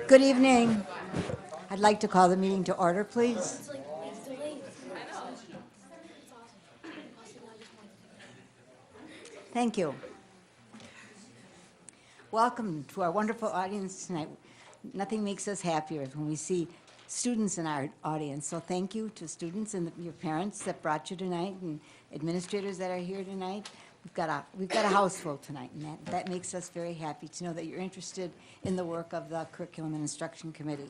Good evening. I'd like to call the meeting to order, please. Thank you. Welcome to our wonderful audience tonight. Nothing makes us happier when we see students in our audience. So thank you to students and your parents that brought you tonight and administrators that are here tonight. We've got a house full tonight, and that makes us very happy to know that you're interested in the work of the Curriculum and Instruction Committee.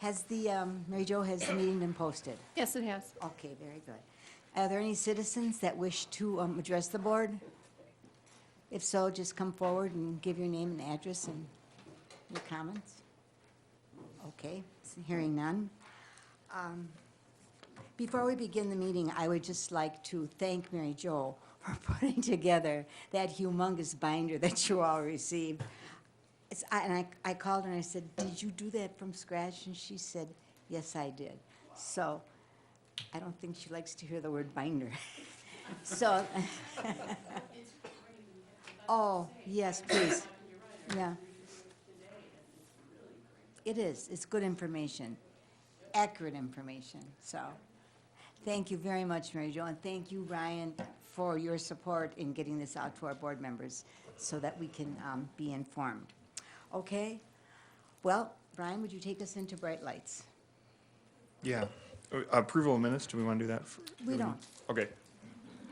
Mary Jo, has the meeting been posted? Yes, it has. Okay, very good. Are there any citizens that wish to address the board? If so, just come forward and give your name and address and your comments. Okay, hearing none. Before we begin the meeting, I would just like to thank Mary Jo for putting together that humongous binder that you all received. I called her and I said, "Did you do that from scratch?" And she said, "Yes, I did." So I don't think she likes to hear the word binder. So, oh, yes, please. Yeah. It is. It's good information, accurate information. So thank you very much, Mary Jo, and thank you, Ryan, for your support in getting this out to our board members so that we can be informed. Okay. Well, Brian, would you take us into bright lights? Yeah. Approval of minutes, do we want to do that? We don't. Okay.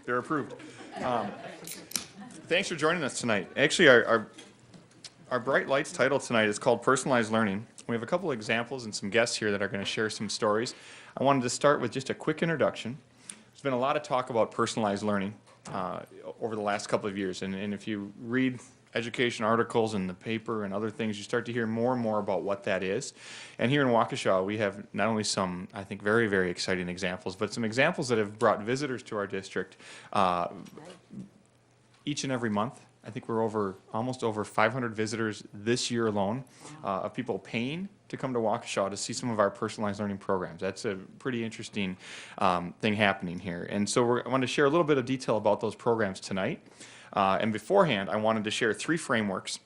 They're approved. Thanks for joining us tonight. Actually, our bright lights title tonight is called Personalized Learning. We have a couple examples and some guests here that are going to share some stories. I wanted to start with just a quick introduction. There's been a lot of talk about personalized learning over the last couple of years, and if you read education articles in the paper and other things, you start to hear more and more about what that is. And here in Waukesha, we have not only some, I think, very, very exciting examples, but some examples that have brought visitors to our district each and every month. I think we're almost over 500 visitors this year alone of people paying to come to Waukesha to see some of our personalized learning programs. That's a pretty interesting thing happening here. And so I want to share a little bit of detail about those programs tonight. And beforehand, I wanted to share 3 frameworks,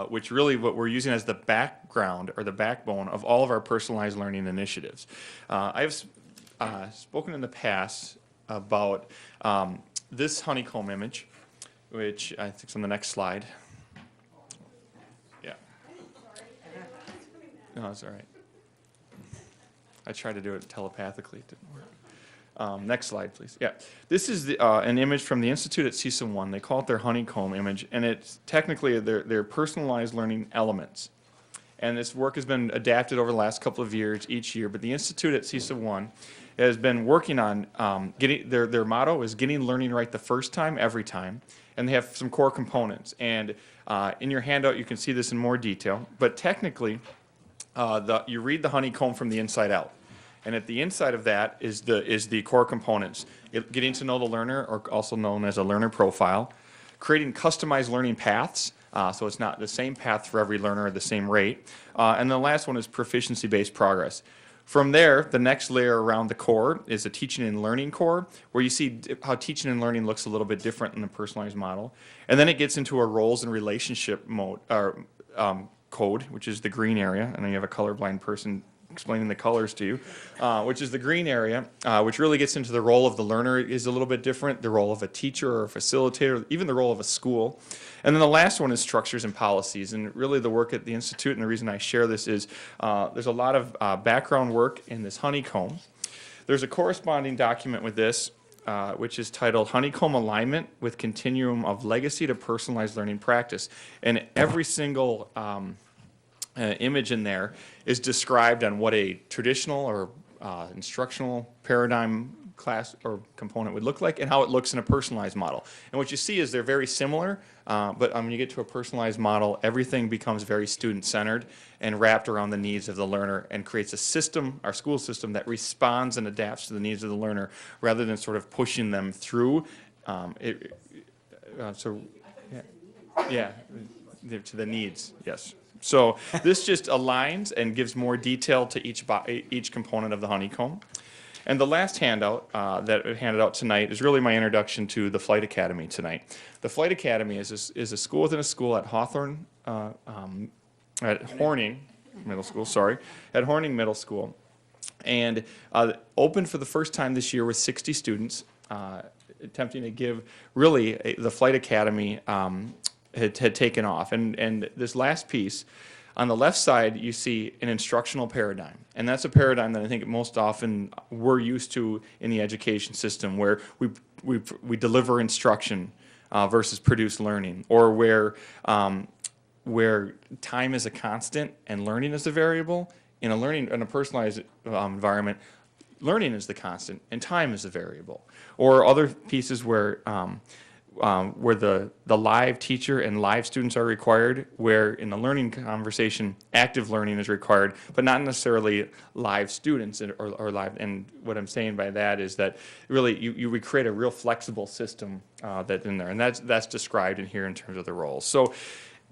which really what we're using as the background or the backbone of all of our personalized learning initiatives. I've spoken in the past about this honeycomb image, which I think is on the next slide. Yeah. No, that's all right. I tried to do it telepathically. It didn't work. Next slide, please. Yeah, this is an image from the Institute at CISA 1. They call it their honeycomb image, and it's technically their personalized learning elements. And this work has been adapted over the last couple of years, each year. But the Institute at CISA 1 has been working on getting their motto is getting learning right the first time, every time. And they have some core components. And in your handout, you can see this in more detail. But technically, you read the honeycomb from the inside out. And at the inside of that is the core components. Getting to know the learner, or also known as a learner profile. Creating customized learning paths, so it's not the same path for every learner at the same rate. And the last one is proficiency-based progress. From there, the next layer around the core is a teaching and learning core, where you see how teaching and learning looks a little bit different in the personalized model. And then it gets into a roles and relationship mode, or code, which is the green area. I know you have a colorblind person explaining the colors to you, which is the green area, which really gets into the role of the learner is a little bit different, the role of a teacher or a facilitator, even the role of a school. And then the last one is structures and policies. And really the work at the Institute, and the reason I share this is there's a lot of background work in this honeycomb. There's a corresponding document with this, which is titled Honeycomb Alignment with Continuum of Legacy to Personalized Learning Practice. And every single image in there is described on what a traditional or instructional paradigm class or component would look like and how it looks in a personalized model. And what you see is they're very similar, but when you get to a personalized model, everything becomes very student-centered and wrapped around the needs of the learner and creates a system, our school system, that responds and adapts to the needs of the learner rather than sort of pushing them through. To the needs, yes. So this just aligns and gives more detail to each component of the honeycomb. And the last handout that I handed out tonight is really my introduction to the Flight Academy tonight. The Flight Academy is a school within a school at Hawthorne, at Horning Middle School, sorry, at Horning Middle School. And opened for the first time this year with 60 students, attempting to give really the Flight Academy had taken off. And this last piece, on the left side, you see an instructional paradigm. And that's a paradigm that I think most often we're used to in the education system, where we deliver instruction versus produce learning, or where time is a constant and learning is a variable. In a personalized environment, learning is the constant and time is the variable. Or other pieces where the live teacher and live students are required, where in the learning conversation, active learning is required, but not necessarily live students or live. And what I'm saying by that is that really you recreate a real flexible system that's in there, and that's described in here in terms of the roles. So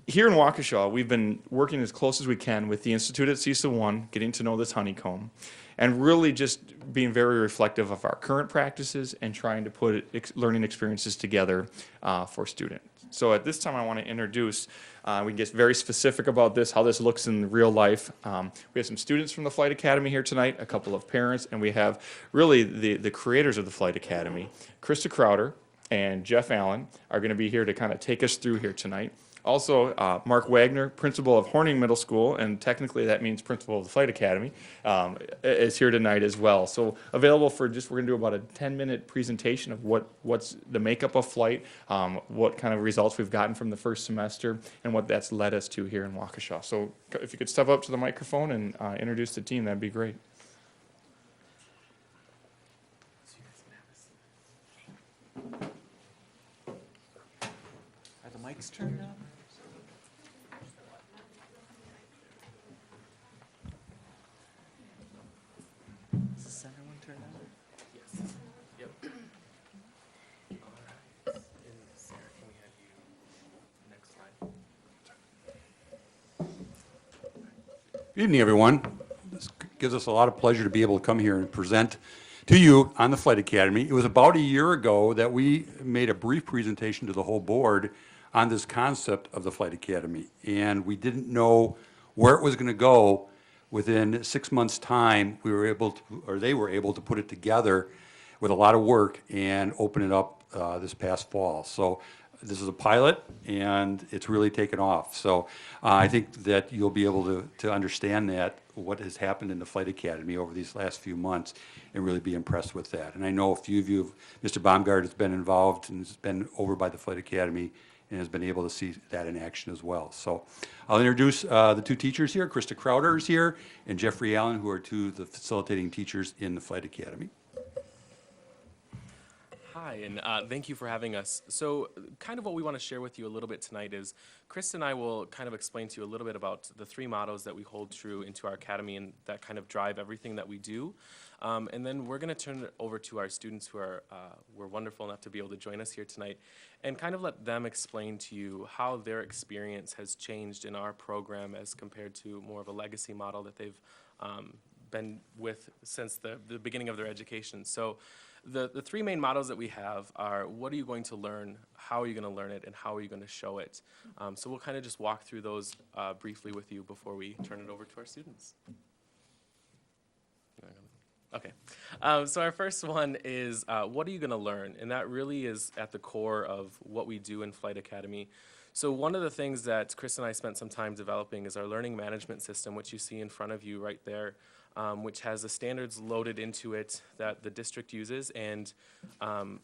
here in Waukesha, we've been working as close as we can with the Institute at CISA 1, getting to know this honeycomb, and really just being very reflective of our current practices and trying to put learning experiences together for students. So at this time, I want to introduce, we can get very specific about this, how this looks in real life. We have some students from the Flight Academy here tonight, a couple of parents, and we have really the creators of the Flight Academy. Krista Crowder and Jeff Allen are going to be here to kind of take us through here tonight. Also, Mark Wagner, principal of Horning Middle School, and technically that means principal of the Flight Academy, is here tonight as well. So available for we're going to do about a 10-minute presentation of what's the makeup of flight, what kind of results we've gotten from the first semester, and what that's led us to here in Waukesha. So if you could step up to the microphone and introduce the team, that'd be great. Are the mics turned on? Is the center one turned on? Yes. Yep. All right. And Sarah, can we have you next slide? Good evening, everyone. This gives us a lot of pleasure to be able to come here and present to you on the Flight Academy. It was about a year ago that we made a brief presentation to the whole board on this concept of the Flight Academy, and we didn't know where it was going to go. Within 6 months' time, we were able to, or they were able to put it together with a lot of work and open it up this past fall. So this is a pilot, and it's really taken off. So I think that you'll be able to understand that, what has happened in the Flight Academy over these last few months, and really be impressed with that. And I know a few of you, Mr. Baumgart has been involved and has been over by the Flight Academy and has been able to see that in action as well. So I'll introduce the two teachers here. Krista Crowder is here, and Jeffrey Allen, who are two of the facilitating teachers in the Flight Academy. Hi, and thank you for having us. So kind of what we want to share with you a little bit tonight is Chris and I will kind of explain to you a little bit about the three mottos that we hold true into our academy and that kind of drive everything that we do. And then we're going to turn it over to our students who were wonderful enough to be able to join us here tonight and kind of let them explain to you how their experience has changed in our program as compared to more of a legacy model that they've been with since the beginning of their education. So the three main mottos that we have are, what are you going to learn, how are you going to learn it, and how are you going to show it? So we'll kind of just walk through those briefly with you before we turn it over to our students. Okay, so our first one is, what are you going to learn? And that really is at the core of what we do in Flight Academy. So one of the things that Chris and I spent some time developing is our learning management system, which you see in front of you right there, which has the standards loaded into it that the district uses, and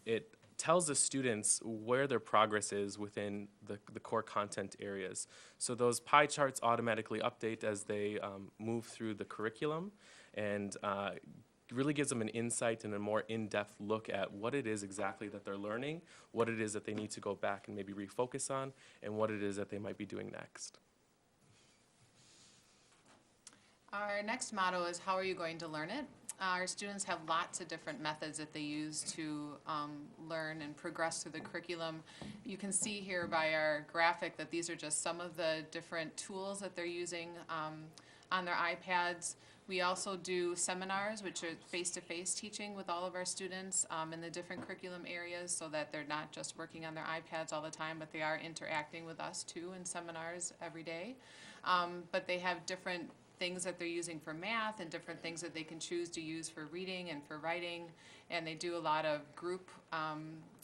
it tells the students where their progress is within the core content areas. So those pie charts automatically update as they move through the curriculum, and really gives them an insight and a more in-depth look at what it is exactly that they're learning, what it is that they need to go back and maybe refocus on, and what it is that they might be doing next. Our next motto is, how are you going to learn it? Our students have lots of different methods that they use to learn and progress through the curriculum. You can see here by our graphic that these are just some of the different tools that they're using on their iPads. We also do seminars, which are face-to-face teaching with all of our students in the different curriculum areas, so that they're not just working on their iPads all the time, but they are interacting with us too in seminars every day. But they have different things that they're using for math and different things that they can choose to use for reading and for writing. And they do a lot of group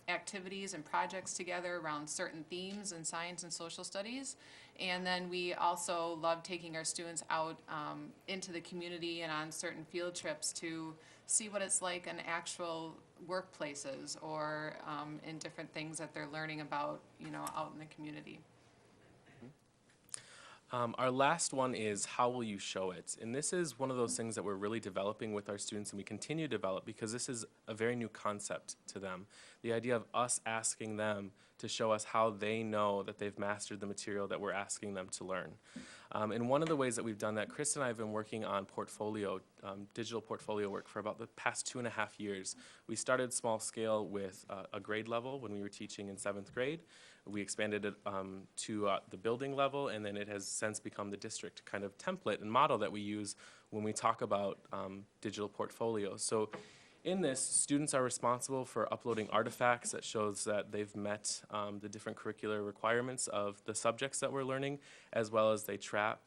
activities and projects together around certain themes in science and social studies. And then we also love taking our students out into the community and on certain field trips to see what it's like in actual workplaces or in different things that they're learning about, out in the community. Our last one is how will you show it? And this is one of those things that we're really developing with our students, and we continue to develop because this is a very new concept to them. The idea of us asking them to show us how they know that they've mastered the material that we're asking them to learn. And one of the ways that we've done that, Chris and I have been working on portfolio, digital portfolio work for about the past 2.5 years. We started small scale with a grade level when we were teaching in 7th grade. We expanded it to the building level, and then it has since become the district kind of template and model that we use when we talk about digital portfolios. So in this, students are responsible for uploading artifacts that shows that they've met the different curricular requirements of the subjects that we're learning, as well as they track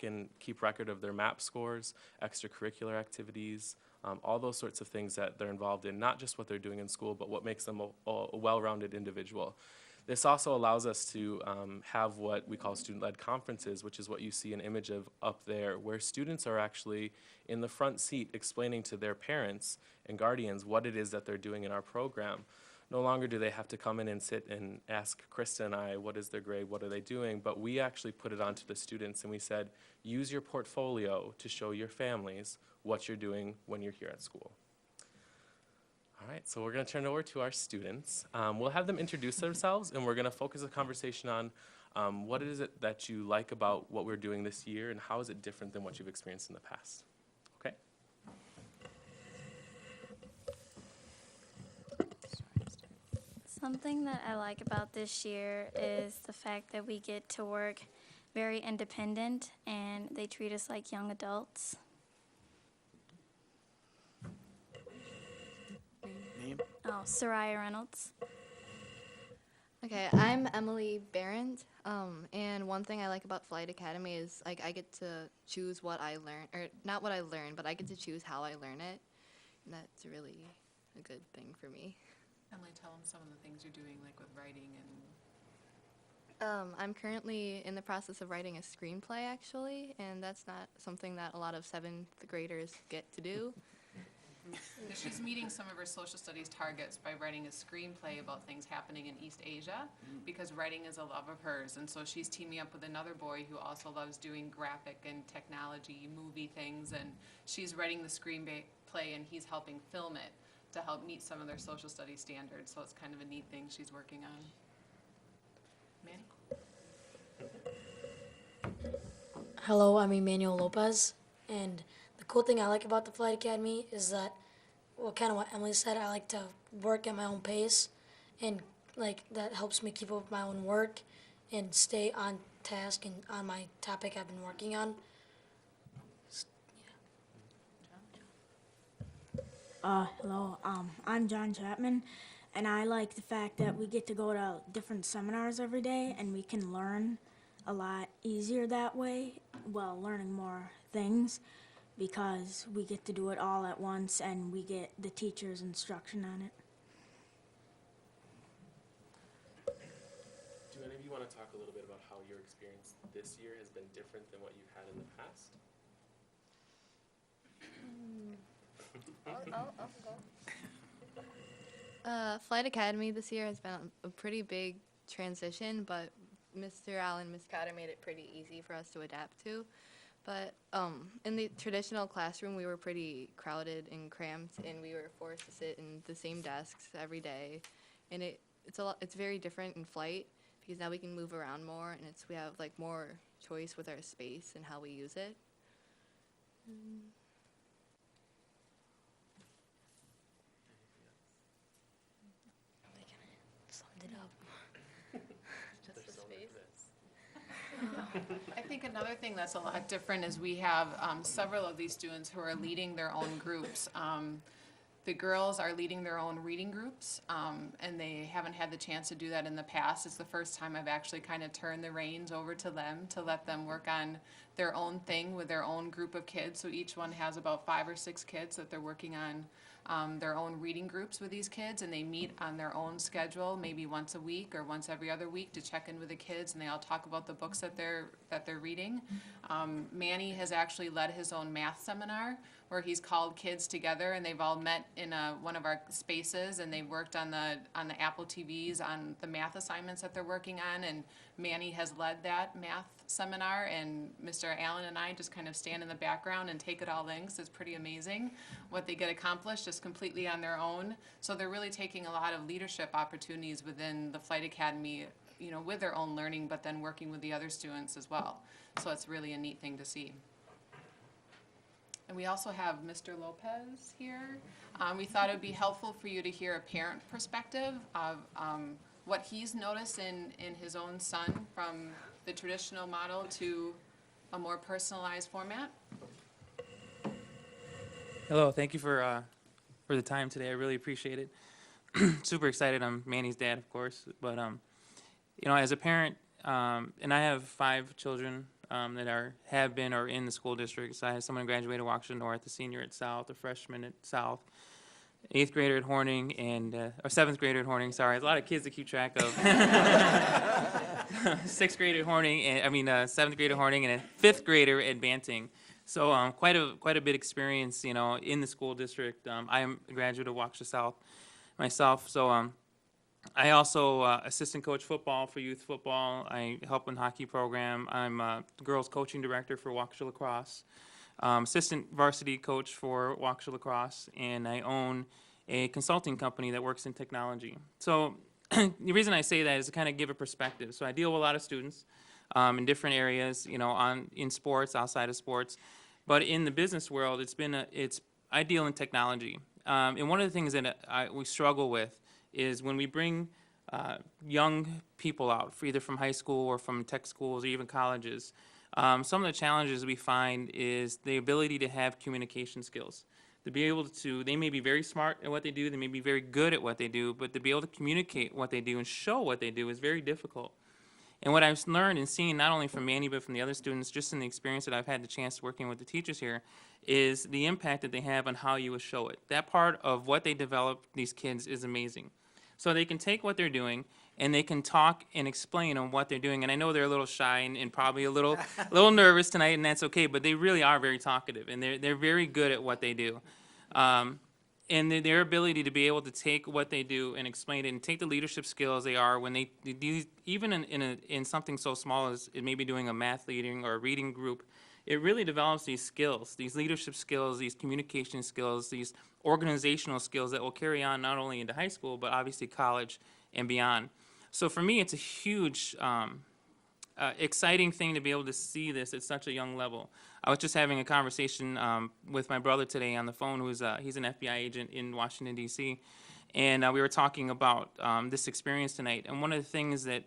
and keep record of their MAP scores, extracurricular activities, all those sorts of things that they're involved in, not just what they're doing in school, but what makes them a well-rounded individual. This also allows us to have what we call student-led conferences, which is what you see an image of up there, where students are actually in the front seat explaining to their parents and guardians what it is that they're doing in our program. No longer do they have to come in and sit and ask Krista and I, what is their grade, what are they doing, but we actually put it onto the students and we said, use your portfolio to show your families what you're doing when you're here at school. All right, so we're going to turn it over to our students. We'll have them introduce themselves, and we're going to focus the conversation on what is it that you like about what we're doing this year, and how is it different than what you've experienced in the past. Okay? Something that I like about this year is the fact that we get to work very independent, and they treat us like young adults. Name? Oh, Soraya Reynolds. Okay, I'm Emily Barrett, and one thing I like about Flight Academy is I get to choose what I learn, or not what I learn, but I get to choose how I learn it, and that's really a good thing for me. Emily, tell them some of the things you're doing, like with writing and... I'm currently in the process of writing a screenplay, actually, and that's not something that a lot of 7th graders get to do. She's meeting some of her social studies targets by writing a screenplay about things happening in East Asia, because writing is a love of hers. And so she's teaming up with another boy who also loves doing graphic and technology movie things, and she's writing the screenplay and he's helping film it to help meet some of their social studies standards. So it's kind of a neat thing she's working on. Manny? Hello, I'm Emanuel Lopez, and the cool thing I like about the Flight Academy is that, well, kind of what Emily said, I like to work at my own pace, and that helps me keep up with my own work and stay on task and on my topic I've been working on. Hello, I'm John Chapman, and I like the fact that we get to go to different seminars every day, and we can learn a lot easier that way, while learning more things, because we get to do it all at once, and we get the teacher's instruction on it. Do any of you want to talk a little bit about how your experience this year has been different than what you've had in the past? I'll go. Flight Academy this year has been a pretty big transition, but Mr. Allen and Ms. Cotter made it pretty easy for us to adapt to. But in the traditional classroom, we were pretty crowded and cramped, and we were forced to sit in the same desks every day. And it's very different in flight, because now we can move around more, and we have more choice with our space and how we use it. Summed it up. Just the space. I think another thing that's a lot different is we have several of these students who are leading their own groups. The girls are leading their own reading groups, and they haven't had the chance to do that in the past. It's the first time I've actually kind of turned the reins over to them to let them work on their own thing with their own group of kids. So each one has about 5 or 6 kids that they're working on their own reading groups with these kids, and they meet on their own schedule, maybe once a week or once every other week to check in with the kids, and they all talk about the books that they're reading. Manny has actually led his own math seminar where he's called kids together, and they've all met in one of our spaces, and they've worked on the Apple TVs on the math assignments that they're working on, and Manny has led that math seminar, and Mr. Allen and I just kind of stand in the background and take it all in, because it's pretty amazing what they get accomplished just completely on their own. So they're really taking a lot of leadership opportunities within the Flight Academy, you know, with their own learning, but then working with the other students as well. So it's really a neat thing to see. And we also have Mr. Lopez here. We thought it would be helpful for you to hear a parent perspective of what he's noticed in his own son from the traditional model to a more personalized format. Hello, thank you for the time today. I really appreciate it. Super excited. I'm Manny's dad, of course, but you know, as a parent, and I have 5 children that have been or in the school district. So I have someone who graduated Waukesha North, a senior at South, a freshman at South, 8th grader at Horning, and or 7th grader at Horning. Sorry, there's a lot of kids to keep track of. 6th grader at Horning, and 7th grader at Horning, and a 5th grader at Banting. So quite a bit experience, you know, in the school district. I am a graduate of Waukesha South myself, so I also assistant coach football for youth football. I help in hockey program. I'm girls coaching director for Waukesha Lacrosse, assistant varsity coach for Waukesha Lacrosse, and I own a consulting company that works in technology. So the reason I say that is to kind of give a perspective. So I deal with a lot of students in different areas, you know, in sports, outside of sports, but in the business world, I deal in technology, and one of the things that we struggle with is when we bring young people out, either from high school or from tech schools or even colleges. Some of the challenges we find is the ability to have communication skills. To be able to, they may be very smart at what they do, they may be very good at what they do, but to be able to communicate what they do and show what they do is very difficult. And what I've learned and seen, not only from Manny, but from the other students, just in the experience that I've had the chance working with the teachers here, is the impact that they have on how you will show it. That part of what they develop, these kids, is amazing. So they can take what they're doing and they can talk and explain on what they're doing. And I know they're a little shy and probably a little nervous tonight, and that's okay, but they really are very talkative, and they're very good at what they do. And their ability to be able to take what they do and explain it and take the leadership skills they are when they even in something so small as it may be doing a math leading or a reading group, it really develops these skills, these leadership skills, these communication skills, these organizational skills that will carry on not only into high school, but obviously college and beyond. So for me, it's a huge, exciting thing to be able to see this at such a young level. I was just having a conversation with my brother today on the phone, he's an FBI agent in Washington, D.C., and we were talking about this experience tonight. And one of the things that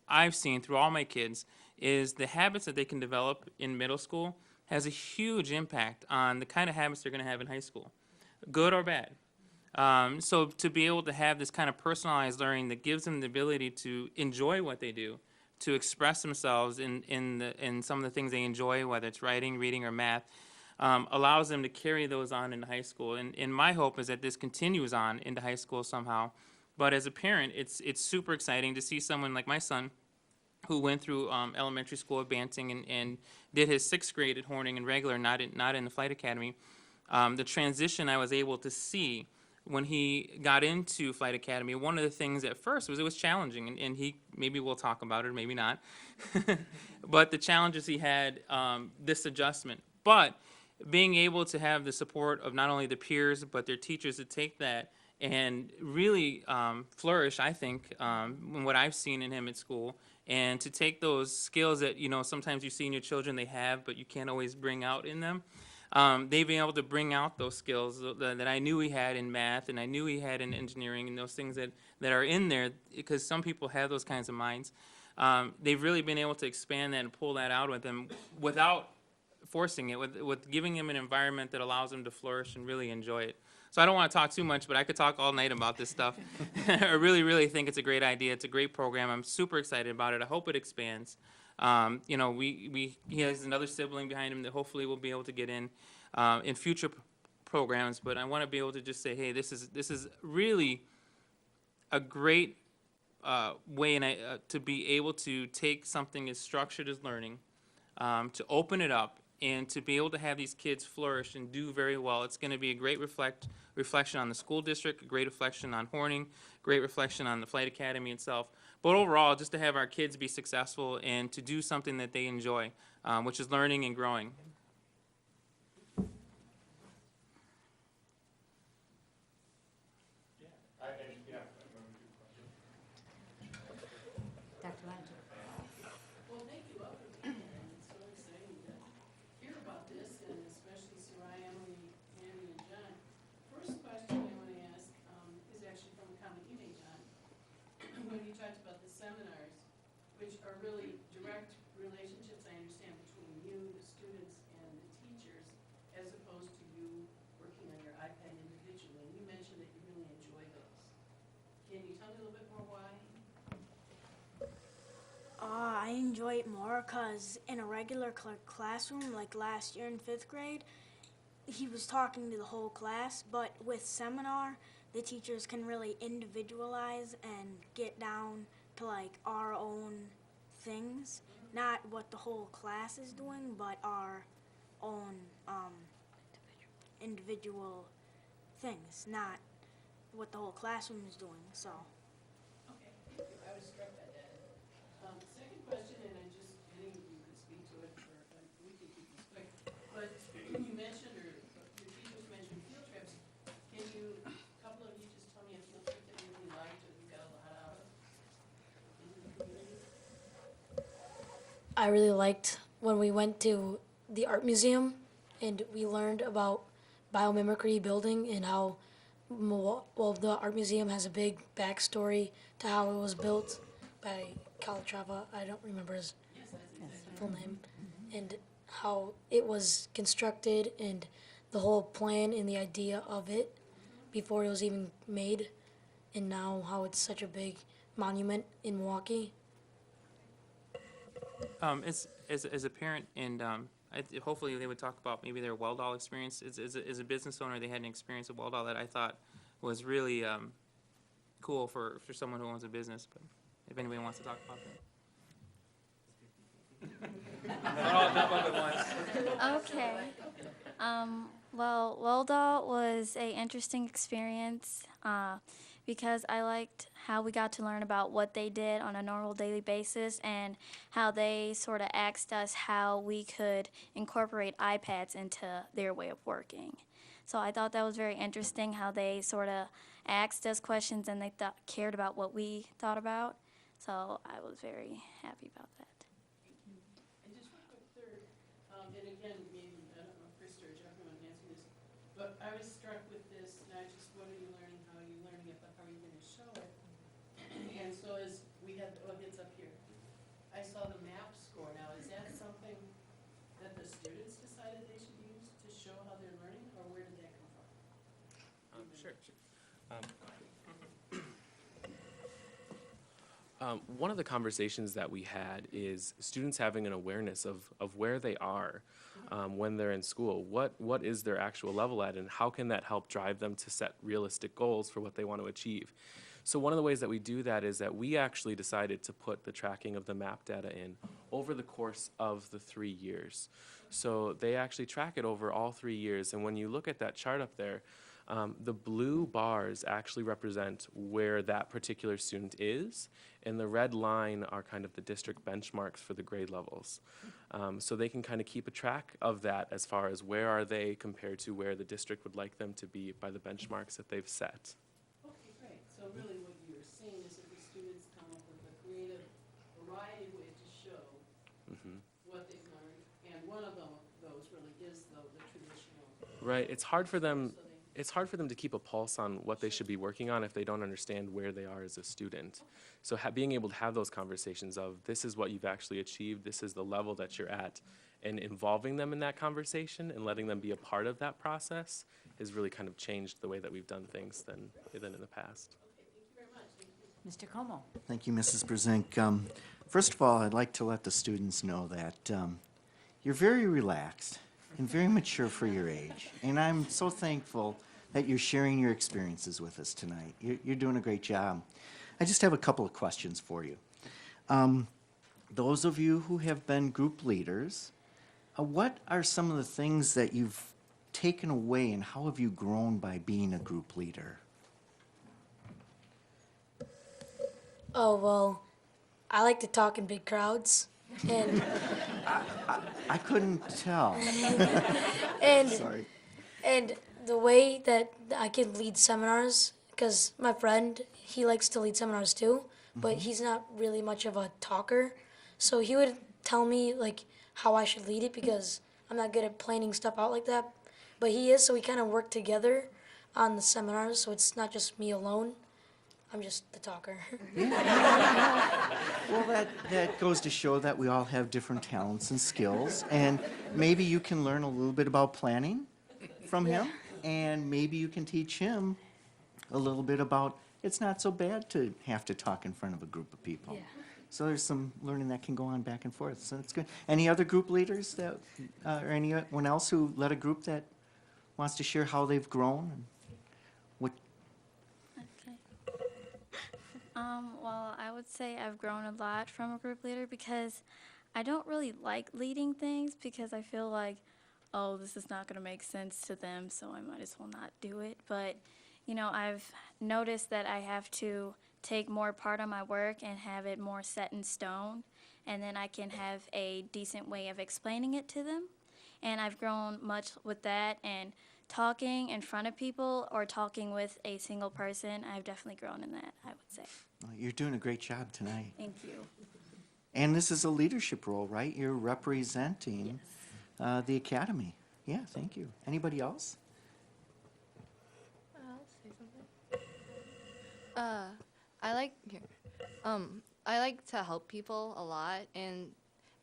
I've seen through all my kids is the habits that they can develop in middle school has a huge impact on the kind of habits they're going to have in high school, good or bad. So to be able to have this kind of personalized learning that gives them the ability to enjoy what they do, to express themselves in some of the things they enjoy, whether it's writing, reading, or math, allows them to carry those on into high school. And my hope is that this continues on into high school somehow. But as a parent, it's super exciting to see someone like my son, who went through elementary school at Banting and did his 6th grade at Horning and regular, not in the Flight Academy. The transition I was able to see when he got into Flight Academy, one of the things at first was it was challenging, and he, maybe we'll talk about it, or maybe not, but the challenges he had, this adjustment. But being able to have the support of not only the peers, but their teachers to take that and really flourish, I think, in what I've seen in him at school, and to take those skills that, you know, sometimes you see in your children they have, but you can't always bring out in them. They've been able to bring out those skills that I knew he had in math, and I knew he had in engineering, and those things that are in there, because some people have those kinds of minds. they've really been able to expand that and pull that out with them without forcing it, with giving them an environment that allows them to flourish and really enjoy it. So I don't want to talk too much, but I could talk all night about this stuff. I really, really think it's a great idea. It's a great program. I'm super excited about it. I hope it expands. You know, he has another sibling behind him that hopefully will be able to get in future programs. But I want to be able to just say, hey, this is really a great way to be able to take something as structured as learning, to open it up, and to be able to have these kids flourish and do very well. It's going to be a great reflection on the school district, a great reflection on Horning, great reflection on the Flight Academy itself. But overall, just to have our kids be successful and to do something that they enjoy, which is learning and growing. Dr. Lange. Well, thank you all for being here. It's so exciting to hear about this, and especially Sarai, Emily, Andy, and John. First question I want to ask is actually from a comment you made, John, when you talked about the seminars, which are really direct relationships, I understand, between you, the students, and the teachers, as opposed to you working on your iPad individually. You mentioned that you really enjoy those. Can you tell me a little bit more why? I enjoy it more because in a regular classroom, like last year in 5th grade, he was talking to the whole class, but with seminar, the teachers can really individualize and get down to like our own things, not what the whole class is doing, but our own individual things, not what the whole classroom is doing, so. Okay, thank you. I was struck by that. Second question, and I just, any of you could speak to it, or we could keep this quick, but you mentioned, or your teachers mentioned field trips. Can you, a couple of you just tell me a field trip that you really liked or you got a lot out of in the community? I really liked when we went to the art museum and we learned about biomimicry building and how, well, the art museum has a big backstory to how it was built by Calatrava. I don't remember his full name, and how it was constructed and the whole plan and the idea of it before it was even made, and now how it's such a big monument in Milwaukee. As a parent, and hopefully they would talk about maybe their Weldall experience. As a business owner, they had an experience at Weldall that I thought was really cool for someone who owns a business. But if anybody wants to talk about that. Okay. Well, Weldall was a interesting experience because I liked how we got to learn about what they did on a normal daily basis and how they sort of asked us how we could incorporate iPads into their way of working. So I thought that was very interesting how they sort of asked us questions and they cared about what we thought about. So I was very happy about that. And just one quick third, and again, maybe, I don't know if Krista or Jeff want to answer this, but I was struck with this, not just what are you learning, how are you learning it, but how are you going to show it? And so as we had, it's up here. I saw the map score. Now, is that something that the students decided they should use to show how they're learning, or where did that come from? Sure. One of the conversations that we had is students having an awareness of where they are when they're in school. What is their actual level at, and how can that help drive them to set realistic goals for what they want to achieve? So one of the ways that we do that is that we actually decided to put the tracking of the map data in over the course of the 3 years. So they actually track it over all 3 years, and when you look at that chart up there, the blue bars actually represent where that particular student is, and the red line are kind of the district benchmarks for the grade levels. So they can kind of keep a track of that as far as where are they compared to where the district would like them to be by the benchmarks that they've set. Okay, great. So really what you're saying is that the students come up with a creative variety of ways to show what they've learned, and one of those really is the traditional. Right. It's hard for them. So it's hard for them to keep a pulse on what they should be working on if they don't understand where they are as a student. So being able to have those conversations of this is what you've actually achieved, this is the level that you're at, and involving them in that conversation and letting them be a part of that process has really kind of changed the way that we've done things than in the past. Mr. Como? Thank you, Mrs. Brezink. First of all, I'd like to let the students know that you're very relaxed and very mature for your age. And I'm so thankful that you're sharing your experiences with us tonight. You're doing a great job. I just have a couple of questions for you. Those of you who have been group leaders, what are some of the things that you've taken away and how have you grown by being a group leader? Oh, well, I like to talk in big crowds. And I couldn't tell. and Sorry. and the way that I can lead seminars, because my friend, he likes to lead seminars too, but he's not really much of a talker. So he would tell me like how I should lead it because I'm not good at planning stuff out like that. But he is, so we kind of work together on the seminars, so it's not just me alone. I'm just the talker. Well, that goes to show that we all have different talents and skills, and maybe you can learn a little bit about planning from him, and maybe you can teach him a little bit about it's not so bad to have to talk in front of a group of people. Yeah. So there's some learning that can go on back and forth, so that's good. Any other group leaders that, or anyone else who led a group that wants to share how they've grown? And what? Okay. Well, I would say I've grown a lot from a group leader because I don't really like leading things because I feel like, oh, this is not going to make sense to them, so I might as well not do it. But, you know, I've noticed that I have to take more part of my work and have it more set in stone, and then I can have a decent way of explaining it to them. And I've grown much with that, and talking in front of people or talking with a single person, I've definitely grown in that, I would say. Well, you're doing a great job tonight. Thank you. And this is a leadership role, right? You're representing the academy. Yeah, thank you. Anybody else? I'll say something. I like to help people a lot, and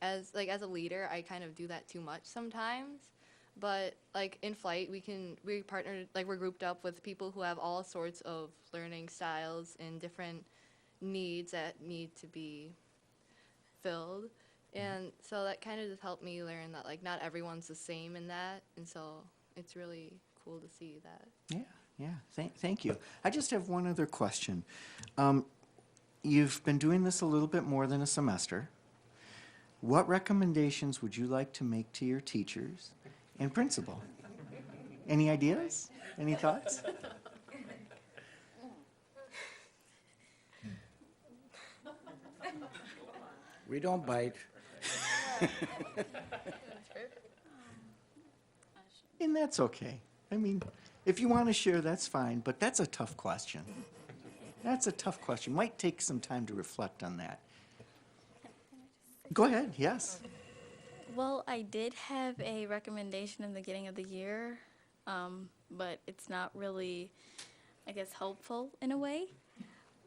as a leader, I kind of do that too much sometimes. But like in flight, we partnered, like we're grouped up with people who have all sorts of learning styles and different needs that need to be filled. And so that kind of just helped me learn that like not everyone's the same in that, and so it's really cool to see that. Yeah. Thank you. I just have one other question. You've been doing this a little bit more than a semester. What recommendations would you like to make to your teachers and principal? Any ideas? Any thoughts? We don't bite. And that's okay. I mean, if you want to share, that's fine, but that's a tough question. That's a tough question. Might take some time to reflect on that. Go ahead, yes. Well, I did have a recommendation in the beginning of the year, but it's not really, I guess, helpful in a way.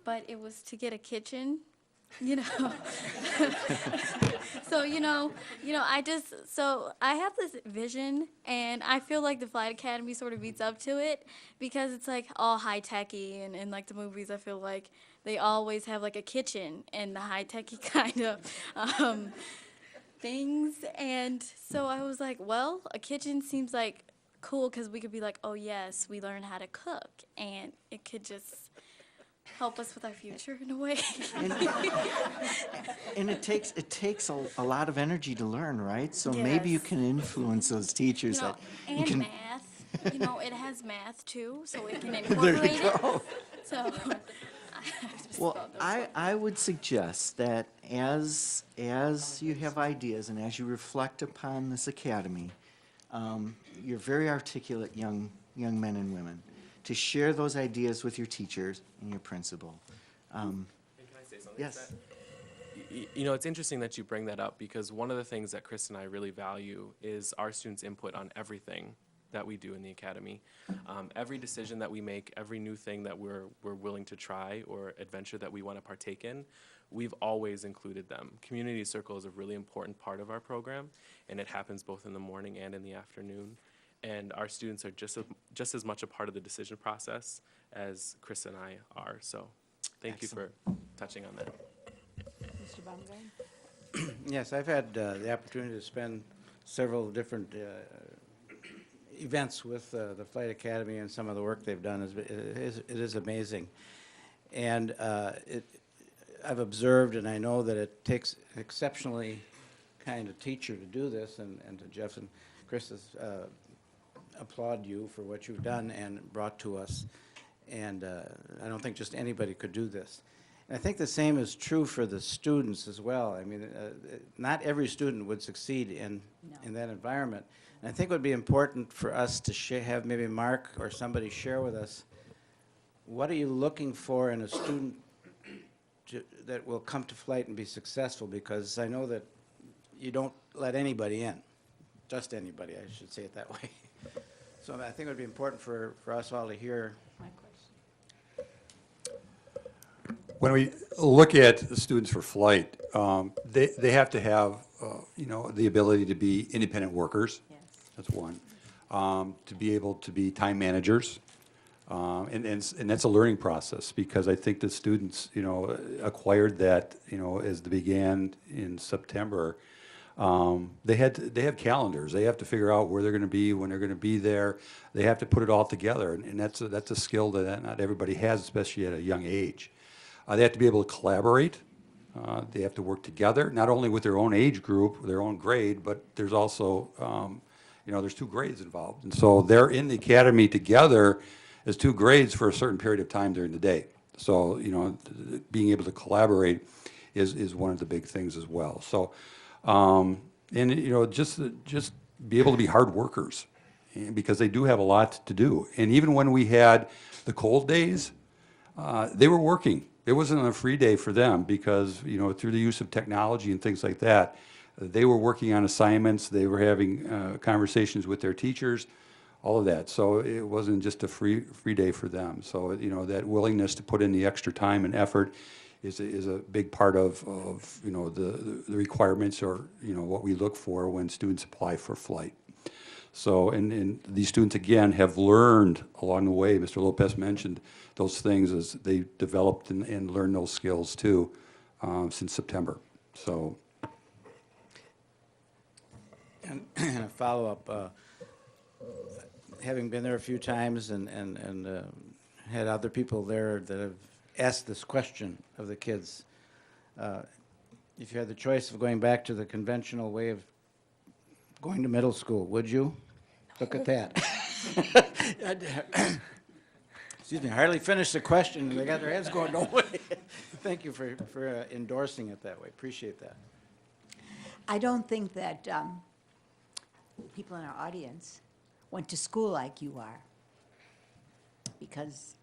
But it was to get a kitchen, you know. So, I have this vision, and I feel like the Flight Academy sort of beats up to it because it's like all high-techy, and in like the movies, I feel like they always have like a kitchen and the high-techy kind of things. And so I was like, well, a kitchen seems like cool because we could be like, oh yes, we learn how to cook, and it could just help us with our future in a way. And it takes a lot of energy to learn, right? So maybe you Yes. can influence those teachers that you And can. math. It has math too, so it can There incorporate you go. it. So Well, I would suggest that as you have ideas and as you reflect upon this academy, you're very articulate young men and women, to share those ideas with your teachers and your principal. And can I say something? Yes. It's interesting that you bring that up because one of the things that Chris and I really value is our students' input on everything that we do in the academy. Every decision that we make, every new thing that we're willing to try or adventure that we want to partake in, we've always included them. Community Circle is a really important part of our program, and it happens both in the morning and in the afternoon. And our students are just as much a part of the decision process as Chris and I are. So thank you for touching on that. Mr. Baumgarten? Yes, I've had the opportunity to spend several different events with the Flight Academy, and some of the work they've done it is amazing. And I've observed, and I know that it takes an exceptionally kind of teacher to do this, and to Jeff and Chris's applaud you for what you've done and brought to us. And I don't think just anybody could do this. And I think the same is true for the students as well. I mean, not every student would succeed in that environment. And I think it would be important for us to have maybe Mark or somebody share with us, what are you looking for in a student that will come to Flight and be successful? Because I know that you don't let anybody in, just anybody, I should say it that way. So I think it would be important for us all to hear. When we look at the students for Flight, they have to have, the ability to be independent workers. Yes. That's one. To be able to be time managers. And that's a learning process, because I think the students, acquired that, as they began in September. They have calendars. They have to figure out where they're going to be, when they're going to be there. They have to put it all together, and that's a skill that not everybody has, especially at a young age. They have to be able to collaborate. They have to work together, not only with their own age group, their own grade, but there's also, there's 2 grades involved. And so they're in the academy together as 2 grades for a certain period of time during the day. So, being able to collaborate is one of the big things as well. So, just be able to be hard workers, because they do have a lot to do. And even when we had the cold days, they were working. It wasn't a free day for them, because, through the use of technology and things like that, they were working on assignments, they were having conversations with their teachers, all of that. So it wasn't just a free day for them. So, that willingness to put in the extra time and effort is a big part of the requirements, or, what we look for when students apply for Flight. So, and these students, again, have learned along the way. Mr. Lopez mentioned those things as they developed and learned those skills too, since September. So. And a follow-up, having been there a few times and had other people there that have asked this question of the kids, if you had the choice of going back to the conventional way of going to middle school, would you? Look at that. Excuse me, I hardly finished the question, and they got their heads going, no way. Thank you for endorsing it that way. Appreciate that. I don't think that people in our audience went to school like you are, because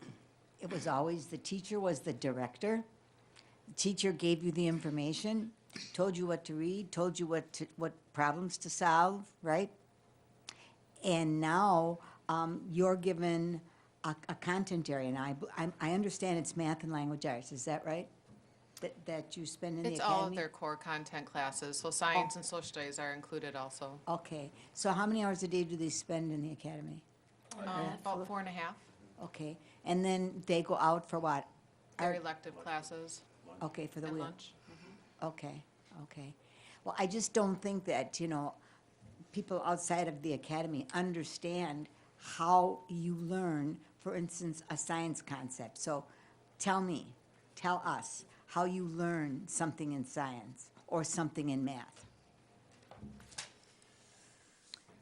it was always the teacher was the director. The teacher gave you the information, told you what to read, told you what problems to solve, right? And now you're given a content area, and I understand it's math and language arts. Is that right? That you spend in the It's academy? all of their core content classes, so science and social studies are included also. Okay, so how many hours a day do they spend in the academy? About 4.5. Okay, and then they go out for what? Their elective classes Okay, for the and week. lunch. Okay, okay. Well, I just don't think that, people outside of the academy understand how you learn, for instance, a science concept. So tell us how you learn something in science or something in math.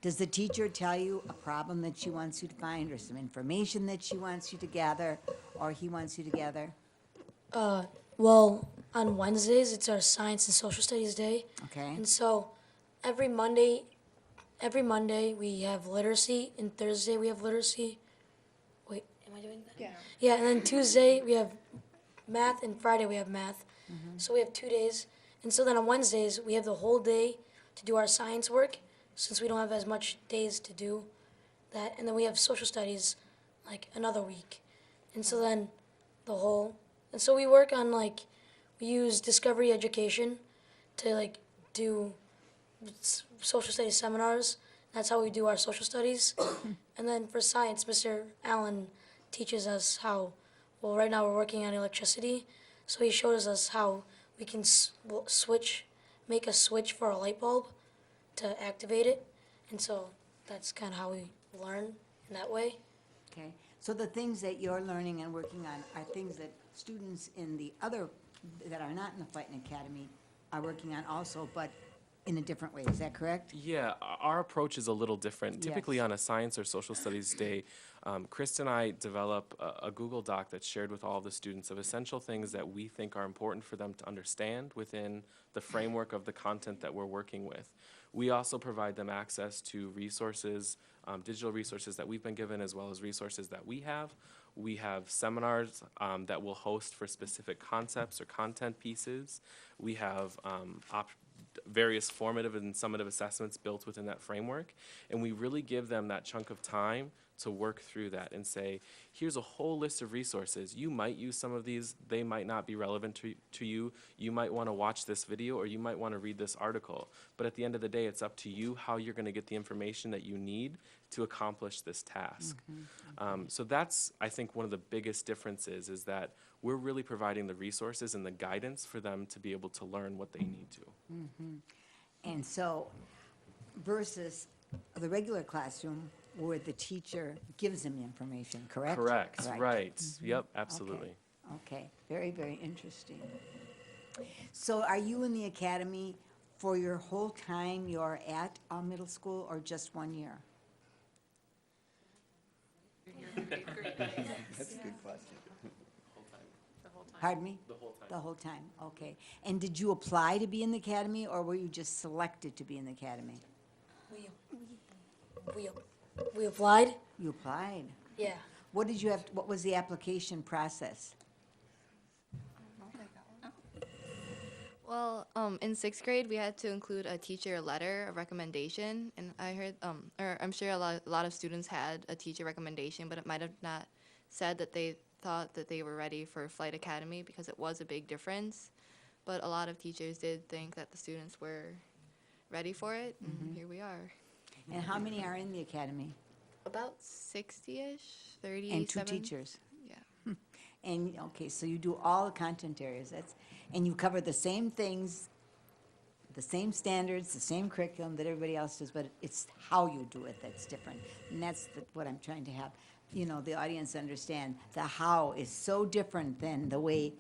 Does the teacher tell you a problem that she wants you to find, or some information that she wants you to gather, or he wants you to gather? Well, on Wednesdays, it's our science and social studies day. Okay. And so every Monday we have literacy, and Thursday we have literacy. Wait, am I doing that? Yeah. Yeah, and then Tuesday we have math, and Friday we have math. So we have 2 days. And so then on Wednesdays, we have the whole day to do our science work, since we don't have as much days to do that, and then we have social studies like another week. And so then the whole, and so we work on like, we use discovery education to like do social studies seminars. That's how we do our social studies. And then for science, Mr. Allen teaches us how, well, right now we're working on electricity. So he shows us how we can make a switch for a light bulb to activate it. And so that's kind of how we learn in that way. Okay, so the things that you're learning and working on are things that students in the other, that are not in the Flight Academy are working on also, but in a different way, is that correct? Yeah, our approach is a little different. Yes. Typically on a science or social studies day, Chris and I develop a Google Doc that's shared with all of the students of essential things that we think are important for them to understand within the framework of the content that we're working with. We also provide them access to resources, digital resources that we've been given, as well as resources that we have. We have seminars that we'll host for specific concepts or content pieces. We have various formative and summative assessments built within that framework, and we really give them that chunk of time to work through that and say, here's a whole list of resources. You might use some of these, they might not be relevant to you. You might want to watch this video, or you might want to read this article. But at the end of the day, it's up to you how you're going to get the information that you need to accomplish this task. So that's, I think, one of the biggest differences, is that we're really providing the resources and the guidance for them to be able to learn what they need to. And so versus the regular classroom where the teacher gives them the information, correct? Correct, right. Yep, absolutely. Okay, very, very interesting. So are you in the academy for your whole time you're at middle school, or just 1 year? That's a good question. Pardon me? The whole time. The whole time, okay. And did you apply to be in the academy, or were you just selected to be in the academy? We applied. You applied. Yeah. What did you have, what was the application process? Well, in sixth grade, we had to include a teacher letter, a recommendation, and I heard, or I'm sure a lot of students had a teacher recommendation, but it might have not said that they thought that they were ready for Flight Academy, because it was a big difference. But a lot of teachers did think that the students were ready for it, and here we are. And how many are in the academy? About 60-ish, 37. And 2 teachers? Yeah. And, okay, so you do all the content areas, and you cover the same things, the same standards, the same curriculum that everybody else does, but it's how you do it that's different. And that's what I'm trying to have, the audience understand. The how is so different than the way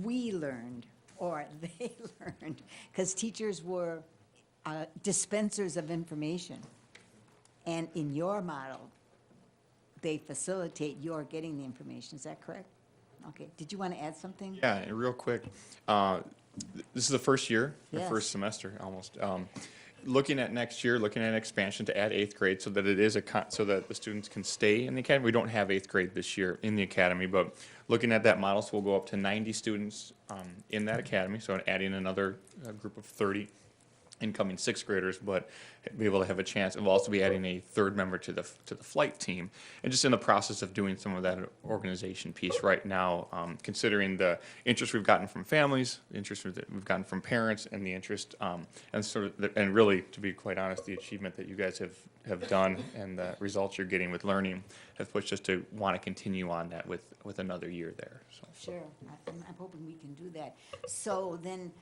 we learned or they learned, because teachers were dispensers of information. And in your model, they facilitate your getting the information. Is that correct? Okay. Did you want to add something? Yeah, and real quick, this is the first year, the Yes. first semester almost. Looking at next year, looking at expansion to add 8th grade so that it is so that the students can stay in the academy. We don't have 8th grade this year in the academy, but looking at that model, so we'll go up to 90 students in that academy, so adding another group of 30 incoming 6th graders, but be able to have a chance. We'll also be adding a 3rd member to the flight team, and just in the process of doing some of that organization piece right now, considering the interest we've gotten from families, the interest that we've gotten from parents, and the interest and really, to be quite honest, the achievement that you guys have done and the results you're getting with learning have pushed us to want to continue on that with another year there. So. Sure. I'm hoping we can do that. So then,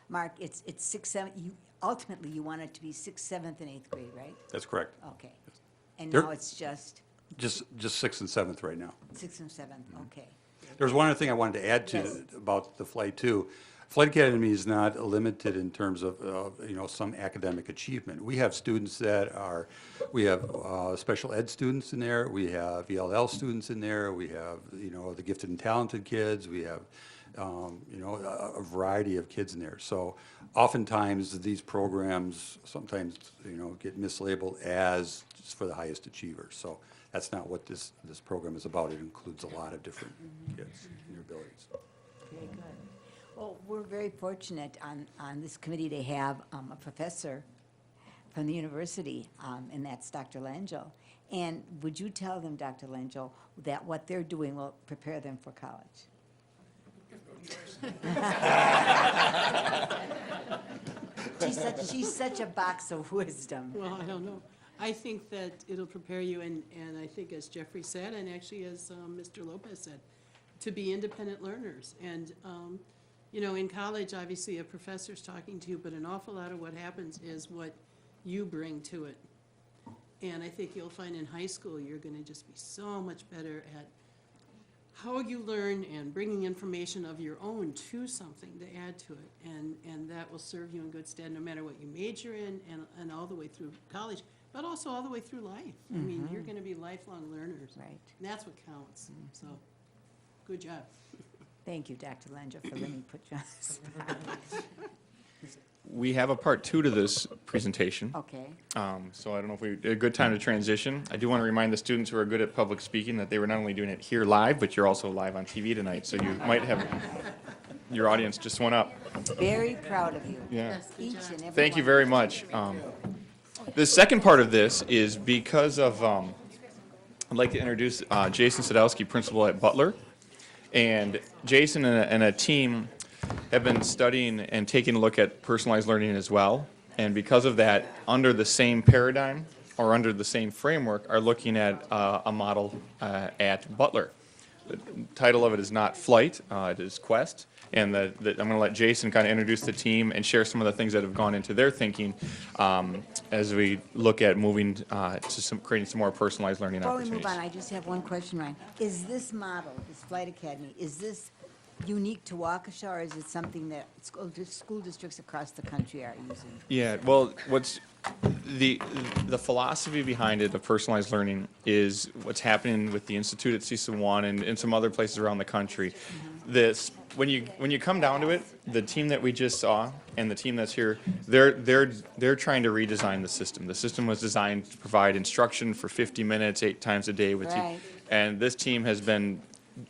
Mark, it's 6th, 7th, ultimately you want it to be 6th, 7th, and 8th grade, right? That's correct. Okay. And There- now it's just Just 6th and 7th right now. 6th and 7th, okay. There's one other thing I wanted to add to Yes. about the flight too. Flight Academy is not limited in terms of some academic achievement. We have students we have special ed students in there. We have ELL students in there. We have the gifted and talented kids. We have a variety of kids in there. So oftentimes these programs sometimes get mislabeled as just for the highest achievers. So that's not what this program is about. It includes a lot of different kids and their abilities. Very good. Well, we're very fortunate on this committee to have a professor from the university, and that's Dr. Langell. And would you tell them, Dr. Langell, that what they're doing will prepare them for college? She's such a box of wisdom. Well, I don't know. I think that it'll prepare you, and I think as Jeffrey said, and actually as Mr. Lopez said, to be independent learners. And, you know, in college, obviously, a professor's talking to you, but an awful lot of what happens is what you bring to it. And I think you'll find in high school, you're going to just be so much better at how you learn and bringing information of your own to something to add to it. And that will serve you in good stead no matter what you major in and all the way through college, but also all the way through life. I mean, you're going to be lifelong learners. Right. And that's what counts. So, good job. Thank you, Dr. Langell, for letting me put you on the spot. We have a part 2 to this presentation. Okay. So I don't know if a good time to transition. I do want to remind the students who are good at public speaking that they were not only doing it here live, but you're also live on TV tonight. So you might have, your audience just went up. Very proud of you. Yeah. Each and every Thank you one. very much. The second part of this is because of, I'd like to introduce Jason Sadowski, principal at Butler. And Jason and a team have been studying and taking a look at personalized learning as well. And because of that, under the same paradigm or under the same framework, are looking at a model at Butler. The title of it is not Flight, it is Quest. And I'm going to let Jason kind of introduce the team and share some of the things that have gone into their thinking as we look at moving to creating some more personalized learning Before we opportunities. move on, I just have one question, Ryan. Is this model, this Flight Academy, is this unique to Waukesha, or is it something that school districts across the country are using? Yeah, well, what's the philosophy behind it of personalized learning is what's happening with the Institute at CISA 1 and some other places around the country. This when you come down to it, the team that we just saw and the team that's here, they're trying to redesign the system. The system was designed to provide instruction for 50 minutes, 8 times a day with you. Right. And this team has been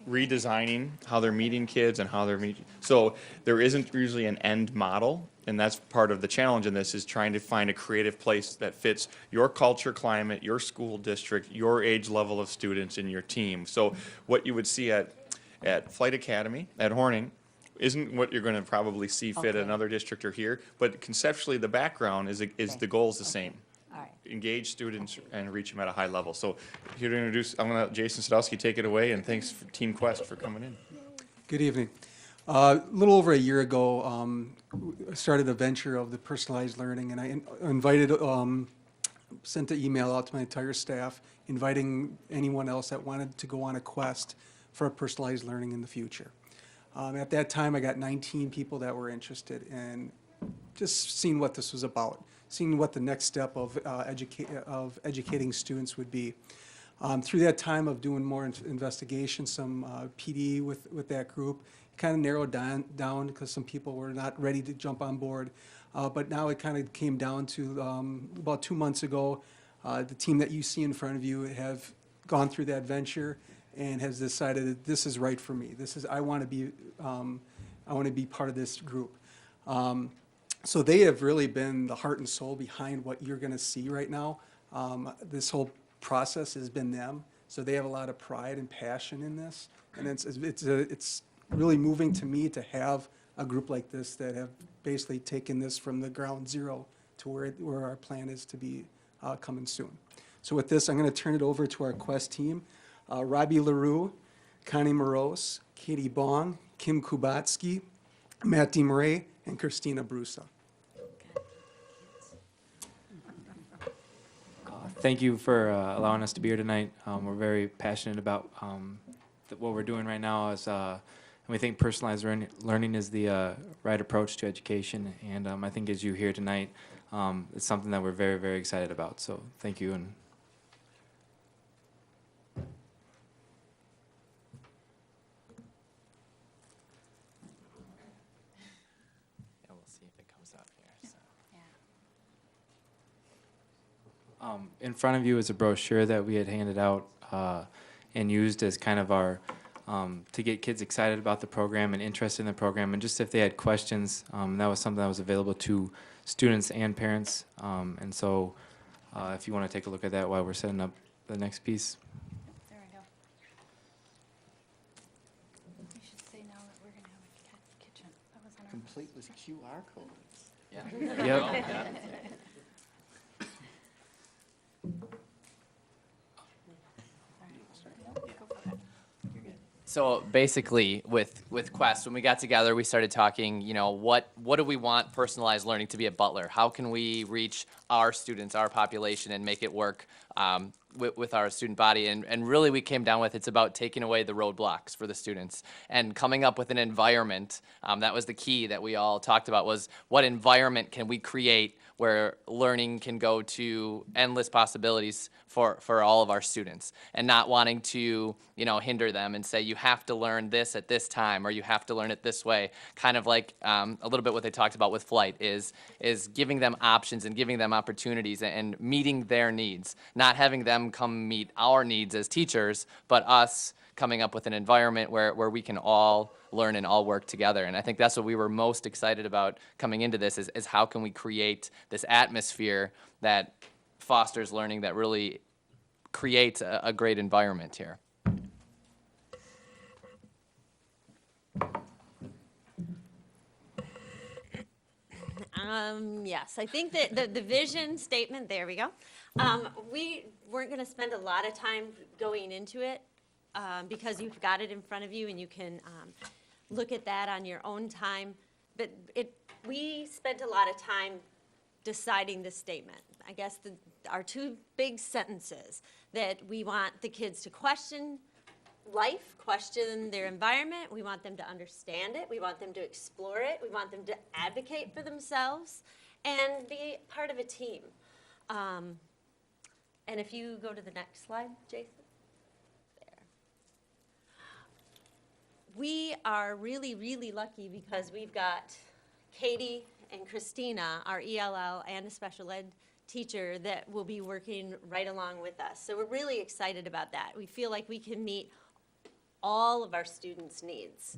redesigning how they're meeting kids and how they're meeting. So there isn't usually an end model, and that's part of the challenge in this is trying to find a creative place that fits your culture, climate, your school district, your age level of students in your team. So what you would see at Flight Academy at Horning isn't what you're going to probably see fit at another district or here, but conceptually the background is the goal is the same. All right. Engage students and reach them at a high level. So here to introduce, I'm going to let Jason Sadowski take it away, and thanks for Team Quest for coming in. Good evening. A little over a year ago, I started a venture of the personalized learning, and I invited, sent an email out to my entire staff, inviting anyone else that wanted to go on a quest for personalized learning in the future. At that time, I got 19 people that were interested in just seeing what this was about, seeing what the next step of educating students would be. Through that time of doing more investigation, some PD with that group, kind of narrowed down because some people were not ready to jump on board. But now it kind of came down to about 2 months ago, the team that you see in front of you have gone through that venture and has decided that this is right for me. I want to be part of this group. So they have really been the heart and soul behind what you're going to see right now. This whole process has been them. So they have a lot of pride and passion in this, and it's really moving to me to have a group like this that have basically taken this from the ground zero to where our plan is to be coming soon. So with this, I'm going to turn it over to our Quest team. Robbie LaRue, Connie Morose, Katie Bong, Kim Kubatsky, Matt DeMarais, and Christina Brusa. Thank you for allowing us to be here tonight. We're very passionate about what we're doing right now. And we think personalized learning is the right approach to education. And I think as you hear tonight, it's something that we're very, very excited about. So thank you. And we'll see if it comes up here. So. In front of you is a brochure that we had handed out and used as kind of our to get kids excited about the program and interested in the program, and just if they had questions, that was something that was available to students and parents. And so if you want to take a look at that while we're setting up the next piece. There we go. You should say now that we're going to have a kitchen. That was on our Complete with QR codes. Yep. So basically, with Quest, when we got together, we started talking. You know, what do we want personalized learning to be at Butler? How can we reach our students, our population, and make it work with our student body? And really, we came down with it's about taking away the roadblocks for the students and coming up with an environment. That was the key that we all talked about. Was what environment can we create where learning can go to endless possibilities for all of our students, and not wanting to, you know, hinder them and say you have to learn this at this time or you have to learn it this way. Kind of like a little bit what they talked about with Flight is giving them options and giving them opportunities and meeting their needs, not having them come meet our needs as teachers, but us coming up with an environment where we can all learn and all work together. And I think that's what we were most excited about coming into this is how can we create this atmosphere that fosters learning, that really creates a great environment here. Yes, I think that the vision statement, there we go. We weren't going to spend a lot of time going into it because you've got it in front of you and you can look at that on your own time. But we spent a lot of time deciding this statement. I guess our two big sentences that we want the kids to question life, question their environment. We want them to understand it. We want them to explore it. We want them to advocate for themselves and be part of a team. And if you go to the next slide, Jason. There. We are really, really lucky because we've got Katie and Christina, our ELL and a special ed teacher that will be working right along with us. So we're really excited about that. We feel like we can meet all of our students' needs.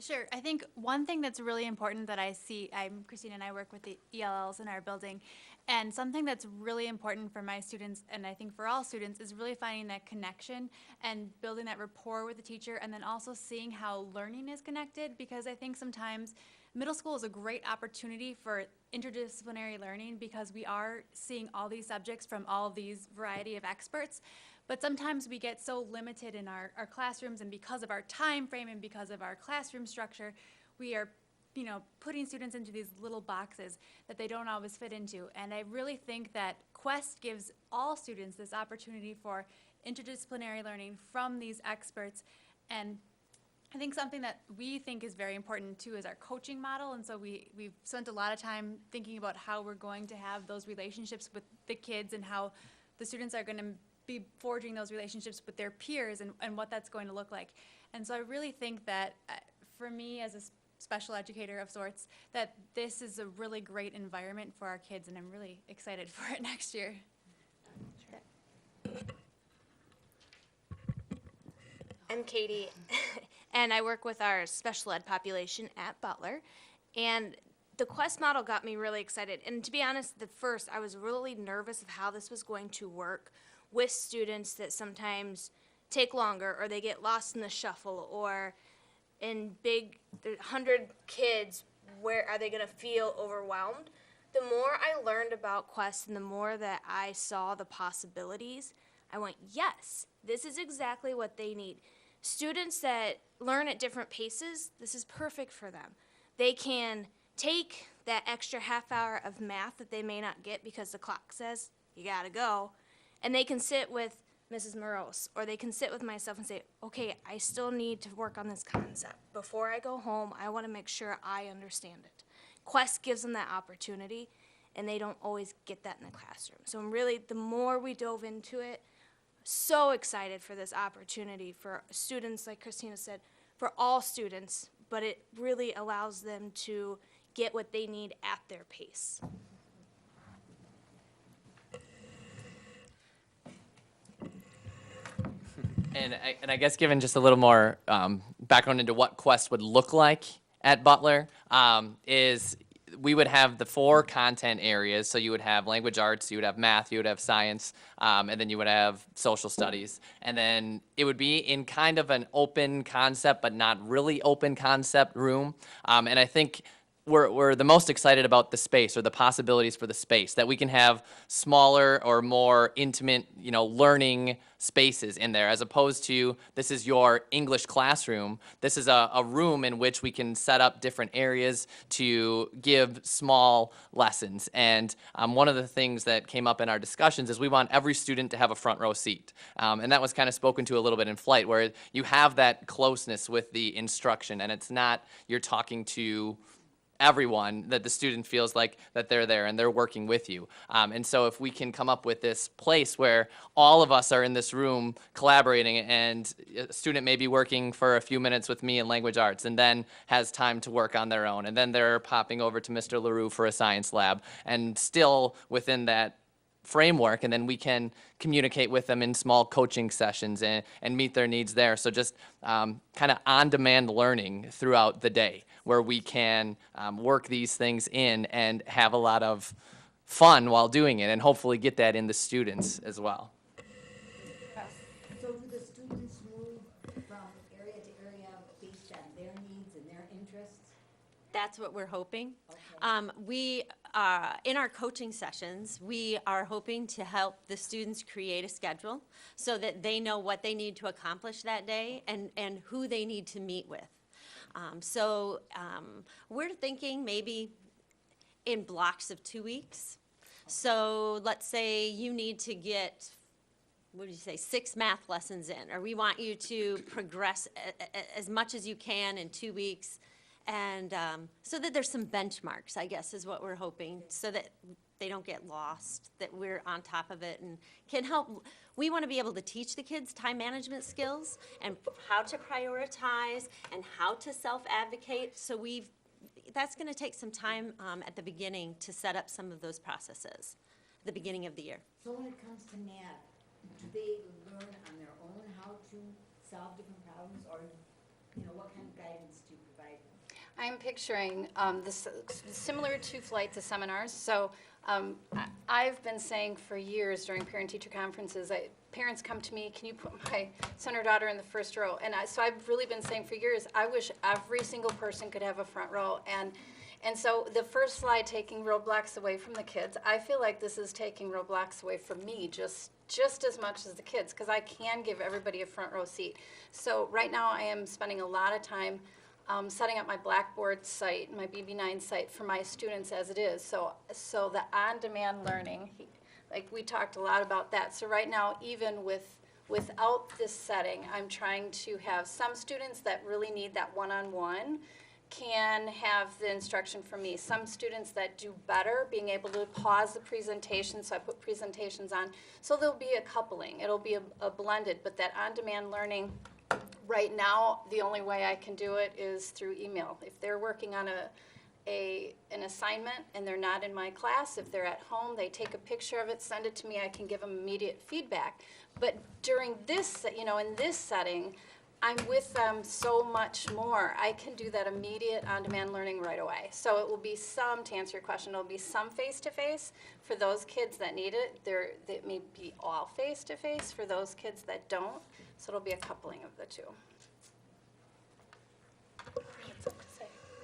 Sure. I think one thing that's really important that I see, Christina and I work with the ELLs in our building, and something that's really important for my students, and I think for all students, is really finding that connection and building that rapport with the teacher, and then also seeing how learning is connected, because I think sometimes middle school is a great opportunity for interdisciplinary learning because we are seeing all these subjects from all of these variety of experts. But sometimes we get so limited in our classrooms, and because of our time frame and because of our classroom structure, we are, you know, putting students into these little boxes that they don't always fit into. And I really think that Quest gives all students this opportunity for interdisciplinary learning from these experts. And I think something that we think is very important too is our coaching model. And so we've spent a lot of time thinking about how we're going to have those relationships with the kids and how the students are going to be forging those relationships with their peers and what that's going to look like. And so I really think that for me as a special educator of sorts, that this is a really great environment for our kids, and I'm really excited for it next year. I'm Katie, and I work with our special ed population at Butler. And the Quest model got me really excited. And to be honest, at first I was really nervous of how this was going to work with students that sometimes take longer, or they get lost in the shuffle, or in big 100 kids, where are they going to feel overwhelmed? The more I learned about Quest and the more that I saw the possibilities, I went, yes, this is exactly what they need. Students that learn at different paces, this is perfect for them. They can take that extra half hour of math that they may not get because the clock says you gotta go, and they can sit with Mrs. Morose, or they can sit with myself and say, okay, I still need to work on this concept. Before I go home, I want to make sure I understand it. Quest gives them that opportunity, and they don't always get that in the classroom. So really, the more we dove into it, so excited for this opportunity for students, like Christina said, for all students, but it really allows them to get what they need at their pace. And I guess given just a little more background into what Quest would look like at Butler, is we would have the 4 content areas. So you would have language arts, you would have math, you would have science, and then you would have social studies. And then it would be in kind of an open concept, but not really open concept room. And I think we're the most excited about the space, or the possibilities for the space, that we can have smaller or more intimate, learning spaces in there, as opposed to this is your English classroom. This is a room in which we can set up different areas to give small lessons. And one of the things that came up in our discussions is we want every student to have a front row seat. And that was kind of spoken to a little bit in flight, where you have that closeness with the instruction, and it's not you're talking to everyone, that the student feels like that they're there and they're working with you. And so if we can come up with this place where all of us are in this room collaborating, and a student may be working for a few minutes with me in language arts and then has time to work on their own, and then they're popping over to Mr. LaRue for a science lab, and still within that framework, and then we can communicate with them in small coaching sessions and meet their needs there. So just kind of on-demand learning throughout the day, where we can work these things in and have a lot of fun while doing it, and hopefully get that in the students as well. So do the students move from area to area based on their needs and their interests? That's what we're hoping. We, in our coaching sessions, we are hoping to help the students create a schedule so that they know what they need to accomplish that day and who they need to meet with. We're thinking maybe in blocks of 2 weeks. So let's say you need to get, 6 math lessons in, or we want you to progress as much as you can in 2 weeks. And so that there's some benchmarks, I guess, is what we're hoping, so that they don't get lost, that we're on top of it and can help. We want to be able to teach the kids time management skills and how to prioritize and how to self-advocate. So that's going to take some time at the beginning to set up some of those processes, at the beginning of the year. So when it comes to math, do they learn on their own how to solve different problems, or what kind of guidance do you provide them? I'm picturing this similar to flight to seminars. So I've been saying for years during parent-teacher conferences, parents come to me, can you put my son or daughter in the first row? And so I've really been saying for years, I wish every single person could have a front row. And so the first slide, taking roadblocks away from the kids, I feel like this is taking roadblocks away from me just as much as the kids, because I can give everybody a front row seat. So right now I am spending a lot of time setting up my Blackboard site, my BB9 site for my students as it is. So the on-demand learning, like we talked a lot about that. So right now, even without this setting, I'm trying to have some students that really need that one-on-one can have the instruction from me. Some students that do better being able to pause the presentation, so I put presentations on. So there'll be a coupling. It'll be a blended, but that on-demand learning, right now, the only way I can do it is through email. If they're working on an assignment and they're not in my class, if they're at home, they take a picture of it, send it to me, I can give them immediate feedback. But during this, in this setting, I'm with them so much more. I can do that immediate on-demand learning right away. So it will be some, to answer your question, it'll be some face-to-face for those kids that need it. It may be all face-to-face for those kids that don't. So it'll be a coupling of the two.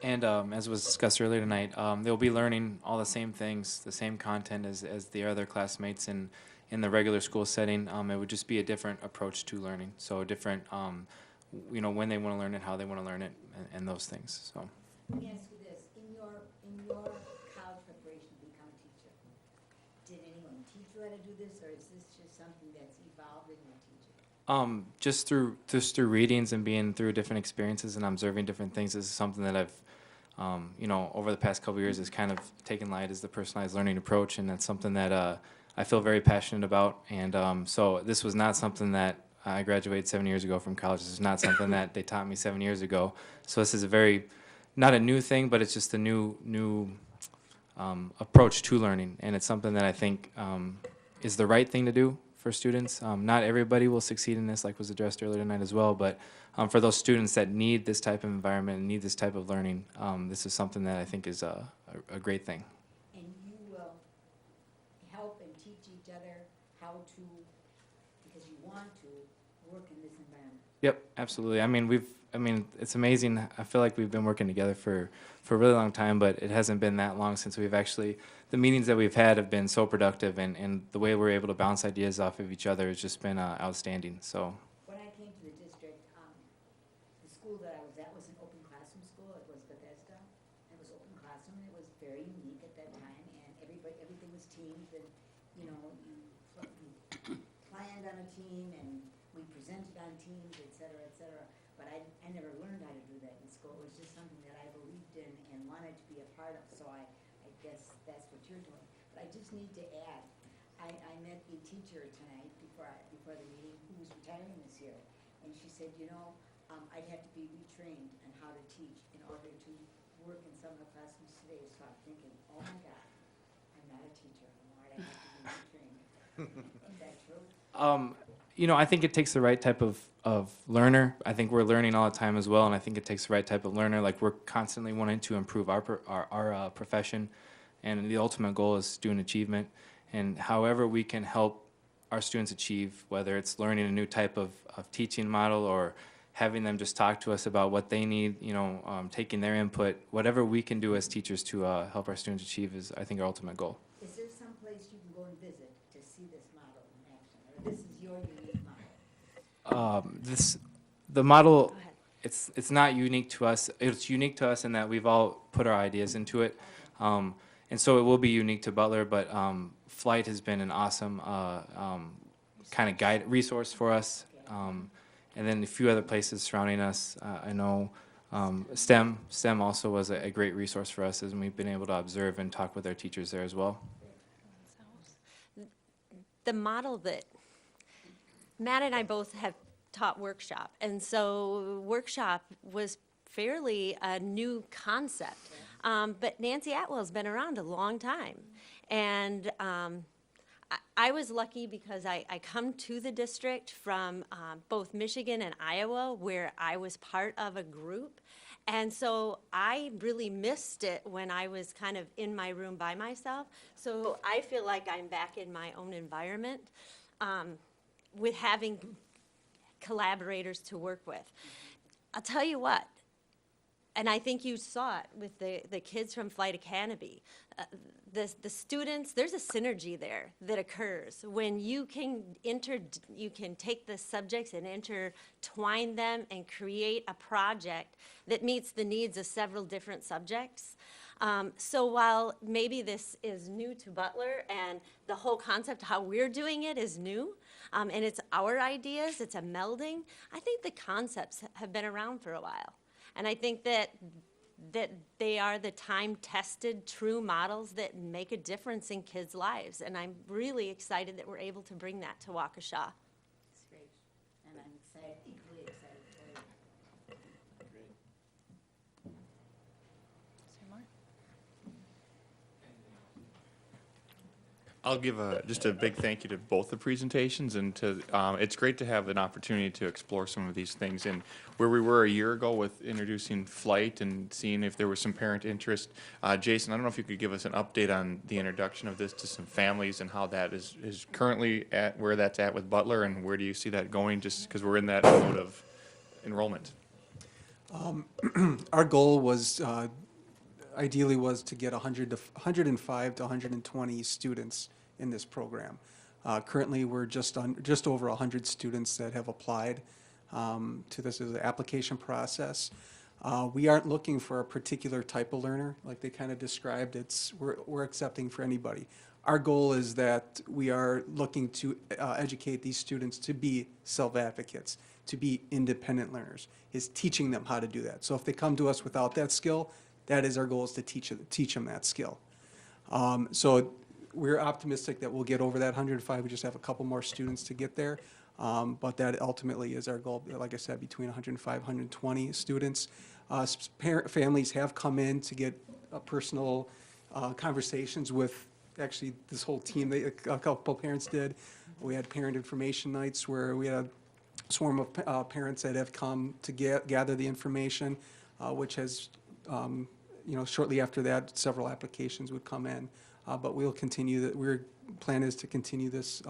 And as was discussed earlier tonight, they'll be learning all the same things, the same content as the other classmates in the regular school setting. It would just be a different approach to learning. So a different, when they want to learn it, how they want to learn it, and those things. So. Let me ask you this: in your college preparation to become a teacher, did anyone teach you how to do this, or is this just something that's evolved in your teaching? Just through readings and being through different experiences and observing different things is something that I've, over the past couple of years has kind of taken light as the personalized learning approach, and that's something that I feel very passionate about. And so this was not something that I graduated 7 years ago from college. This is not something that they taught me 7 years ago. So this is not a new thing, but it's just a new approach to learning, and it's something that I think is the right thing to do for students. Not everybody will succeed in this, like was addressed earlier tonight as well, but for those students that need this type of environment and need this type of learning, this is something that I think is a great thing. And you will help and teach each other how to, because you want to, work in this environment. Yep, absolutely. I mean, it's amazing. I feel like we've been working together for a really long time, but it hasn't been that long since we've actually, the meetings that we've had have been so productive, and the way we're able to bounce ideas off of each other has just been outstanding. So. When I came to the district, the school that I was at was an open classroom school. It was Bethesda. It was open classroom. It was very unique at that time, and everything was teamed, and you planned on a team, and we presented on teams, et cetera, but I never learned how to do that in school. It was just something that I believed in and wanted to be a part of, so I guess that's what you're doing. But I just need to add, I met a teacher tonight before the meeting who was retiring this year, and she said, I'd have to be retrained on how to teach in order to work in some of the classrooms today. So I'm thinking, oh my God, I'm not a teacher anymore. I have to be retrained. Is that true? I think it takes the right type of learner. I think we're learning all the time as well, and I think it takes the right type of learner. Like, we're constantly wanting to improve our profession, and the ultimate goal is student achievement. And however we can help our students achieve, whether it's learning a new type of teaching model or having them just talk to us about what they need, taking their input, whatever we can do as teachers to help our students achieve is, I think, our ultimate goal. Is there some place you can go and visit to see this model in action, or this is your unique model? The model, it's not unique to us. It's unique to us in that we've all put our ideas into it, and so it will be unique to Butler. But Flight has been an awesome kind of guide resource for us, and then a few other places surrounding us. I know STEM also was a great resource for us, as we've been able to observe and talk with our teachers there as well. The model that Matt and I both have taught workshop, and so workshop was fairly a new concept, but Nancy Atwell's been around a long time, and I was lucky because I come to the district from both Michigan and Iowa, where I was part of a group, and so I really missed it when I was kind of in my room by myself. So I feel like I'm back in my own environment with having collaborators to work with. I'll tell you what, and I think you saw it with the kids from Flight Academy. The students, there's a synergy there that occurs when you can take the subjects and intertwine them and create a project that meets the needs of several different subjects. So while maybe this is new to Butler and the whole concept, how we're doing it is new, and it's our ideas, it's a melding, I think the concepts have been around for a while. And I think that they are the time-tested, true models that make a difference in kids' lives. And I'm really excited that we're able to bring that to Waukesha. It's great, and I'm excited, equally excited for you. I'll give just a big thank you to both the presentations, and to it's great to have an opportunity to explore some of these things. And where we were a year ago with introducing Flight and seeing if there was some parent interest, Jason, I don't know if you could give us an update on the introduction of this to some families and how that is currently at, where that's at with Butler, and where do you see that going, just because we're in that mode of enrollment. Our goal was, ideally, was to get 105 to 120 students in this program. Currently, we're just over 100 students that have applied to this as an application process. We aren't looking for a particular type of learner, like they kind of described. We're accepting for anybody. Our goal is that we are looking to educate these students to be self-advocates, to be independent learners, is teaching them how to do that. So if they come to us without that skill, that is our goal, is to teach them that skill. So we're optimistic that we'll get over that 105. We just have a couple more students to get there. But that ultimately is our goal, like I said, between 105 and 120 students. Families have come in to get personal conversations with, actually, this whole team. A couple parents did. We had parent information nights where we had a swarm of parents that have come to gather the information, which has, shortly after that, several applications would come in. But we'll continue that. Our plan is to continue this,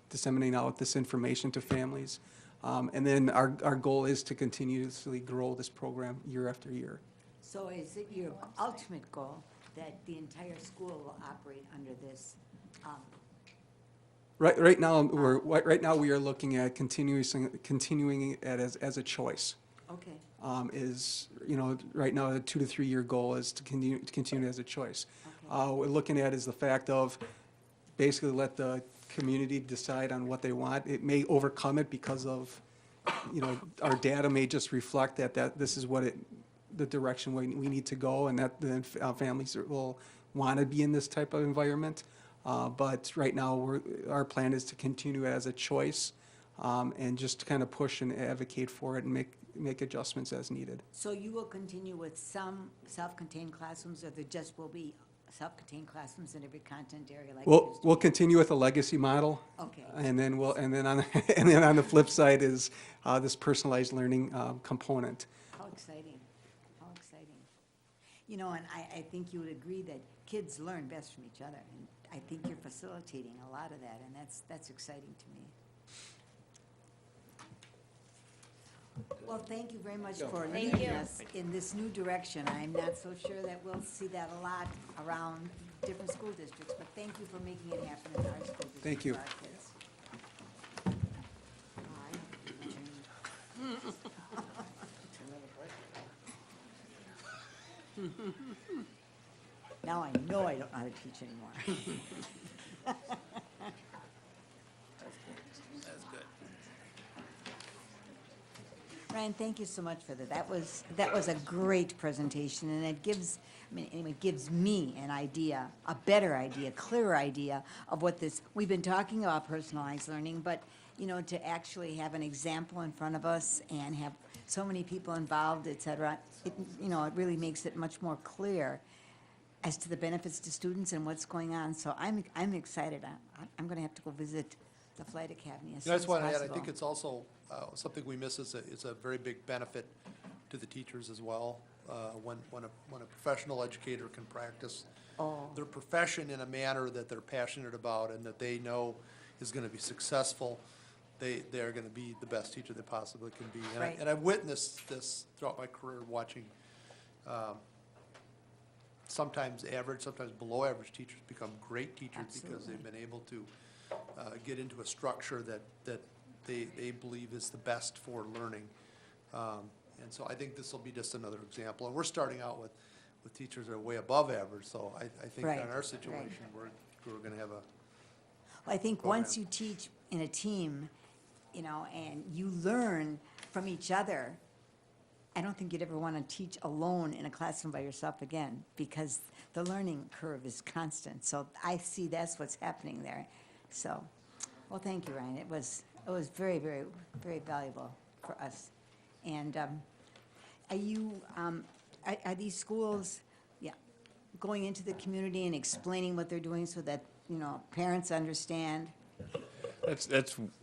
disseminating out this information to families. And then our goal is to continuously grow this program year after year. So is it your ultimate goal that the entire school will operate under this? Right now, we are looking at continuing it as a choice. Okay. Right now, the 2 to 3 year goal is to continue as a choice. What we're looking at is the fact of basically let the community decide on what they want. It may overcome it because of, our data may just reflect that this is the direction we need to go, and that then families will want to be in this type of environment. But right now, our plan is to continue as a choice, and just to kind of push and advocate for it and make adjustments as needed. So you will continue with some self-contained classrooms, or there just will be self-contained classrooms in every content area like We'll continue with a legacy model. Okay. And then on the flip side is this personalized learning component. How exciting, how exciting. And I think you would agree that kids learn best from each other, and I think you're facilitating a lot of that, and that's exciting to me. Well, thank you very much for leading us in this new direction. I'm not so sure that we'll see that a lot around different school districts, but thank you for making it happen in our school district. Thank you. For our kids. Now I know I don't know how to teach anymore. Ryan, thank you so much for that. That was a great presentation, and it gives, it gives me an idea, a better idea, clearer idea of what this, we've been talking about personalized learning, but, to actually have an example in front of us and have so many people involved, et cetera, it really makes it much more clear as to the benefits to students and what's going on. So I'm excited. I'm going to have to go visit the Flight Academy as soon as I just want to add, possible. I think it's also something we miss is it's a very big benefit to the teachers as well. When a professional educator can practice their profession in a manner that they're passionate about and that they know is going to be successful, they're going to be the best teacher they possibly can be. And, Right. and I've witnessed this throughout my career, watching sometimes average, sometimes below average teachers become great teachers because they've been able to get into a structure that they believe is the best for learning. And so I think this will be just another example. And we're starting out with teachers that are way above average, so I think Right, in our situation, we're going to have a Well, I think program. once you teach in a team, and you learn from each other, I don't think you'd ever want to teach alone in a classroom by yourself again, because the learning curve is constant. So I see that's what's happening there. So, well, thank you, Ryan. It was very, very, very valuable for us. And are these schools, going into the community and explaining what they're doing so that, parents understand?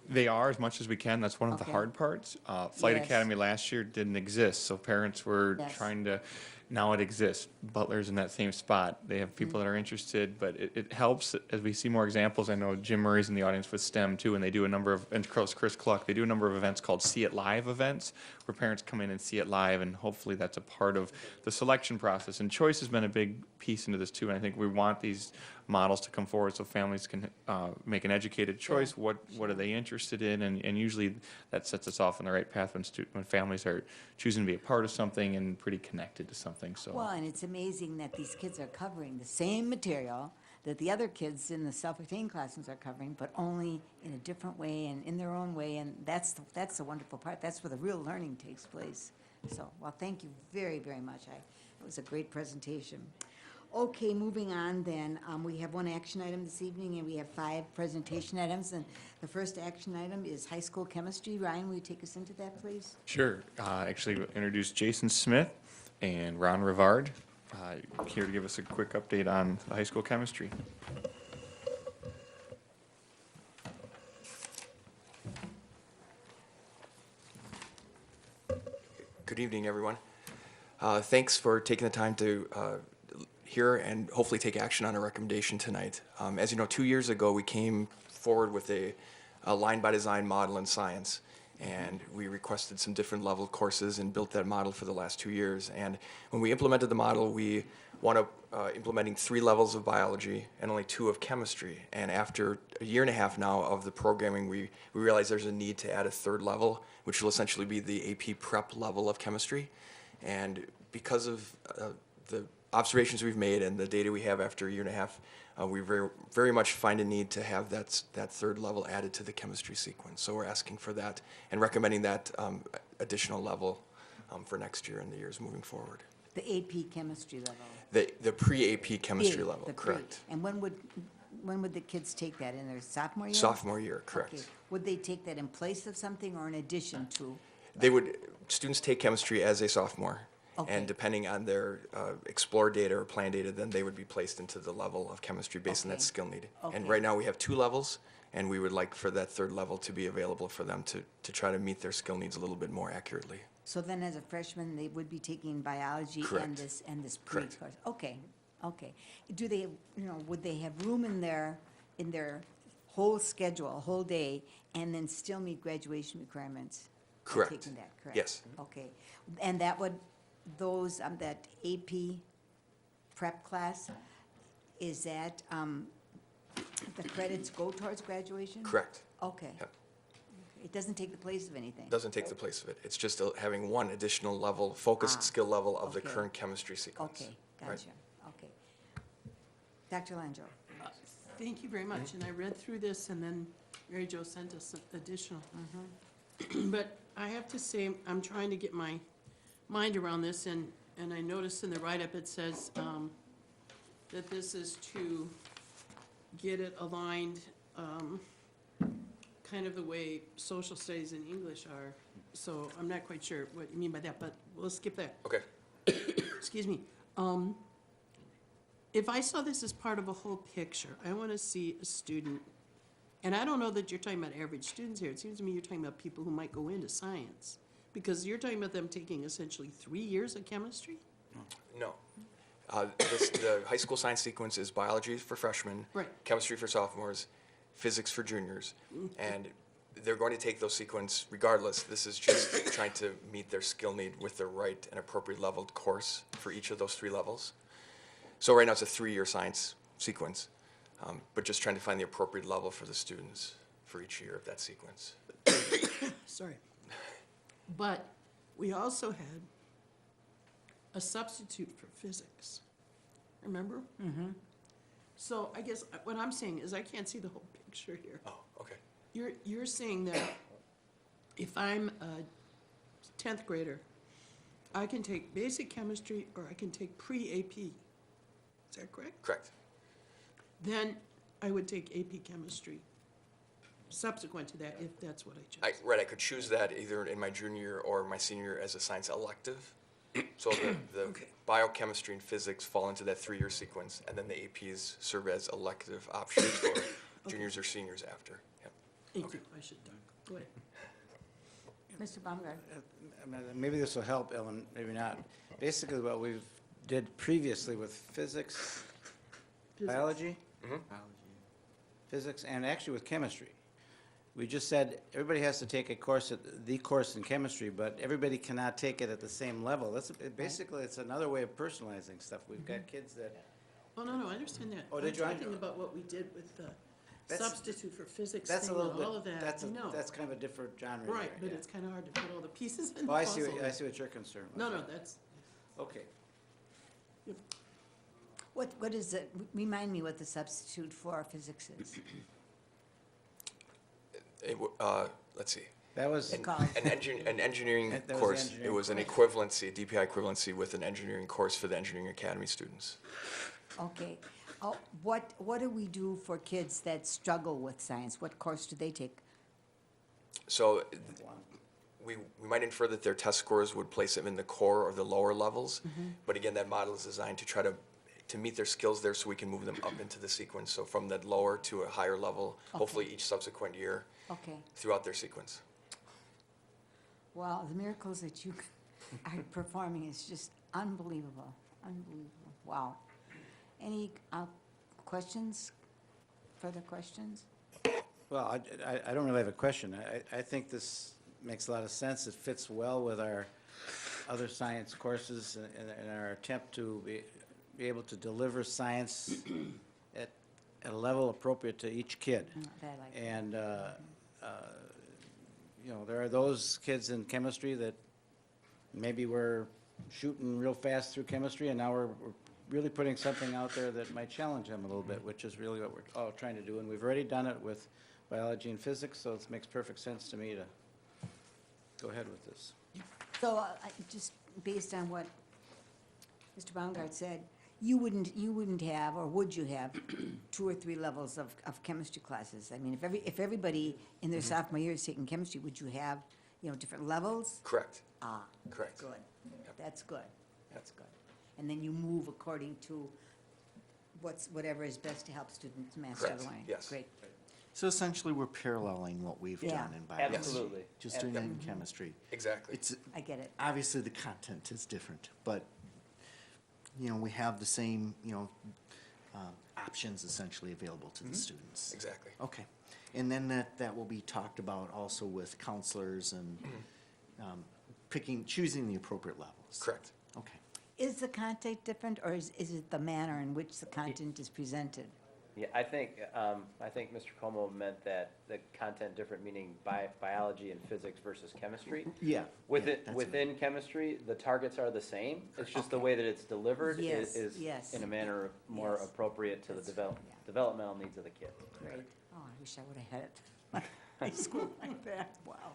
They are as much as we can. That's one of the Okay. hard parts. Flight Yes. Academy last year didn't exist, so parents were Yes. trying to, now it exists. Butler's in that same spot. They have Mm-hmm. people that are interested, but it helps as we see more examples. I know Jim Murray's in the audience with STEM too, and they do a number of, and Chris Cluck, they do a number of events called See It Live events, where parents come in and see it live, and hopefully that's a part of the selection process. And choice has been a big piece into this too, and I think we want these models to come forward so families can make an educated choice. What are they interested in? And usually that sets us off on the right path when families are choosing to be a part of something and pretty connected to something. So Well, and it's amazing that these kids are covering the same material that the other kids in the self-contained classrooms are covering, but only in a different way and in their own way, and that's the wonderful part. That's where the real learning takes place. So, well, thank you very, very much. It was a great presentation. Okay, moving on then, we have one action item this evening, and we have 5 presentation items, and the first action item is high school chemistry. Ryan, will you take us into that, please? sure. Actually, we'll introduce Jason Smith and Ron Rivard here to give us a quick update on the high school chemistry. Good evening, everyone. Thanks for taking the time to hear and hopefully take action on a recommendation tonight. As you know, 2 years ago, we came forward with a line by design model in science, and we requested some different level courses and built that model for the last 2 years. And when we implemented the model, we wound up implementing 3 levels of biology and only 2 of chemistry. And after a year and a half now of the programming, we realized there's a need to add a 3rd level, which will essentially be the AP prep level of chemistry. And because of the observations we've made and the data we have after a year and a half, we very much find a need to have that 3rd level added to the chemistry sequence. So we're asking for that and recommending that additional level for next year and the years moving forward. The AP chemistry level. The pre-AP chemistry Yeah, level, the pre. correct. And when would the kids take that, in their sophomore year? Sophomore year, correct. Okay. Would they take that in place of something or in addition to? Students take chemistry as a sophomore. Okay. And depending on their explore data or plan data, then they would be placed into the level of chemistry based on that skill need. Okay. And right now we have 2 levels, and we would like for that 3rd level to be available for them to try to meet their skill needs a little bit more accurately. So then as a freshman, they would be taking biology Correct. and this pre Correct. course? Okay, okay. Do they, would they have room in their whole schedule, whole day, and then still meet graduation requirements? by Correct. Taking that, correct? Yes. Okay. And that would, those, that AP prep class, is that, the credits go towards graduation? Correct. Okay. Yep. It doesn't take the place of anything? Doesn't take the place of it. It's just having one additional level, focused skill level of the okay. current chemistry sequence. Okay, Right. gotcha, okay. Dr. Langill? Thank you very much, and I read through this, and then Mary Jo sent us some additional. But I have to say, I'm trying to get my mind around this, and I noticed in the write-up it says that this is to get it aligned kind of the way social studies and English are. So I'm not quite sure what you mean by that, but we'll skip that. Okay. Excuse me. If I saw this as part of a whole picture, I want to see a student, and I don't know that you're talking about average students here. It seems to me you're talking about people who might go into science, because you're talking about them taking essentially 3 years of chemistry? No. The high school science sequence is biology for freshmen, Right. chemistry for sophomores, physics for juniors, and they're going to take those sequence regardless. This is just trying to meet their skill need with the right and appropriate leveled course for each of those 3 levels. So right now it's a 3-year science sequence, but just trying to find the appropriate level for the students for each year of that sequence. Sorry. But we also had a substitute for physics, remember? Mm-hmm. So I guess what I'm saying is I can't see the whole picture here. Oh, okay. You're saying that if I'm a 10th grader, I can take basic chemistry or I can take pre-AP. Is that correct? Correct. Then I would take AP chemistry subsequent to that if that's what I chose. I could choose that either in my junior or my senior year as a science elective. So the biochemistry and physics fall into that 3-year sequence, and then the APs serve as elective options for juniors or seniors after. Yep. Thank you. I should talk. Go ahead. Mr. Baumgart? Maybe this will help, Ellen, maybe not. Basically, what we did previously with physics, biology, physics, and actually with chemistry. We just said everybody has to take a course, the course in chemistry, but everybody cannot take it at the same level. Basically, it's another way of personalizing stuff. We've got kids that. Oh, no, I understand that. Oh, did you? I'm talking about what we did with the substitute for physics That's a thing little and bit. all of that. That's kind of a different genre. Right, there, but yeah. it's kind of hard to put all the pieces in the Oh, I puzzle. see what you're concerned with. No, that's. Okay. What is it, remind me what the substitute for physics is? Let's see. That was an engineering That was course. engineering It was an course. equivalency, a DPI equivalency with an engineering course for the engineering academy students. Okay. What do we do for kids that struggle with science? What course do they take? So we might infer that their test scores would place them in the core or the lower levels. But again, that model is designed to try to meet their skills there so we can move them up into the sequence. So from that lower to a higher level, hopefully each subsequent year Okay. throughout their sequence. Well, the miracles that you are performing is just unbelievable, unbelievable. Wow. Any questions, further questions? Well, I don't really have a question. I think this makes a lot of sense. It fits well with our other science courses in our attempt to be able to deliver science at a level appropriate to each kid. That I like. And, you know, there are those kids in chemistry that maybe we're shooting real fast through chemistry, and now we're really putting something out there that might challenge them a little bit, which is really what we're all trying to do. And we've already done it with biology and physics, so it makes perfect sense to me to go ahead with this. So, just based on what Mr. Baumgart said, you wouldn't have, or would you have, 2 or 3 levels of chemistry classes? I mean, if everybody in their sophomore year is taking chemistry, would you have, you know, different levels? Correct. Correct. Good. That's good. That's good. And then you move according to whatever is best to help students master Correct. the learning. Yes. Great. So essentially, we're paralleling what we've Yeah. done in biology. Absolutely. Just doing it in chemistry. Exactly. It's, I get it. obviously, the content is different, but, you know, we have the same, you know, options essentially available to the students. Exactly. Okay. And then that will be talked about also with counselors and choosing the appropriate levels. Correct. Okay. Is the content different, or is it the manner in which the content is presented? Yeah, I think Mr. Como meant that the content different, meaning biology and physics versus chemistry. Yeah. Within chemistry, the targets are the same. It's just the way that it's delivered Yes, is yes. in a manner more Yes. appropriate to the developmental needs of the kid. Great. Oh, I wish I would have had it high school like that. Wow.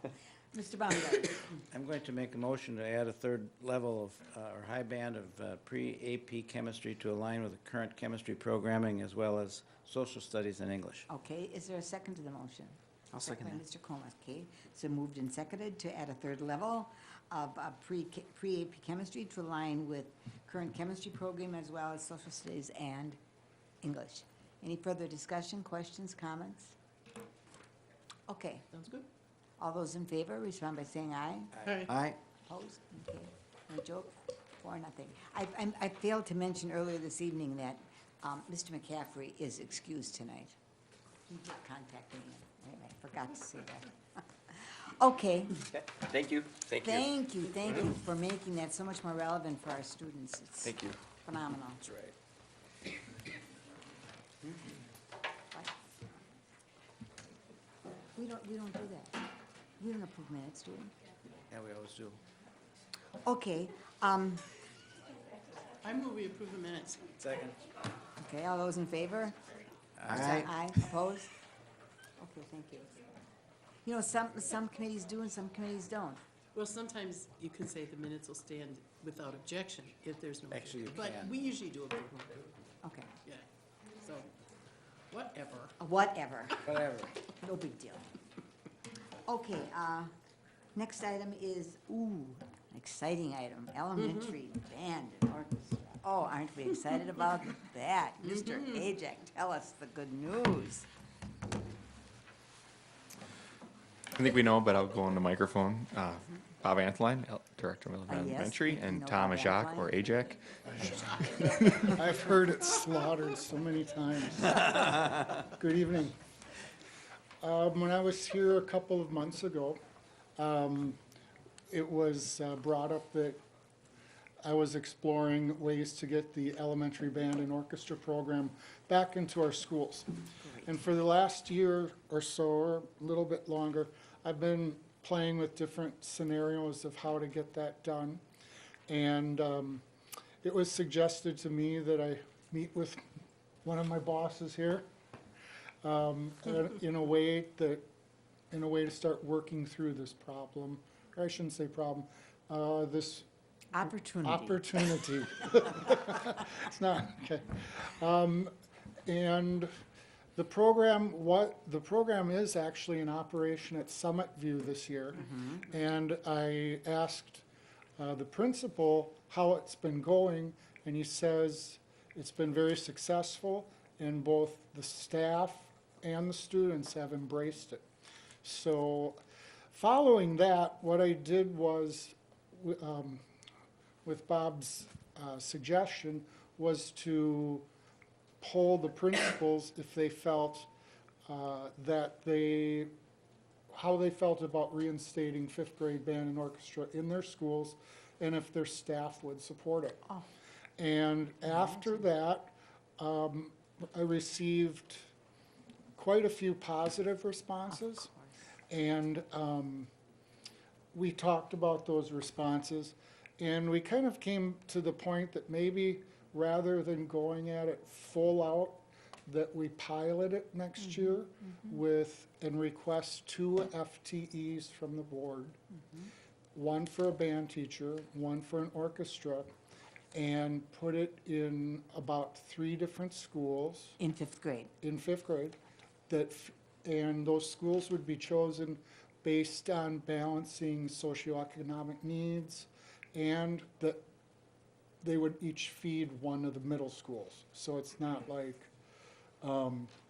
Mr. Baumgart. I'm going to make a motion to add a 3rd level of, or high band of pre-AP chemistry to align with the current chemistry programming as well as social studies and English. Okay, is there a second to the motion? I'll second by that. Mr. Comas, okay. So moved and seconded to add a 3rd level of pre-AP chemistry to align with current chemistry program as well as social studies and English. Any further discussion, questions, comments? Okay. Sounds good. All those in favor, respond by saying aye. Aye. Aye. Opposed? Okay. No joke? 4-0. I failed to mention earlier this evening that Mr. McCaffrey is excused tonight. He did contact me. Anyway, I forgot to say that. Okay. Okay, thank you. Thank you. Thank you for making that so much more relevant for our students. It's Thank you. phenomenal. That's right. We don't do that. We don't approve minutes, do we? Yeah, we always do. Okay, I move we approve the minutes. Second. okay, all those in favor? Aye. Aye, opposed? Okay, thank you. You know, some committees do and some committees don't. Well, sometimes you can say the minutes will stand without objection if there's no. Actually, you But can. we usually do approve them, Okay, yeah. So, whatever. whatever, Whatever. no big deal. Okay, next item is, an exciting item, elementary band and orchestra. Oh, aren't we excited about that? Mr. Ajak, tell us the good news. I think we know, but I'll go on the microphone. Bob Antheline, Director of yes, Elementary, we and know Tom Bob Ajak, Antheline. or Ajak. I've heard it slaughtered so many times. Good evening. When I was here a couple of months ago, it was brought up that I was exploring ways to get the elementary band and orchestra program back into our schools. And for the last year or so, or a little bit longer, I've been playing with different scenarios of how to get that done. And it was suggested to me that I meet with one of my bosses here in a way to start working through this problem, or I shouldn't say problem, this opportunity. It's not, okay. And the program is actually in operation at Summit View this year. And I asked the principal how it's been going, and he says it's been very successful, and both the staff and the students have embraced it. So following that, what I did was with Bob's suggestion, was to poll the principals if they felt how they felt about reinstating fifth grade band and orchestra in their schools, and if their staff would support it. Oh. And after that, I received quite a few positive responses. And we talked about those responses, and we kind of came to the point that maybe rather than going at it full out, that we pilot it next year and request 2 FTEs from the board, one for a band teacher, one for an orchestra, and put it in about 3 different schools. In 5th grade. In 5th grade, and those schools would be chosen based on balancing socioeconomic needs, and that they would each feed one of the middle schools. So it's not like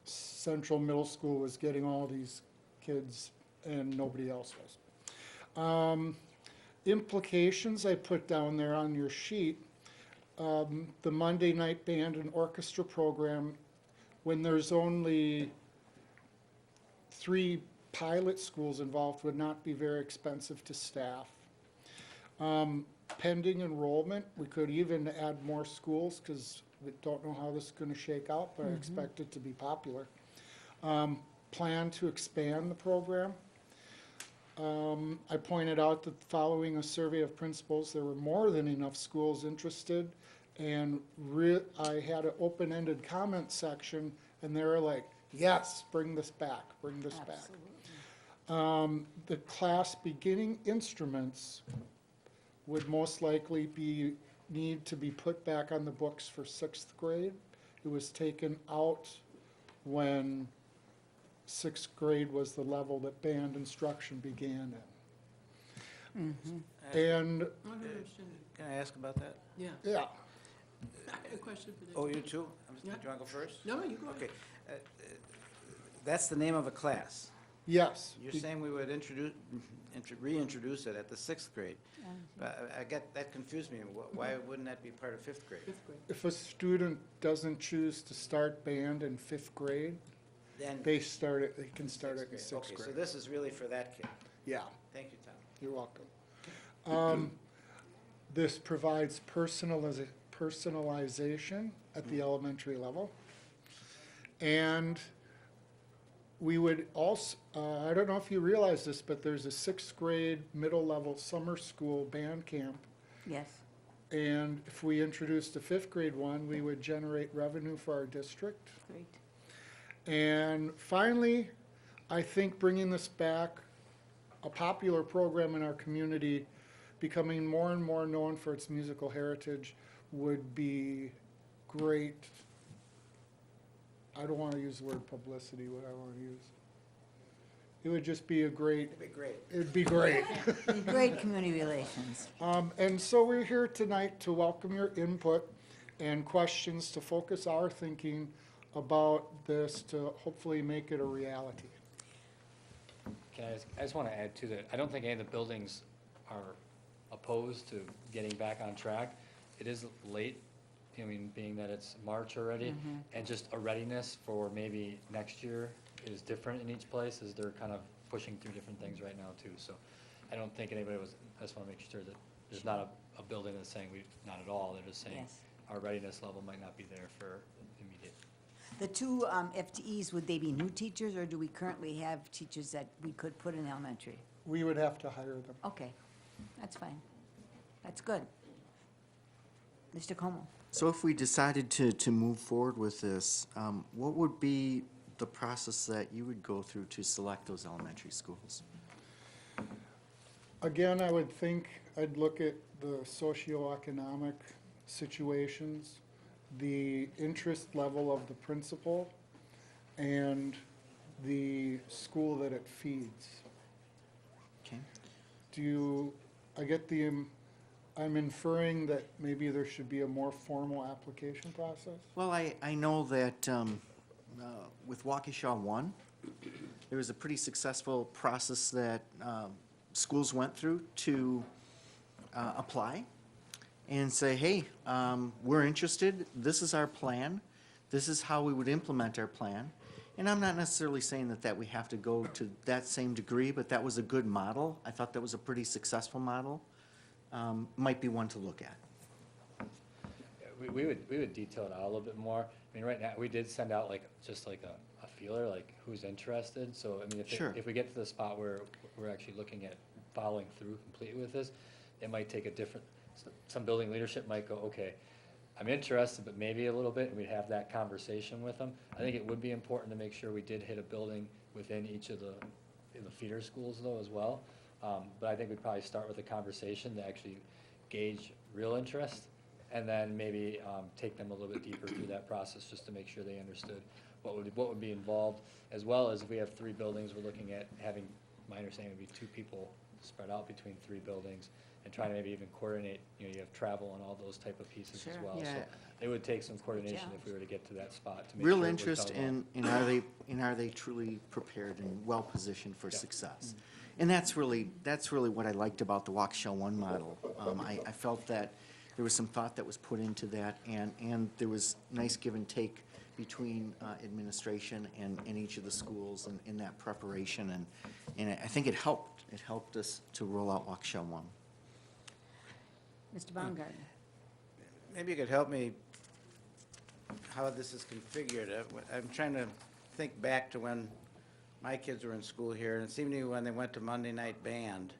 Central Middle School was getting all these kids and nobody else was. Implications I put down there on your sheet. The Monday night band and orchestra program, when there's only 3 pilot schools involved, would not be very expensive to staff. Pending enrollment, we could even add more schools because we don't know how this is going to shake out, but I expect it to be popular. Plan to expand the program. I pointed out that following a survey of principals, there were more than enough schools interested, and I had an open-ended comment section, and they were like, yes, bring this back, bring this back. The class beginning instruments would most likely need to be put back on the books for 6th grade. It was taken out when 6th grade was the level that band instruction began in. And Can I ask about that? Yeah. yeah, I have a question for the. Oh, you too? Yeah. Do you want to go first? No, you go ahead. Okay. That's the name of a class. yes. You're saying we would reintroduce it at the 6th grade. But I get, that confused me. Why wouldn't that be part of 5th grade? 5th grade. If a student doesn't choose to start band in 5th grade, Then they can start it in 6th Okay, grade. so this is really for that kid. Yeah, Thank you, Tom. you're welcome. This provides personalization at the elementary level. And we would also, I don't know if you realize this, but there's a 6th grade middle level summer school band camp. Yes. And if we introduced a 5th grade one, we would generate revenue for our district. Great. And finally, I think bringing this back, a popular program in our community, becoming more and more known for its musical heritage, would be great. I don't want to use the word publicity, what I want to use. It would just be a great. It'd be great. It'd be great. Great community relations. And so we're here tonight to welcome your input and questions to focus our thinking about this to hopefully make it a reality. I just want to add to that. I don't think any of the buildings are opposed to getting back on track. It is late, I mean, being that it's March already, and just a readiness for maybe next year is different in each place, as they're kind of pushing through different things right now too. So I don't think anybody was, I just want to make sure that there's not a building that's saying not at all. They're just saying Yes. our readiness level might not be there for immediate. The 2 FTEs, would they be new teachers, or do we currently have teachers that we could put in elementary? We would have to hire them. Okay, that's fine. That's good. Mr. Como? So if we decided to move forward with this, what would be the process that you would go through to select those elementary schools? Again, I would think I'd look at the socioeconomic situations, the interest level of the principal, and the school that it feeds. Okay. I'm inferring that maybe there should be a more formal application process? Well, I know that with Waukesha 1, there was a pretty successful process that schools went through to apply and say, hey, we're interested, this is our plan, this is how we would implement our plan. And I'm not necessarily saying that we have to go to that same degree, but that was a good model. I thought that was a pretty successful model. Might be one to look at. We would detail it out a little bit more. I mean, right now, we did send out just a feeler, like who's interested. So, I mean, Sure. if we get to the spot where we're actually looking at following through completely with this, it might take a different, some building leadership might go, okay, I'm interested, but maybe a little bit, and we'd have that conversation with them. I think it would be important to make sure we did hit a building within each of the feeder schools though as well. But I think we'd probably start with a conversation to actually gauge real interest, and then maybe take them a little bit deeper through that process just to make sure they understood what would be involved, as well as if we have 3 buildings, we're looking at having, my understanding would be 2 people spread out between 3 buildings, and trying to maybe even coordinate, you have travel and all those type of pieces as Sure. well. Yeah. So it would take some coordination if challenge. we were to get to that spot to make Real sure it was interest done well. in are they truly prepared and well-positioned for success? And that's really what I liked about the Waukesha One model. I felt that there was some thought that was put into that, and there was nice give and take between administration and each of the schools in that preparation, and I think it helped. It helped us to roll out Waukesha One. Mr. Baumgarten. Maybe you could help me how this is configured. I'm trying to think back to when my kids were in school here, and it seemed to me when they went to Monday night band,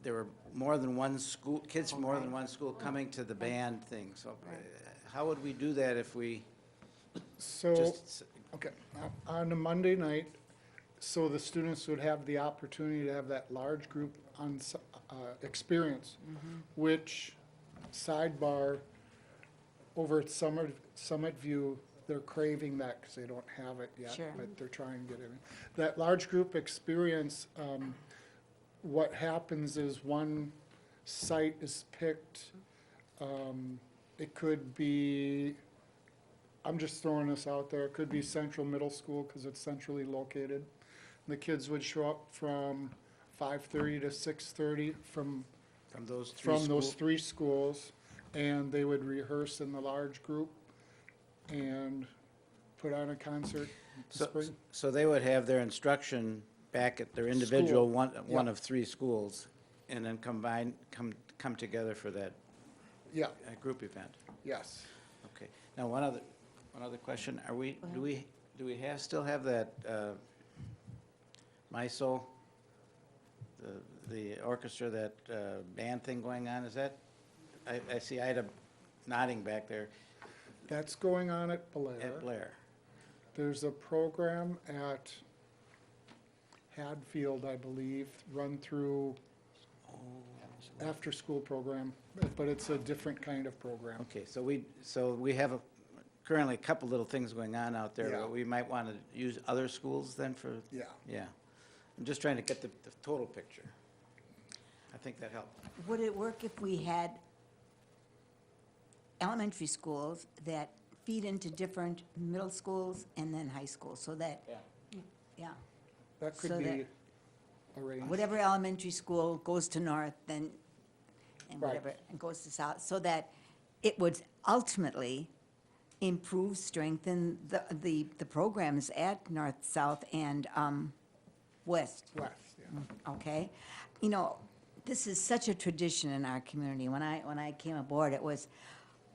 there were more than one school, kids from more than one school coming to the band thing. So how would we do that if we So, just, okay, on a Monday night, so the students would have the opportunity to have that large group experience, which, sidebar, over at Summit View, they're craving that because they don't have it yet, Sure. but they're trying to get it. That large group experience, what happens is one site is picked. It could be, I'm just throwing this out there, it could be Central Middle School because it's centrally located. The kids would show up from 5:30 to 6:30 from those those 3 schools, and they would rehearse in the large group and put on a concert in the spring. so they would have their instruction back at their individual School. one Yeah. of 3 schools, and then come together for that Yeah, group event? yes. Okay. Now, one other question. Do we still have that MISO, the orchestra, that band thing going on? Is that, I see Ida nodding back there. That's going on at Blair. At Blair. There's a program at Hadfield, I believe, run through after-school program, but it's a different kind of program. Okay, so we have currently a couple little things going on out there, Yeah. but we might want to use other schools then for? Yeah. Yeah. I'm just trying to get the total picture. I think that helped. Would it work if we had elementary schools that feed into different middle schools and then high schools, so that, yeah, That So could that be arranged. whatever elementary school goes to north, then, and Right. whatever, and goes to south, so that it would ultimately improve, strengthen the programs at north, south, and west. West, yeah. Okay? You know, this is such a tradition in our community. When I came aboard, it was,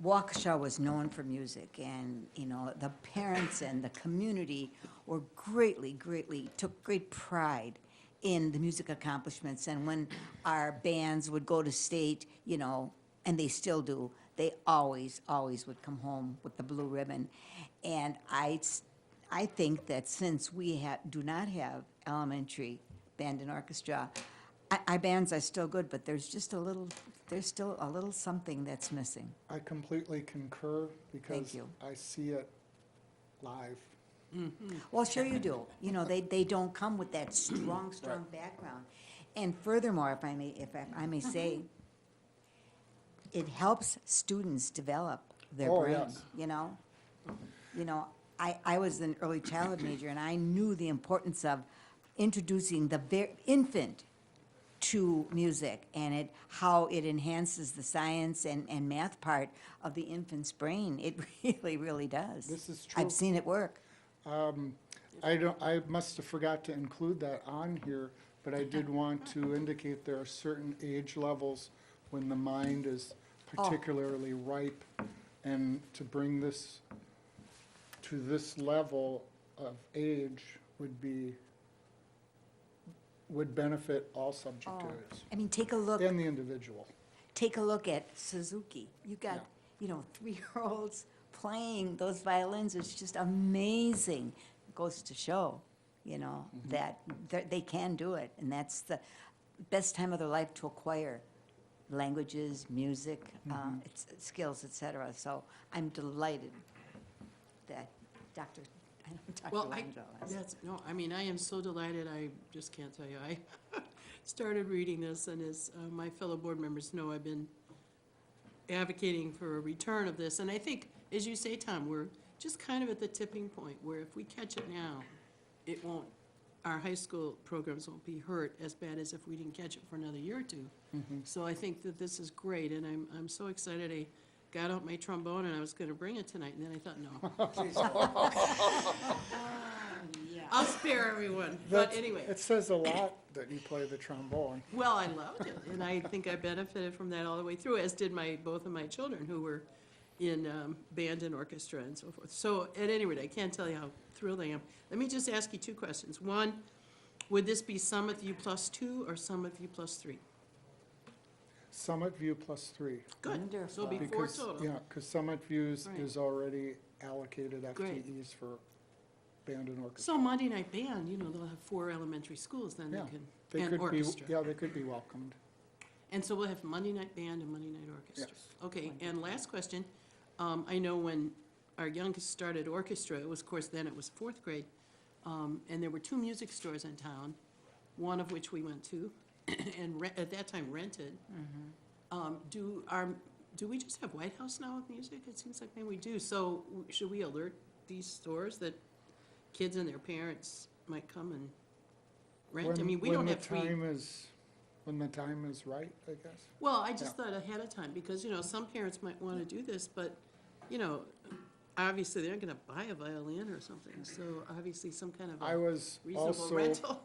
Waukesha was known for music, and, you know, the parents and the community were took great pride in the music accomplishments. And when our bands would go to state, you know, and they still do, they always would come home with the blue ribbon. And I think that since we do not have elementary band and orchestra, our bands are still good, but there's still a little something that's missing. I completely concur because you. I see it live. Well, sure you do. You know, they don't come with that strong background. And furthermore, if I may say, it helps students develop their Oh, brain, yes. you know? You know, I was an early childhood major, and I knew the importance of introducing the infant to music and how it enhances the science and math part of the infant's brain. It really, really does. This is true. I've seen it work. I must have forgot to include that on here, but I did want to indicate there are certain age levels when the mind is particularly ripe, and to bring this to this level of age would benefit all subject areas I mean, take a look. and the individual. Take a look at Suzuki. You got, Yeah. 3-year-olds playing those violins. It's just amazing. It goes to show, that they can do it. And that's the best time of their life to acquire languages, music, skills, et cetera. So I'm delighted that Dr. Well, Langell I am so delighted, I just can't tell you. I started reading this, and as my fellow board members know, I've been advocating for a return of this. And I think, as you say, Tom, we're just kind of at the tipping point where if we catch it now, our high school programs won't be hurt as bad as if we didn't catch it for another year or two. So I think that this is great, and I'm so excited. I got out my trombone and I was going to bring it tonight, and then I thought, no. I'll spare everyone, but anyway. It says a lot that you play the trombone. Well, I loved it, and I think I benefited from that all the way through, as did both of my children who were in band and orchestra and so forth. So at any rate, I can't tell you how thrilled I am. Let me just ask you two questions. One, would this be Summit View +2 or Summit View +3? Summit View +3. Good, so it'll be 4 total. Yeah, because Summit Views Right. is already allocated Great. FTEs for band and orchestra. So Monday Night Band, they'll have 4 elementary schools, then Yeah, they can, and orchestra. they could be welcomed. And so we'll have Monday Night Band and Monday Night Orchestra. Yes. Okay, and last question, I know when our youngest started orchestra, it was, of course, then it was 4th grade, and there were 2 music stores in town, one of which we went to, and at that time rented. Do we just have White House now with music? It seems like maybe we do. So should we alert these stores that kids and their parents might come and rent? We don't have free. When the time is right, I guess. Well, I just thought ahead of time, because, some parents might want to do this, but, obviously they're not going to buy a violin or something, so obviously some kind of I was reasonable also, rental.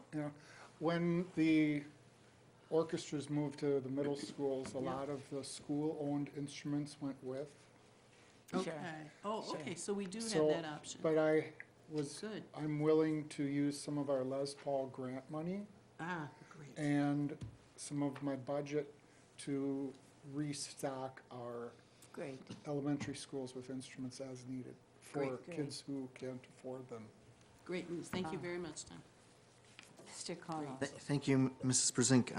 when the orchestras moved to the middle schools, a lot of the school-owned instruments went with. Okay. Oh, okay, so we do have So, that option. But Good. I'm willing to use some of our Les Paul grant money Ah, great. and some of my budget to restock our Great. elementary schools with instruments as needed for Great. kids who can't afford them. Great news. Thank you very much, Tom. Mr. Connell. Thank you, Mrs. Brezink.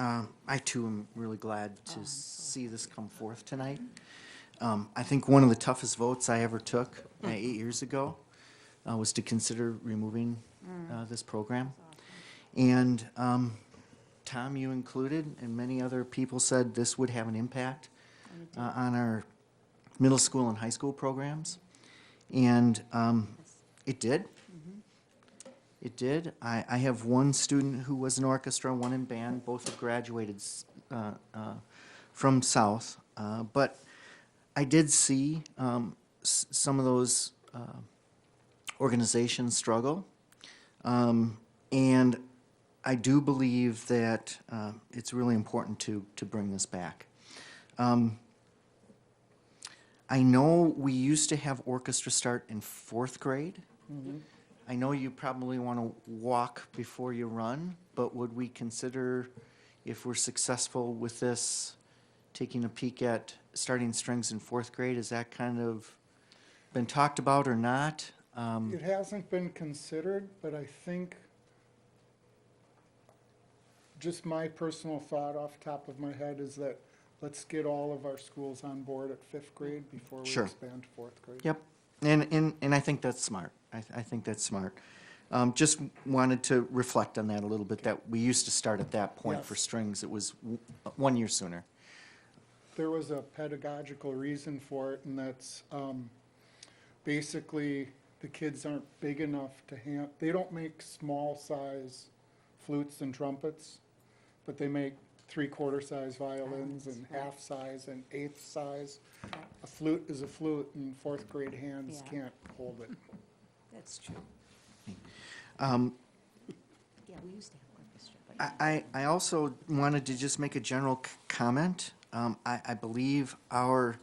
I too am really glad to see this come forth tonight. I think one of the toughest votes I ever took 8 years ago was to consider removing this program. And Tom, you included, and many other people said this would have an impact on our middle school and high school programs. And it did. It did. I have one student who was in orchestra, one in band. Both have graduated from South. But I did see some of those organizations struggle. And I do believe that it's really important to bring this back. I know we used to have orchestra start in 4th grade. I know you probably want to walk before you run, but would we consider, if we're successful with this, taking a peek at starting strings in 4th grade? Has that kind of been talked about or not? It hasn't been considered, but I think, just my personal thought off the top of my head is that let's get all of our schools on board at 5th grade before we Sure. expand to 4th grade. Yep, and I think that's smart. I think that's smart. Just wanted to reflect on that a little bit, that we used to start at that point for Yes. strings. It was 1 year sooner. There was a pedagogical reason for it, and that's basically the kids aren't big enough to they don't make small size flutes and trumpets, but they make three-quarter size violins and half size and eighth size. A flute is a flute, and fourth grade hands Yeah. can't hold it. That's true. Um, Yeah, we used to have orchestra, but. I also wanted to just make a general comment. I believe our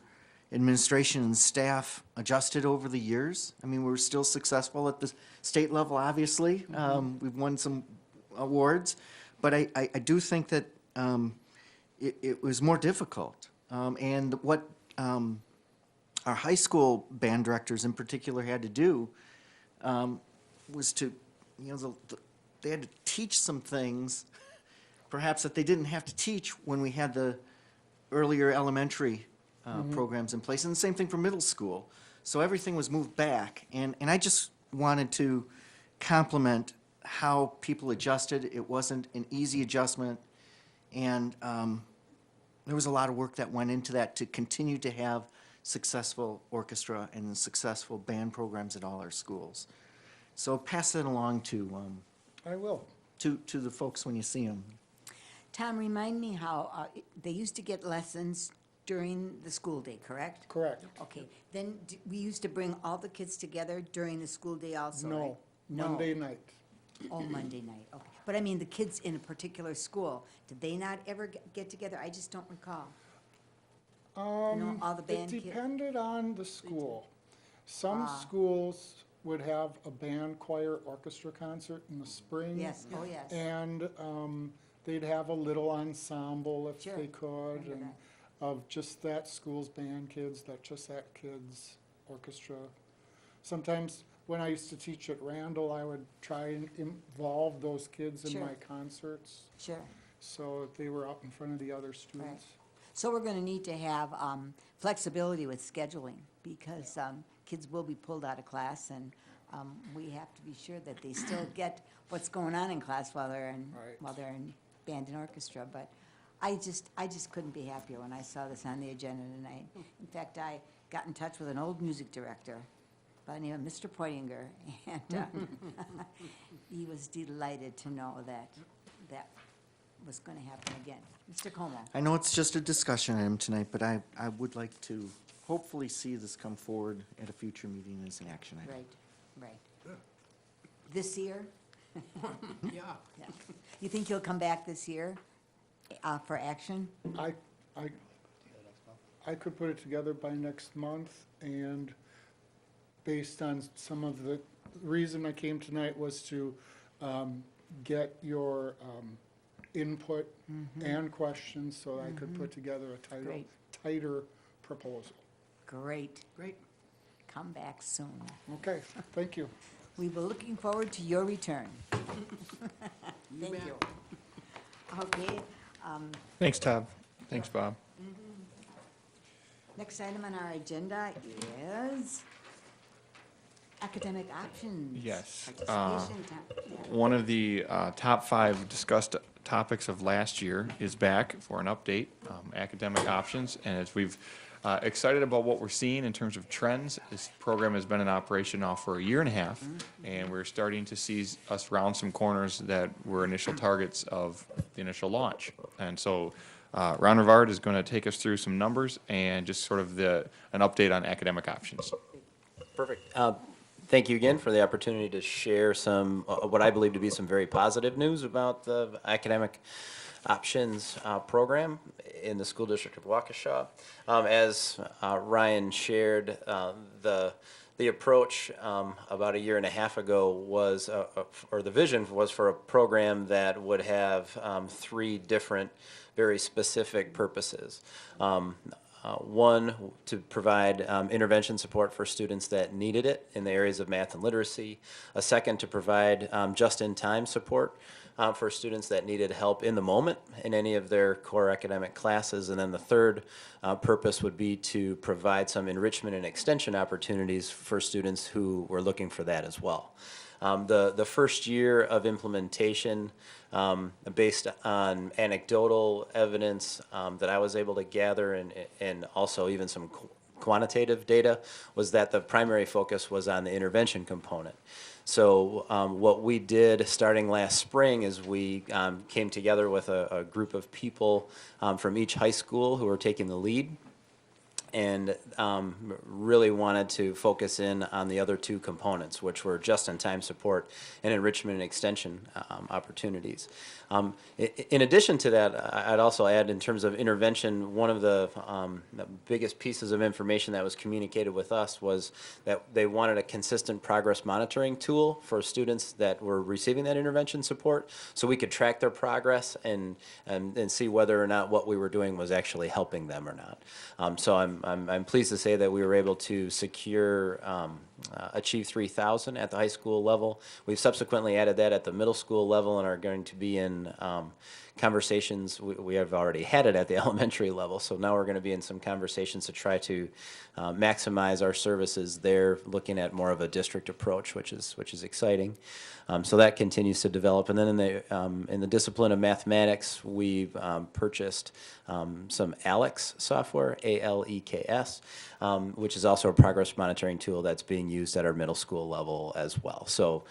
administration and staff adjusted over the years. I mean, we're still successful at the state level, obviously. We've won some awards, but I do think that it was more difficult. And what our high school band directors in particular had to do was to, they had to teach some things perhaps that they didn't have to teach when we had the earlier elementary programs in place, and the same thing for middle school. So everything was moved back, and I just wanted to compliment how people adjusted. It wasn't an easy adjustment, and there was a lot of work that went into that to continue to have successful orchestra and successful band programs at all our schools. So pass that along to I will. to the folks when you see them. Tom, remind me how, they used to get lessons during the school day, correct? Correct. Okay, then we used to bring all the kids together during the school day also, right? No, Monday night. Oh, Monday night, okay. But I mean, the kids in a particular school, did they not ever get together? I just don't recall. All the band It kids. depended on the school. Some Ah. schools would have a band choir orchestra concert in the spring. Yes, oh, yes. And they'd have a little ensemble if Sure, they could, remember and that. of just that school's band kids, just that kid's orchestra. Sometimes when I used to teach at Randall, I would try and involve those kids in Sure. my concerts, Sure. so that they were out in front of the other students. So we're gonna need to have flexibility with scheduling, because kids will be pulled out of class, and we have to be sure that they still get what's going on in class while they're in, band and orchestra. But I just couldn't be happier when I saw this on the agenda tonight. In fact, I got in touch with an old music director by the name of Mr. Poitinger, and he was delighted to know that that was gonna happen again. Mr. Como? I know it's just a discussion item tonight, but I would like to hopefully see this come forward at a future meeting as an action item. Right. This year? Yeah. You think you'll come back this year for action? I could put it together by next month, and based on some of the reason I came tonight was to get your input and questions so I could put together a tighter proposal. Great. Come back soon. Okay, thank you. We were looking forward to your return. Thank you. Okay, Thanks, Todd. Thanks, Bob. next item on our agenda is academic options. Yes. Participation time. Yeah. One of the top 5 discussed topics of last year is back for an update, academic options. And as we've excited about what we're seeing in terms of trends, this program has been in operation now for a year and a half, and we're starting to see us round some corners that were initial targets of the initial launch. And so Ron Rivard is going to take us through some numbers and just sort of an update on academic options. Perfect. Thank you again for the opportunity to share some, what I believe to be some very positive news about the academic options program in the school district of Waukesha. As Ryan shared, the approach about a year and a half ago was, or the vision was for a program that would have 3 different very specific purposes. One, to provide intervention support for students that needed it in the areas of math and literacy. A second, to provide just-in-time support for students that needed help in the moment in any of their core academic classes. And then the third purpose would be to provide some enrichment and extension opportunities for students who were looking for that as well. The first year of implementation, based on anecdotal evidence that I was able to gather, and also even some quantitative data was that the primary focus was on the intervention component. So what we did starting last spring is we came together with a group of people from each high school who were taking the lead, and really wanted to focus in on the other two components, which were just-in-time support and enrichment and extension opportunities. In addition to that, I'd also add, in terms of intervention, one of the biggest pieces of information that was communicated with us was that they wanted a consistent progress monitoring tool for students that were receiving that intervention support, so we could track their progress and see whether or not what we were doing was actually helping them or not. So I'm pleased to say that we were able to secure Achieve 3000 at the high school level. We've subsequently added that at the middle school level and are going to be in conversations. We have already had it at the elementary level, so now we're going to be in some conversations to try to maximize our services there, looking at more of a district approach, which is exciting. So that continues to develop. And then in the discipline of mathematics, we've purchased some ALEKS software, ALEKS, which is also a progress monitoring tool that's being used at our middle school level as well. So,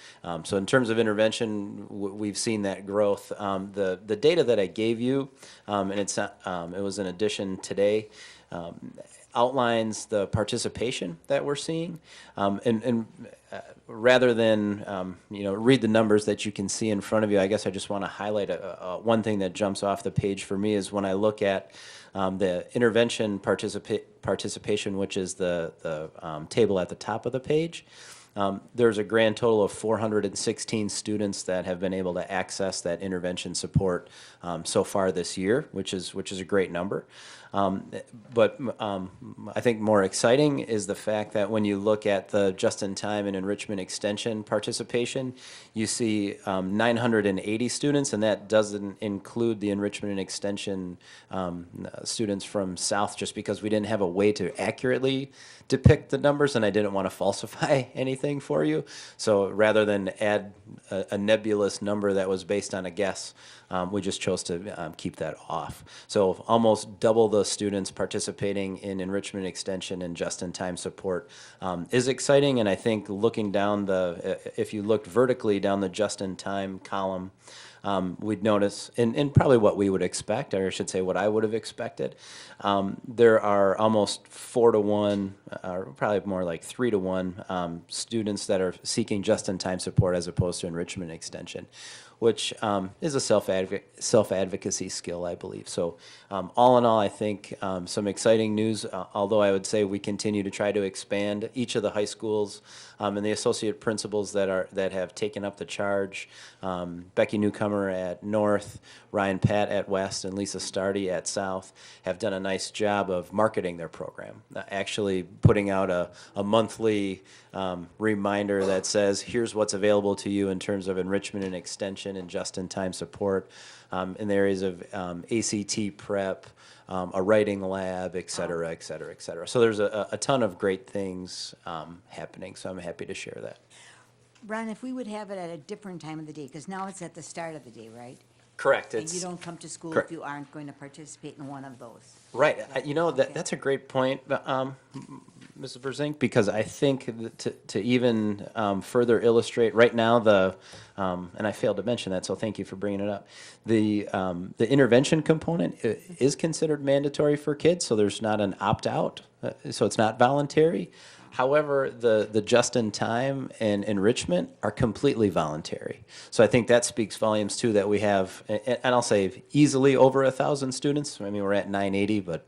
so in terms of intervention, we've seen that growth. The data that I gave you, and it was an addition today, outlines the participation that we're seeing, and rather than read the numbers that you can see in front of you, I guess I just want to highlight one thing that jumps off the page for me is when I look at the intervention participation, which is the table at the top of the page. There's a grand total of 416 students that have been able to access that intervention support so far this year, which is a great number. But I think more exciting is the fact that when you look at the just-in-time and enrichment extension participation, you see 980 students, and that doesn't include the enrichment and extension students from South, just because we didn't have a way to accurately depict the numbers, and I didn't want to falsify anything for you. So rather than add a nebulous number that was based on a guess, we just chose to keep that off. So almost double the students participating in enrichment extension and just-in-time support is exciting, and I think looking down if you looked vertically down the just-in-time column, we'd notice, and probably what we would expect, or I should say what I would have expected, there are almost 4 to 1, or probably more like 3 to 1 students that are seeking just-in-time support as opposed to enrichment extension, which is a self-advocacy skill, I believe. So all in all, I think some exciting news, although I would say we continue to try to expand each of the high schools and the associate principals that have taken up the charge. Becky Newcomer at North, Ryan Pat at West, and Lisa Stardy at South have done a nice job of marketing their program, actually putting out a monthly reminder that says, here's what's available to you in terms of enrichment and extension and just-in-time support in the areas of ACT prep, a writing lab, et cetera, et cetera, et cetera. So there's a ton of great things happening, so I'm happy to share that. Ron, if we would have it at a different time of the day, because now it's at the start of the day, right? Correct. And you don't come to school correct. if you aren't going to participate in one of those. Right. That's a great point, Mrs. Verzink, because I think to even further illustrate, right now and I failed to mention that, so thank you for bringing it up. The intervention component is considered mandatory for kids, so there's not an opt-out, so it's not voluntary. However, the just-in-time and enrichment are completely voluntary. So I think that speaks volumes too, that we have, and I'll say easily over 1,000 students. I mean, we're at 980, but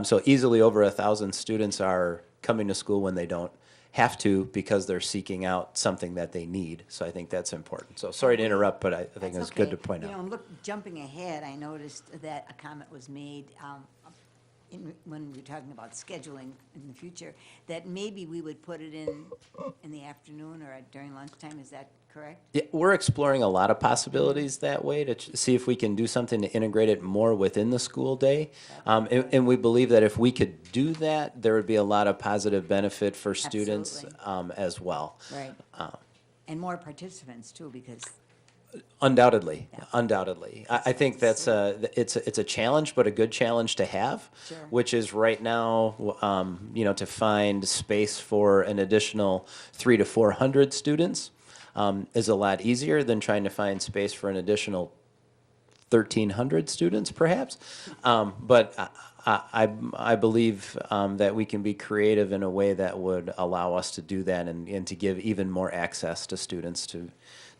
so easily over 1,000 students are coming to school when they don't have to because they're seeking out something that they need. So I think that's important. So sorry to interrupt, but I think it's good to point out. You know, jumping ahead, I noticed that a comment was made when we were talking about scheduling in the future, that maybe we would put it in the afternoon or during lunchtime. Is that correct? Yeah, we're exploring a lot of possibilities that way to see if we can do something to integrate it more within the school day. And we believe that if we could do that, there would be a lot of positive benefit for students as well. Right. And more participants too, because Undoubtedly, undoubtedly. I think it's a challenge, but a good challenge to have, Sure. which is right now, to find space for an additional 300 to 400 students is a lot easier than trying to find space for an additional 1,300 students, perhaps. But I believe that we can be creative in a way that would allow us to do that and to give even more access to students to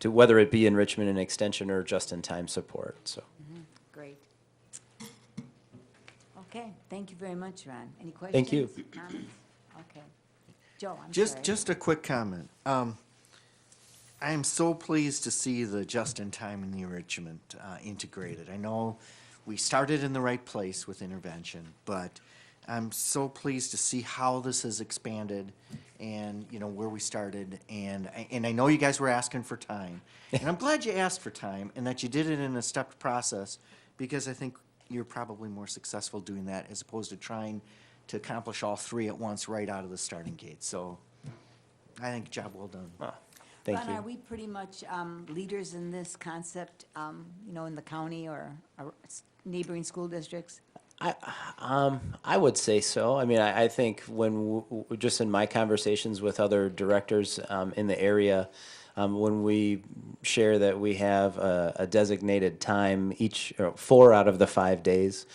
whether it be enrichment and extension or just-in-time support. So. Great. Okay, thank you very much, Ron. Any questions? Thank you. Comments? Okay. Joe, I'm Just, sorry. just a quick comment. I am so pleased to see the just-in-time and the enrichment integrated. I know we started in the right place with intervention, but I'm so pleased to see how this has expanded and, where we started. And I know you guys were asking for time. And I'm glad you asked for time and that you did it in a stepped process, because I think you're probably more successful doing that as opposed to trying to accomplish all three at once right out of the starting gate. So I think job well done. Thank Ron, you. are we pretty much leaders in this concept, in the county or neighboring school districts? I would say so. I mean, I think when just in my conversations with other directors in the area, when we share that we have a designated time 4 out of the 5 days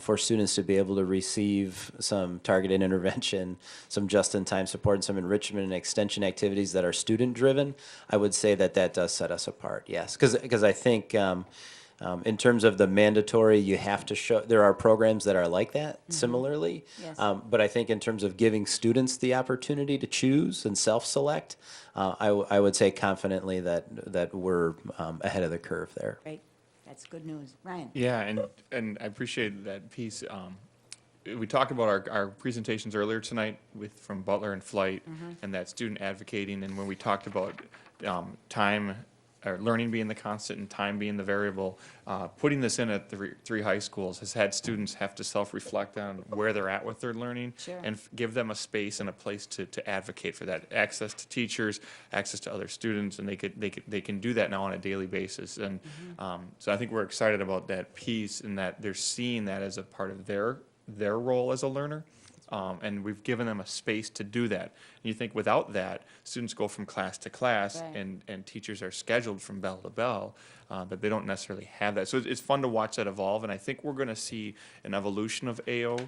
for students to be able to receive some targeted intervention, some just-in-time support, and some enrichment and extension activities that are student-driven, I would say that does set us apart, yes. Because I think in terms of the mandatory, you have to show, there are programs that are like that similarly. Yes. But I think in terms of giving students the opportunity to choose and self-select, I would say confidently that we're ahead of the curve there. Great, that's good news. Ryan? Yeah, and I appreciate that piece. We talked about our presentations earlier tonight from Butler and Flight and that student advocating, and when we talked about time, or learning being the constant and time being the variable, putting this in at the three high schools has had students have to self-reflect on where they're at with their learning. Sure. And give them a space and a place to advocate for that. Access to teachers, access to other students, and they can do that now on a daily basis. And so I think we're excited about that piece and that they're seeing that as a part of their role as a learner. And we've given them a space to do that. And you think without that, students go from class to class, Right. and teachers are scheduled from bell to bell, but they don't necessarily have that. So it's fun to watch that evolve, and I think we're going to see an evolution of AO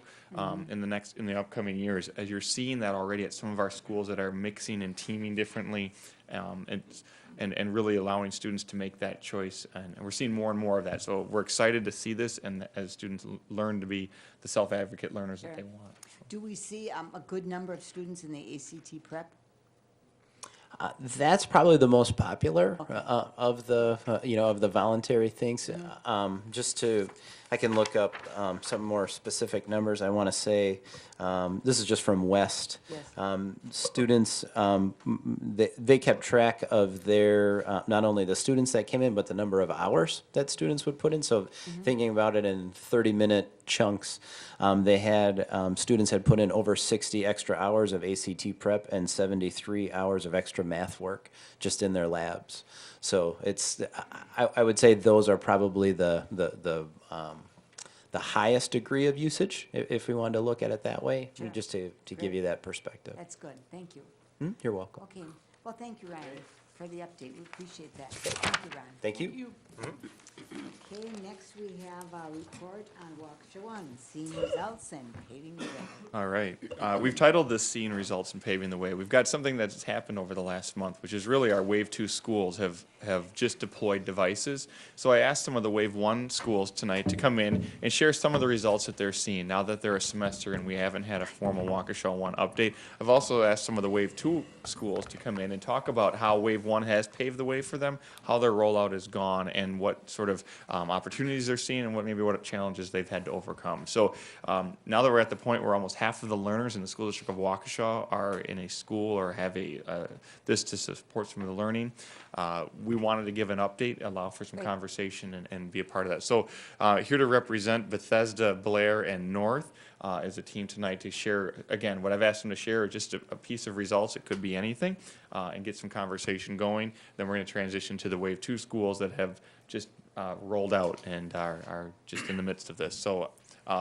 in the upcoming years, as you're seeing that already at some of our schools that are mixing and teaming differently, and really allowing students to make that choice. And we're seeing more and more of that. So we're excited to see this, and as students learn to be the self-advocate learners that they want. Do we see a good number of students in the ACT prep? That's probably the most popular of the of the voluntary things. I can look up some more specific numbers. I want to say this is just from West. Yes. Students, they kept track of their not only the students that came in, but the number of hours that students would put in. So thinking about it in 30-minute chunks, they had students had put in over 60 extra hours of ACT prep and 73 hours of extra math work just in their labs. So I would say those are probably the highest degree of usage, if we wanted to look at it that way, Sure. just to Great. give you that perspective. That's good, thank you. You're welcome. Okay, well, thank you, Ryan, for the update. We appreciate that. Thank you, Ron. Thank you. Okay, next we have a report on Waukesha 1, seeing results and paving the way. All right. We've titled this Seeing Results and Paving the Way. We've got something that's happened over the last month, which is really our Wave 2 schools have just deployed devices. So I asked some of the Wave 1 schools tonight to come in and share some of the results that they're seeing now that they're a semester and we haven't had a formal Waukesha 1 update. I've also asked some of the Wave 2 schools to come in and talk about how Wave 1 has paved the way for them, how their rollout has gone, and what sort of opportunities they're seeing and what challenges they've had to overcome. So now that we're at the point where almost half of the learners in the school district of Waukesha are in a school or have this to support some of the learning, we wanted to give an update, allow for some conversation and be a part of that. So here to represent Bethesda, Blair, and North as a team tonight to share, again, what I've asked them to share is just a piece of results. It could be anything, and get some conversation going. Then we're going to transition to the Wave 2 schools that have just rolled out and are just in the midst of this. So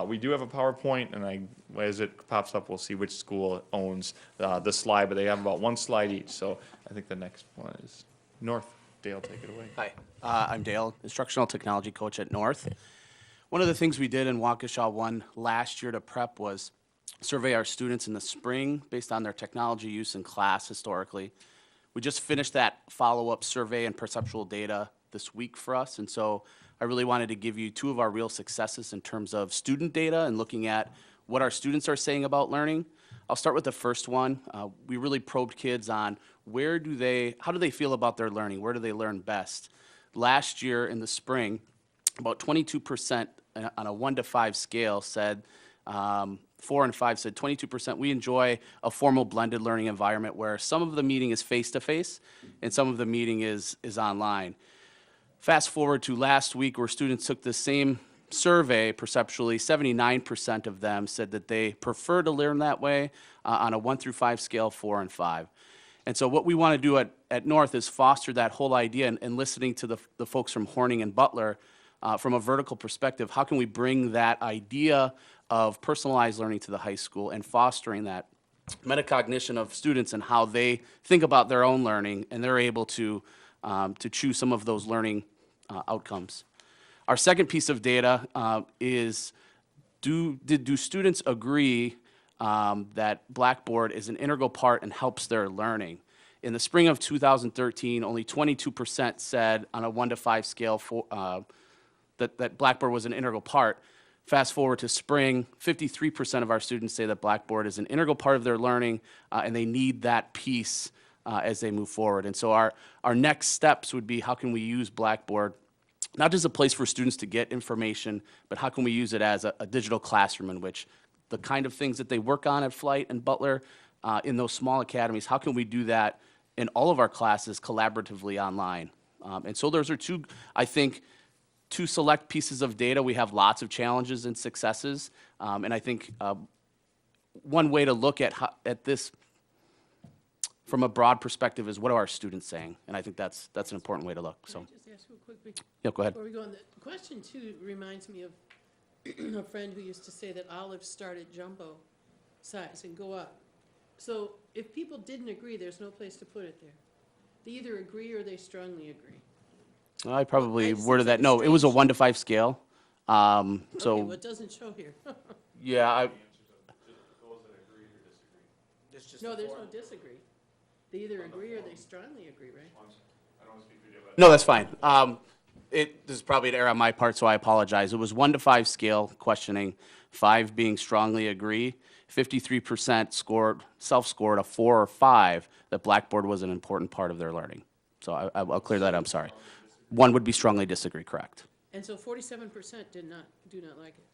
we do have a PowerPoint, and as it pops up, we'll see which school owns the slide, but they have about one slide each. So I think the next one is North. Dale, take it away. Hi, I'm Dale, instructional technology coach at North. One of the things we did in Waukesha 1 last year to prep was survey our students in the spring based on their technology use in class historically. We just finished that follow-up survey and perceptual data this week for us, and so I really wanted to give you 2 of our real successes in terms of student data and looking at what our students are saying about learning. I'll start with the first one. We really probed kids on how do they feel about their learning? Where do they learn best? Last year in the spring, about 22% on a 1 to 5 scale said, 4 and 5 said 22%, we enjoy a formal blended learning environment where some of the meeting is face-to-face and some of the meeting is online. Fast forward to last week where students took the same survey perceptually, 79% of them said that they prefer to learn that way on a 1 through 5 scale, 4 and 5. And so what we want to do at North is foster that whole idea and listening to the folks from Horning and Butler from a vertical perspective. How can we bring that idea of personalized learning to the high school and fostering that metacognition of students and how they think about their own learning, and they're able to choose some of those learning outcomes. Our second piece of data is do students agree that Blackboard is an integral part and helps their learning? In the spring of 2013, only 22% said on a 1 to 5 scale that Blackboard was an integral part. Fast forward to spring, 53% of our students say that Blackboard is an integral part of their learning, and they need that piece as they move forward. And so our next steps would be, how can we use Blackboard not just a place for students to get information, but how can we use it as a digital classroom in which the kind of things that they work on at Flight and Butler in those small academies, how can we do that in all of our classes collaboratively online? And so those are two select pieces of data. We have lots of challenges and successes, and I think one way to look at this from a broad perspective is, what are our students saying? And I think that's an important way to look. So, Can I just ask you a quick? Yeah, go ahead. Before we go on, the question 2 reminds me of a friend who used to say that olives start at jumbo size and go up. So if people didn't agree, there's no place to put it there. They either agree or they strongly agree. I probably worded that. No, it was a 1 to 5 scale. So Okay, well, it doesn't show here. yeah, No, there's no disagree. They either agree or they strongly agree, right? no, that's fine. This is probably an error on my part, so I apologize. It was 1 to 5 scale questioning, 5 being strongly agree. 53% self-scored a 4 or 5 that Blackboard was an important part of their learning. So I'll clear that. I'm sorry. 1 would be strongly disagree, correct. And so 47% do not like it.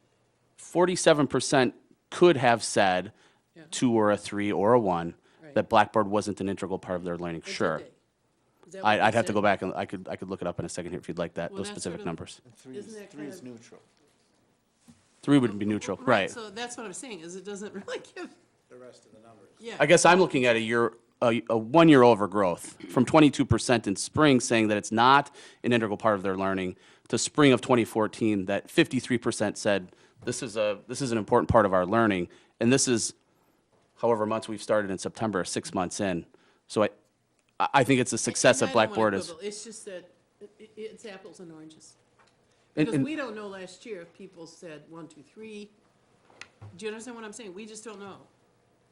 47% could have said Yeah. 2 or a 3 or a 1, Right. that Blackboard wasn't an integral part of their learning. Or did Sure. they? Is that what I'd they have to said? go back and I could look it up in a second here if you'd like that, Well, those that's specific sort of- numbers. Isn't that kind of? neutral. 3 would be neutral, right. So that's what I'm saying, is it doesn't really give. The rest of the numbers. Yeah. I guess I'm looking at a 1 year overgrowth from 22% in spring saying that it's not an integral part of their learning, to spring of 2014 that 53% said this is an important part of our learning, and this is however months we've started in September, 6 months in. So I think it's a success And that I don't wanna Blackboard is. quibble. It's just that it's apples and oranges. And- Because and- we don't know last year if people said 1, 2, 3. Do you understand what I'm saying? We just don't know.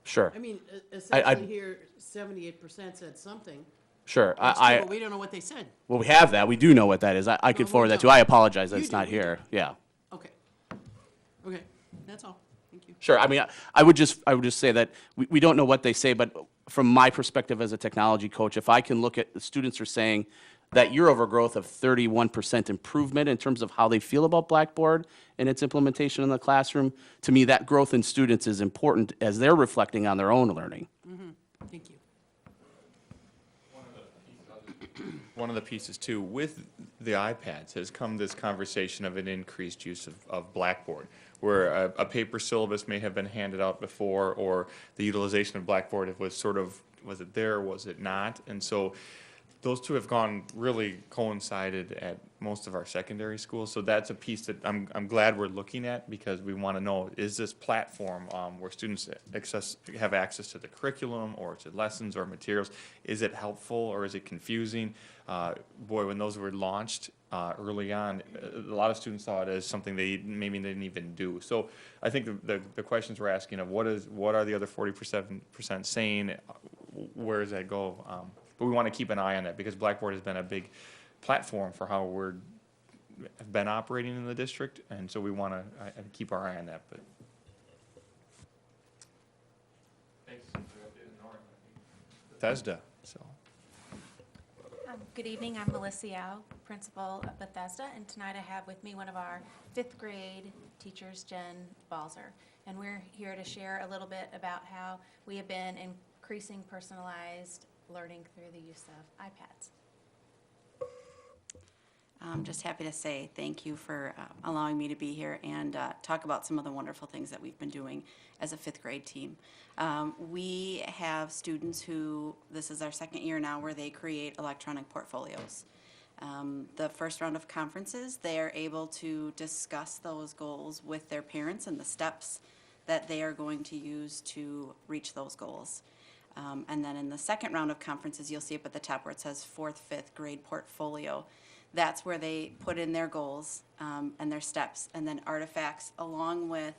Sure. I mean, I- essentially here, 78% said something. Sure. That's true, but we don't know what they said. Well, we have that. We do know what that is. I could we forward that to. don't. I apologize that You it's do, not we here. Yeah. Okay. Okay, that's all. Thank you. Sure. I mean, I would just say that we don't know what they say, but from my perspective as a technology coach, if I can look at the students are saying that year-over growth of 31% improvement in terms of how they feel about Blackboard and its implementation in the classroom, to me, that growth in students is important as they're reflecting on their own learning. Thank you. One of the pieces too, with the iPads has come this conversation of an increased use of Blackboard, where a paper syllabus may have been handed out before, or the utilization of Blackboard was sort of, was it there, was it not? And so those two have gone really coincided at most of our secondary schools. So that's a piece that I'm glad we're looking at, because we want to know, is this platform where students have access to the curriculum or to lessons or materials, is it helpful or is it confusing? Boy, when those were launched early on, a lot of students saw it as something they maybe didn't even do. So I think the questions we're asking of what are the other 40% saying, where does that go? But we want to keep an eye on that, because Blackboard has been a big platform for how have been operating in the district, and so we want to keep our eye on that. But thanks for the update, Nora. Bethesda. So. Good evening, I'm Melissa Yao, principal of Bethesda, and tonight I have with me one of our 5th grade teachers, Jen Balzer, and we're here to share a little bit about how we have been increasing personalized learning through the use of iPads. I'm just happy to say thank you for allowing me to be here and talk about some of the wonderful things that we've been doing as a 5th grade team. We have students who, this is our 2nd year now, where they create electronic portfolios. The first round of conferences, they are able to discuss those goals with their parents and the steps that they are going to use to reach those goals. And then in the 2nd round of conferences, you'll see up at the top where it says 4th, 5th grade portfolio. That's where they put in their goals and their steps, and then artifacts along with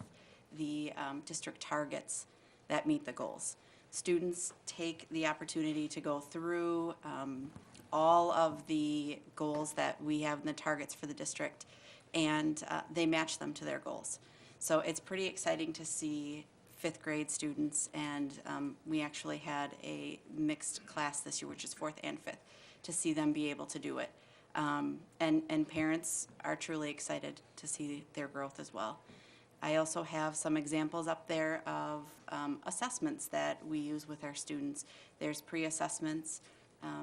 the district targets that meet the goals. Students take the opportunity to go through all of the goals that we have in the targets for the district, and they match them to their goals. So it's pretty exciting to see 5th grade students, and we actually had a mixed class this year, which is 4th and 5th, to see them be able to do it. And parents are truly excited to see their growth as well. I also have some examples up there of assessments that we use with our students. There's pre-assessments,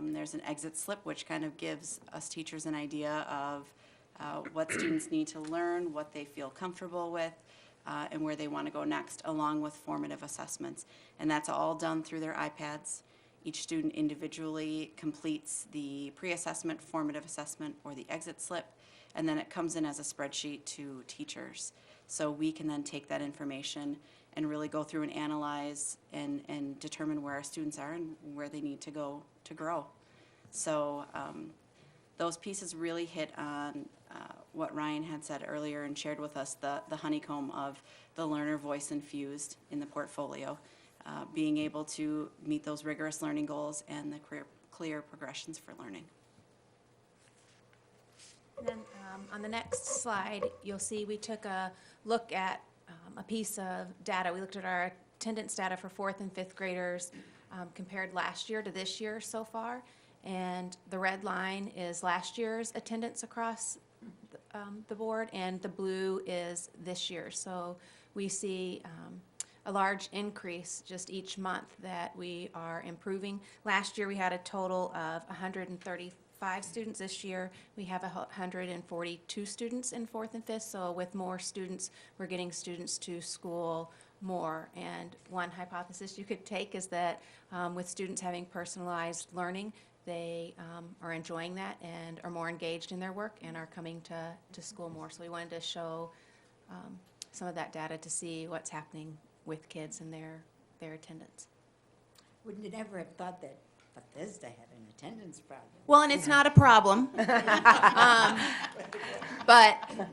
there's an exit slip, which kind of gives us teachers an idea of what students need to learn, what they feel comfortable with, and where they want to go next, along with formative assessments. And that's all done through their iPads. Each student individually completes the pre-assessment, formative assessment, or the exit slip, and then it comes in as a spreadsheet to teachers. So we can then take that information and really go through and analyze and determine where our students are and where they need to go to grow. So those pieces really hit on what Ryan had said earlier and shared with us, the honeycomb of the learner voice infused in the portfolio, being able to meet those rigorous learning goals and the clear progressions for learning. And then on the next slide, you'll see we took a look at a piece of data. We looked at our attendance data for 4th and 5th graders compared last year to this year so far. And the red line is last year's attendance across the board, and the blue is this year. So we see a large increase just each month that we are improving. Last year we had a total of 135 students. This year we have 142 students in 4th and 5th. So with more students, we're getting students to school more. And one hypothesis you could take is that with students having personalized learning, they are enjoying that and are more engaged in their work and are coming to school more. So we wanted to show some of that data to see what's happening with kids and their attendance. Wouldn't have ever have thought that Bethesda had an attendance problem. Well, and it's not a problem. But,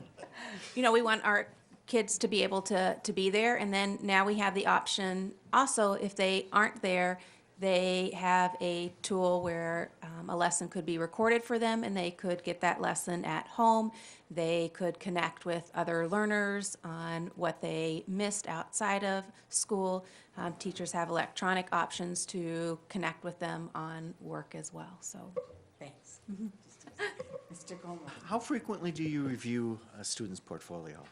you know, we want our kids to be able to be there. And then now we have the option also, if they aren't there, they have a tool where a lesson could be recorded for them and they could get that lesson at home. They could connect with other learners on what they missed outside of school. Teachers have electronic options to connect with them on work as well. So, thanks. Mm-hmm. Mr. Como. How frequently do you review a student's portfolio?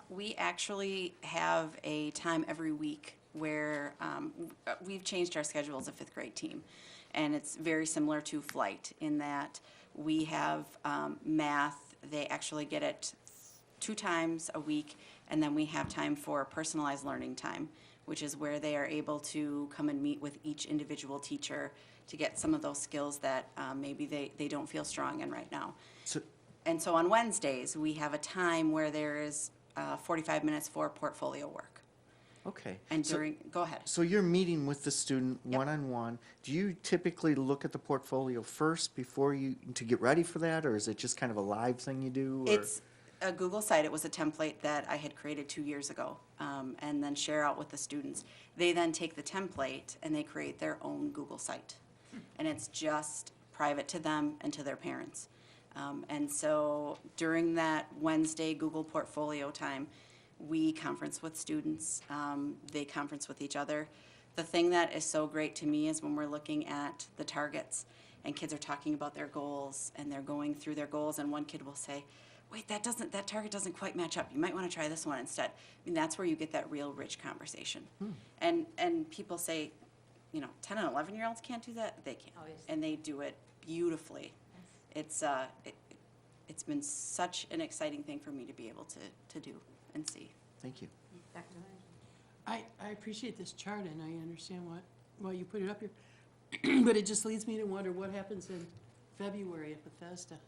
We actually have a time every week where we've changed our schedule as a fifth grade team. And it's very similar to flight in that we have math, they actually get it 2 times a week, and then we have time for personalized learning time, which is where they are able to come and meet with each individual teacher to get some of those skills that maybe they don't feel strong in right now. And so on Wednesdays, we have a time where there is 45 minutes for portfolio work. Okay. And So- during, go ahead. So you're meeting with the student one-on-one. Do you typically look at the portfolio first before you, to get ready for that, or is it just kind of a live thing you do? Or? It's a Google site. It was a template that I had created 2 years ago, and then share out with the students. They then take the template and they create their own Google site. And it's just private to them and to their parents. And so during that Wednesday Google portfolio time, we conference with students, they conference with each other. The thing that is so great to me is when we're looking at the targets and kids are talking about their goals and they're going through their goals, and one kid will say, wait, that target doesn't quite match up. You might want to try this one instead. I mean, that's where you get that real rich conversation. And people say, 10 and 11-year-olds can't do that. They can, and they do it beautifully. It's been such an exciting thing for me to be able to do and see. Thank you. I appreciate this chart, and I understand why you put it up here. But it just leads me to wonder what happens in February at Bethesda.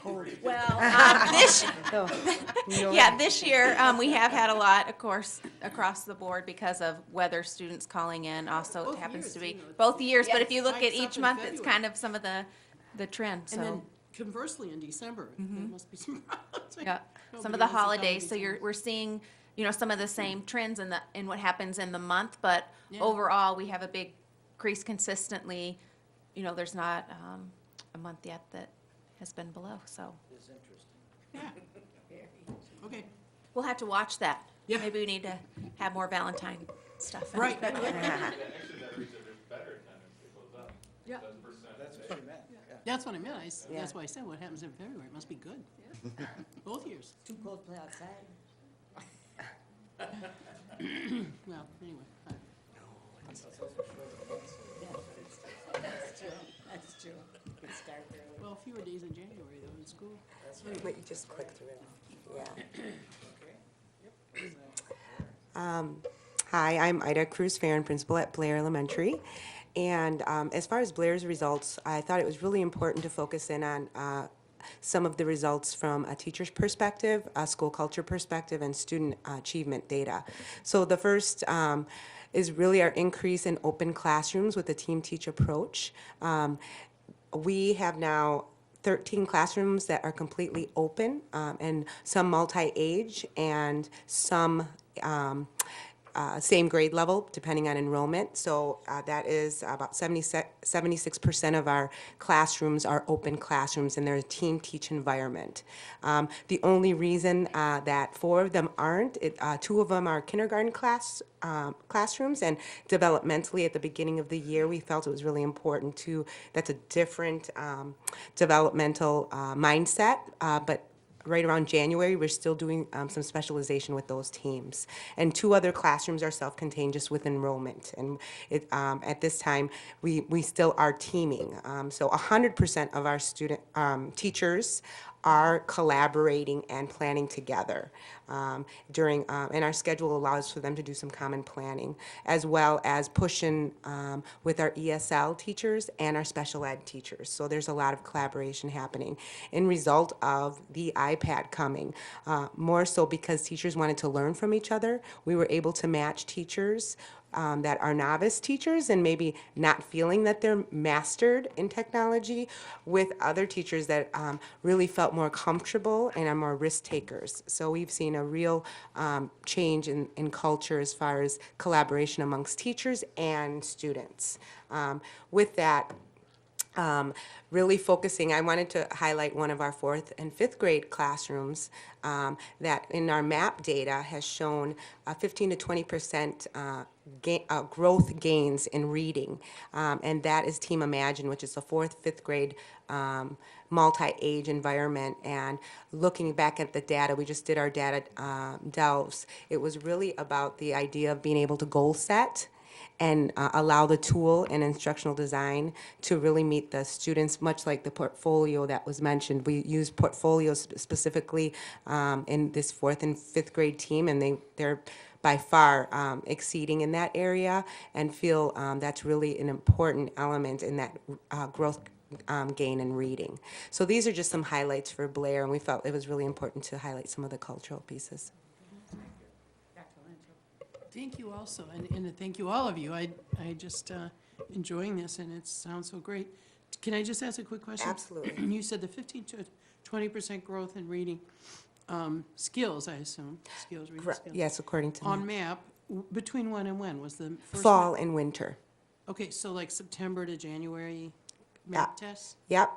Well, this year, we have had a lot, of course, across the board because of weather, students calling in. Also, it happens to be both years, but if you look at Spikes up each in month, it's February. kind of some of the trend, And then so. conversely, in December, there must be some problems. Yeah, some Nobody of the wants to come in holidays, so December. we're seeing, some of the same trends in what happens in the month, but Yeah. overall, we have a big increase consistently. There's not a month yet that has been below, so. Yeah. Okay, We'll have to watch that. Yeah. Maybe we need to have more Valentine stuff. right. Actually, that reads that there's better attendance that goes up. Yeah. That's percent. That's what you meant, yeah. That's what I meant. Yeah. That's why I said what happens in February. It must be good. Both years. Too cold to play outside. Well, anyway. That's true. Start early. Well, fewer days in January, though, in school. But you just click through it, yeah. Hi, I'm Ida Cruz Farron, principal at Blair Elementary. And as far as Blair's results, I thought it was really important to focus in on some of the results from a teacher's perspective, a school culture perspective, and student achievement data. So the first is really our increase in open classrooms with the team teach approach. We have now 13 classrooms that are completely open, and some multi-age and some same grade level, depending on enrollment. So that is about 76% of our classrooms are open classrooms, and they're a team teach environment. The only reason that 4 of them aren't, 2 of them are kindergarten classrooms, and developmentally at the beginning of the year, we felt it was really important to, that's a different developmental mindset, but right around January, we're still doing some specialization with those teams. And 2 other classrooms are self-contained just with enrollment. And it, at this time, we still are teaming. So 100% of our student teachers are collaborating and planning together during, and our schedule allows for them to do some common planning, as well as pushing with our ESL teachers and our special ed teachers. So there's a lot of collaboration happening in result of the iPad coming. More so because teachers wanted to learn from each other, we were able to match teachers that are novice teachers and maybe not feeling that they're mastered in technology with other teachers that really felt more comfortable and are more risk takers. So we've seen a real change in culture as far as collaboration amongst teachers and students. With that, really focusing, I wanted to highlight one of our 4th and 5th grade classrooms that in our map data has shown 15 to 20% growth gains in reading. And that is Team Imagine, which is a 4th, 5th grade multi-age environment. And looking back at the data, we just did our data delves. It was really about the idea of being able to goal set and allow the tool and instructional design to really meet the students, much like the portfolio that was mentioned. We use portfolios specifically in this 4th and 5th grade team, and they're by far exceeding in that area, and feel that's really an important element in that growth gain in reading. So these are just some highlights for Blair, and we felt it was really important to highlight some of the cultural pieces. Thank you also, and thank you all of you. I just enjoying this, and it sounds so great. Can I just ask a quick question? Absolutely. You said the 15 to 20% growth in reading skills, I assume, reading Correct. skills. Yes, according to On map, between when and when was the first fall map? and winter. Okay, so like September to January map tests? Yep.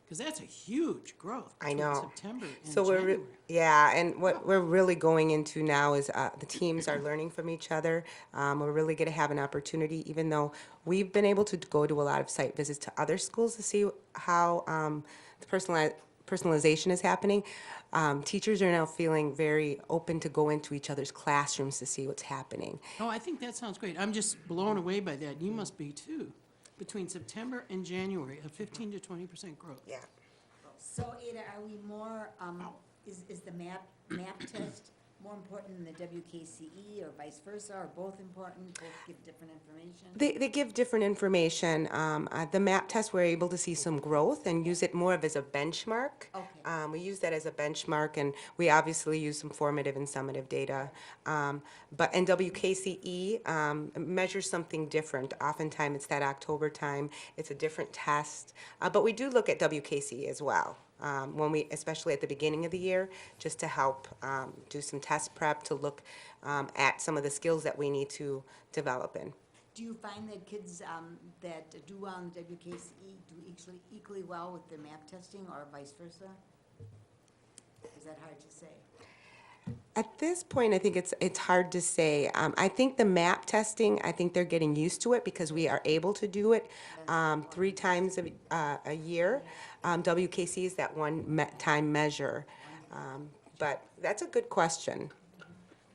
Because that's a huge growth I between know. September and So January. and what we're really going into now is the teams are learning from each other. We're really going to have an opportunity, even though we've been able to go to a lot of site visits to other schools to see how the personalization is happening. Teachers are now feeling very open to go into each other's classrooms to see what's happening. Oh, I think that sounds great. I'm just blown away by that. You must be too. Between September and January, a 15 to 20% growth. Yeah. So Ada, are we more, is the map test more important than the WKCE or vice versa, or both important, both give different information? They give different information. The map test, we're able to see some growth and use it more of as a benchmark. Okay. We use that as a benchmark, and we obviously use some formative and summative data. But in WKCE, measures something different. Oftentimes, it's that October time. It's a different test. But we do look at WKCE as well. When we, especially at the beginning of the year, just to help do some test prep to look at some of the skills that we need to develop in. Do you find that kids that do well in WKCE do equally well with the map testing, or vice versa? Is that hard to say? At this point, I think it's hard to say. I think the map testing, I think they're getting used to it because we are able to do it 3 times a year. WKC is that one-time measure. But that's a good question.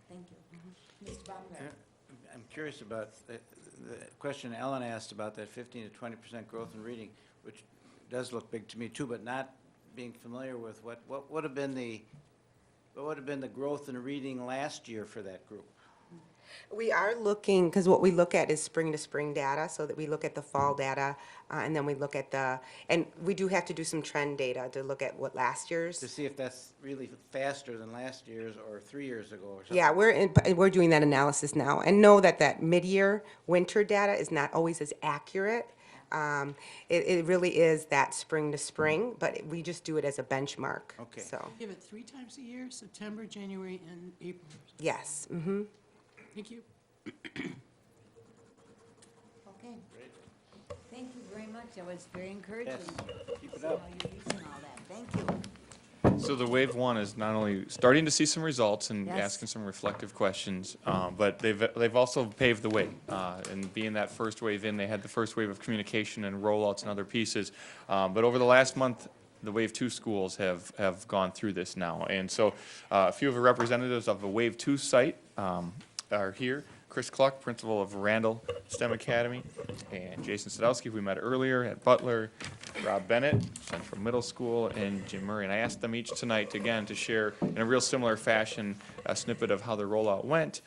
Thank you. Mr. Baumgart. I'm curious about the question Ellen asked about that 15 to 20% growth in reading, which does look big to me too, but not being familiar with what would have been the growth in reading last year for that group? We are looking, because what we look at is spring to spring data, so that we look at the fall data, and then we look at and we do have to do some trend data to look at what last year's. To see if that's really faster than last year's or 3 years ago or something. Yeah, we're doing that analysis now, and know that mid-year winter data is not always as accurate. It really is that spring to spring, but we just do it as a benchmark. Okay. So, Give it 3 times a year, September, January, and April. yes. Mm-hmm. Thank you. Okay. Thank you very much. That was very encouraging. Yes. Keep it See up. how you're using all that. Thank you. So the wave one is not only starting to see some results and Yes. asking some reflective questions, but they've also paved the way. And being that first wave in, they had the first wave of communication and rollouts and other pieces. But over the last month, the wave two schools have gone through this now. And so a few of the representatives of the wave two site are here. Chris Cluck, principal of Randall STEM Academy, and Jason Sadowski, who we met earlier at Butler, Rob Bennett, Central Middle School, and Jim Murray. And I asked them each tonight, again, to share in a real similar fashion a snippet of how the rollout went,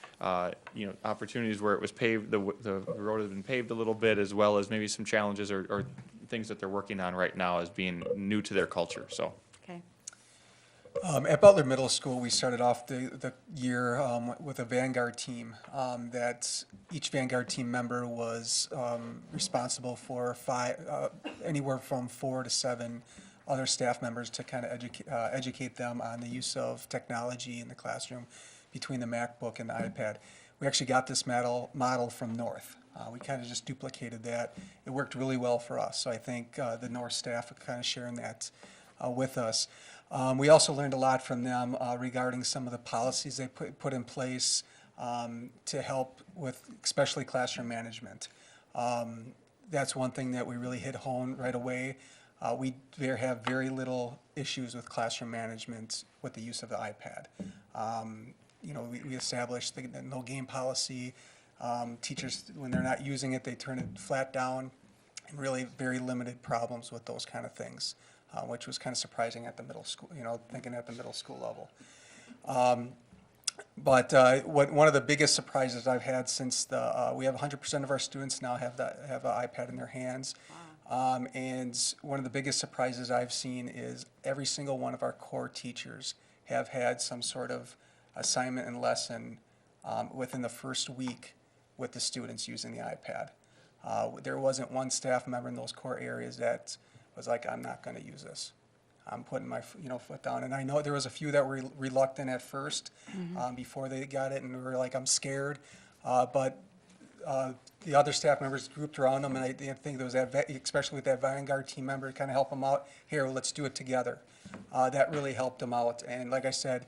opportunities where it was paved, the road had been paved a little bit, as well as maybe some challenges or things that they're working on right now as being new to their culture. So. Okay. At Butler Middle School, we started off the year with a Vanguard team. That each Vanguard team member was responsible for anywhere from 4 to 7 other staff members to kind of educate them on the use of technology in the classroom between the MacBook and the iPad. We actually got this model from North. We kind of just duplicated that. It worked really well for us. So I think the North staff are kind of sharing that with us. We also learned a lot from them regarding some of the policies they put in place to help with especially classroom management. That's one thing that we really hit home right away. We there have very little issues with classroom management with the use of the iPad. We established the no game policy. Teachers, when they're not using it, they turn it flat down, and really very limited problems with those kind of things, which was kind of surprising at the middle school, thinking at the middle school level. But one of the biggest surprises I've had since we have 100% of our students now have an iPad in their hands. And one of the biggest surprises I've seen is every single one of our core teachers have had some sort of assignment and lesson within the first week with the students using the iPad. There wasn't one staff member in those core areas that was like, I'm not going to use this. I'm putting my foot down. And I know there was a few that were reluctant at first before they got it, and we were like, I'm scared. But the other staff members grouped around them, and I think there was that, especially with that Vanguard team member, to kind of help them out. Here, let's do it together. That really helped them out. And like I said,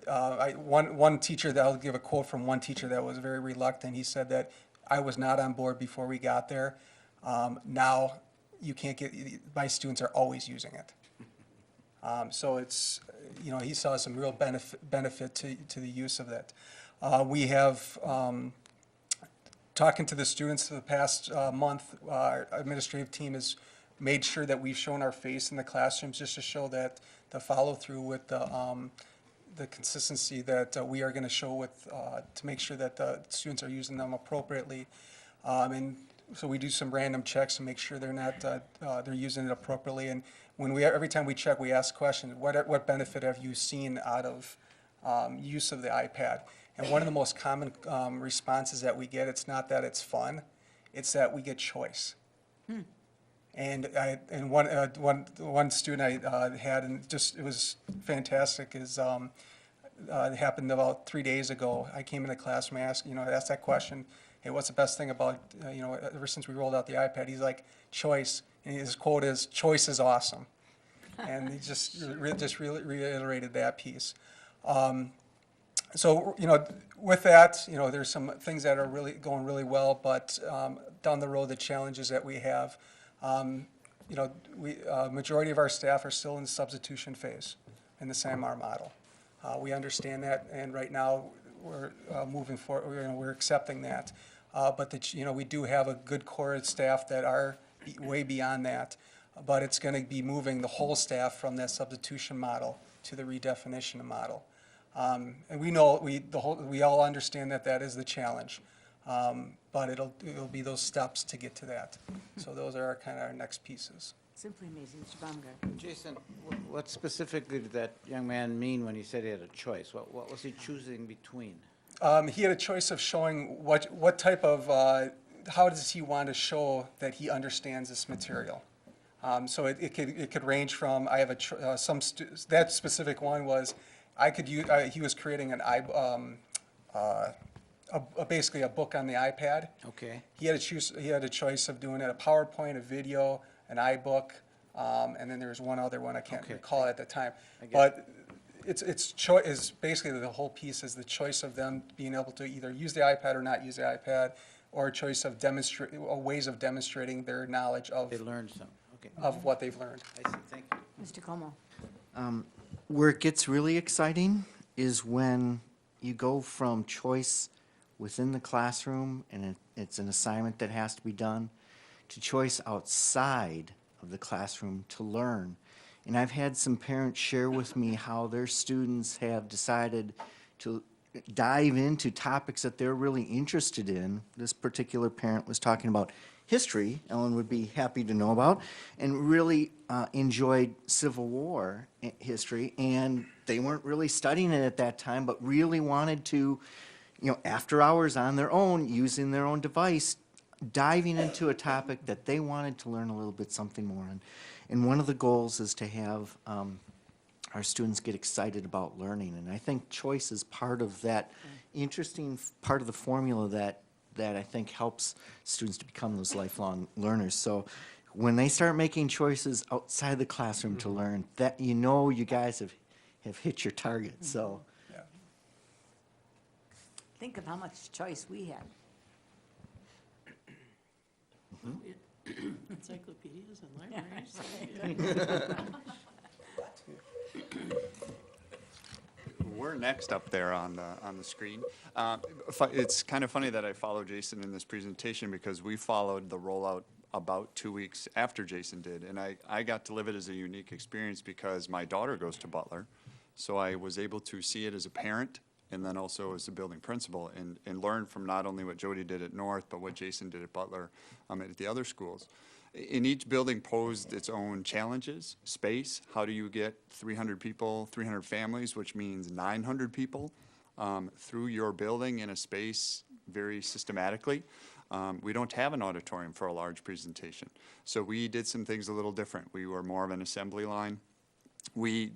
one teacher, that I'll give a quote from one teacher that was very reluctant. He said that I was not on board before we got there. Now you can't get, my students are always using it. So it's, he saw some real benefit to the use of that. We have, talking to the students for the past month, our administrative team has made sure that we've shown our face in the classrooms just to show that the follow-through with the consistency that we are going to show with, to make sure that the students are using them appropriately. And so we do some random checks to make sure they're not, they're using it appropriately. And every time we check, we ask questions, what benefit have you seen out of use of the iPad? And one of the most common responses that we get, it's not that it's fun, it's that we get choice. And one student I had, and it was fantastic, is it happened about 3 days ago. I came into class and I asked that question, hey, what's the best thing about, ever since we rolled out the iPad? He's like, choice. And his quote is, choice is awesome. And he just reiterated that piece. So, with that, there's some things that are really going really well, but down the road, the challenges that we have, majority of our staff are still in the substitution phase in the SAMR model. We understand that, and right now, we're moving forward, we're accepting that. But we do have a good core of staff that are way beyond that, but it's going to be moving the whole staff from that substitution model to the redefinition model. And we know, we all understand that is the challenge, but it'll be those steps to get to that. So those are kind of our next pieces. Simply amazing, Mr. Baumgart. Jason, what specifically did that young man mean when he said he had a choice? What was he choosing between? He had a choice of showing what type of, how does he want to show that he understands this material. So it could range from, I have that specific one was, he was creating basically a book on the iPad. Okay. He had a choice of doing it a PowerPoint, a video, an iBook, and then there was one other one I can't recall at the time. But it's basically the whole piece is the choice of them being able to either use the iPad or not use the iPad, or a choice of ways of demonstrating their knowledge of. They learned some. Okay. Of what they've learned. I see. Thank you. Mr. Como. Where it gets really exciting is when you go from choice within the classroom, and it's an assignment that has to be done, to choice outside of the classroom to learn. And I've had some parents share with me how their students have decided to dive into topics that they're really interested in. This particular parent was talking about history, Ellen would be happy to know about, and really enjoyed Civil War history, and they weren't really studying it at that time, but really wanted to, after hours on their own, using their own device, diving into a topic that they wanted to learn a little bit something more on. And one of the goals is to have our students get excited about learning, and I think choice is part of that interesting part of the formula that that I think helps students to become those lifelong learners. So when they start making choices outside the classroom to learn, that you know you guys have hit your target. So Think of how much choice we had. Encyclopedias and libraries. We're next up there on the screen. It's kind of funny that I follow Jason in this presentation because we followed the rollout about 2 weeks after Jason did, and I got to live it as a unique experience because my daughter goes to Butler, so I was able to see it as a parent and then also as a building principal and learn from not only what Jody did at North, but what Jason did at Butler at the other schools. In each building posed its own challenges, space, how do you get 300 people, 300 families, which means 900 people, through your building in a space very systematically. We don't have an auditorium for a large presentation. So we did some things a little different. We were more of an assembly line. We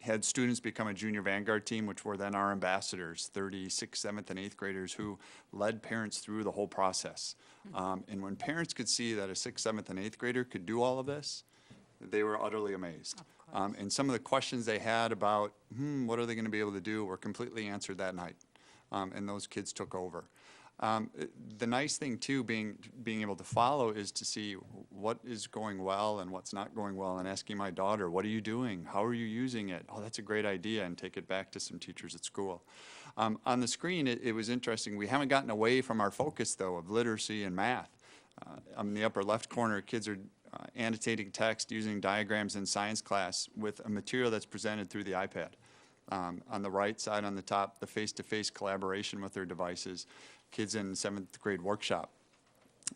had students become a junior vanguard team, which were then our ambassadors, 36th, 7th, and 8th graders who led parents through the whole process. And when parents could see that a 6th, 7th, and 8th grader could do all of this, they were utterly amazed. And some of the questions they had about, what are they going to be able to do, were completely answered that night. And those kids took over. The nice thing too, being able to follow, is to see what is going well and what's not going well, and asking my daughter, what are you doing? How are you using it? Oh, that's a great idea, and take it back to some teachers at school. On the screen, it was interesting. We haven't gotten away from our focus, though, of literacy and math. On the upper left corner, kids are annotating text using diagrams in science class with a material that's presented through the iPad. On the right side, on the top, the face-to-face collaboration with their devices. Kids in 7th grade workshop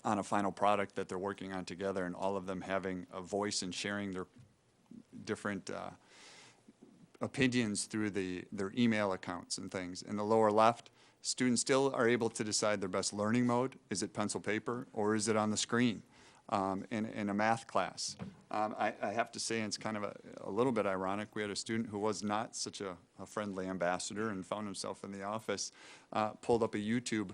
on a final product that they're working on together, and all of them having a voice and sharing their different opinions through their email accounts and things. In the lower left, students still are able to decide their best learning mode. Is it pencil paper or is it on the screen in a math class? I have to say, it's kind of a little bit ironic. We had a student who was not such a friendly ambassador and found himself in the office, pulled up a YouTube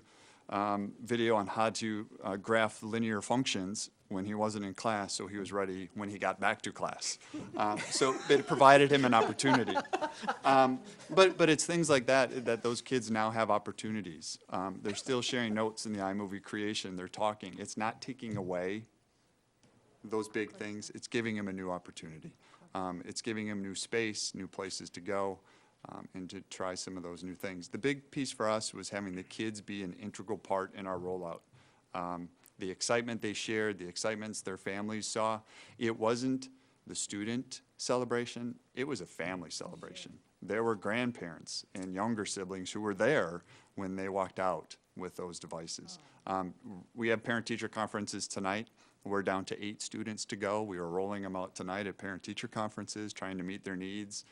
video on how to graph linear functions when he wasn't in class, so he was ready when he got back to class. So it provided him an opportunity. But it's things like that those kids now have opportunities. They're still sharing notes in the iMovie creation. They're talking. It's not taking away those big things. It's giving them a new opportunity. It's giving them new space, new places to go, and to try some of those new things. The big piece for us was having the kids be an integral part in our rollout. The excitement they shared, the excitements their families saw, it wasn't the student celebration, it was a family celebration. There were grandparents and younger siblings who were there when they walked out with those devices. We have parent-teacher conferences tonight. We're down to 8 students to go. We are rolling them out tonight at parent-teacher conferences, trying to meet their needs.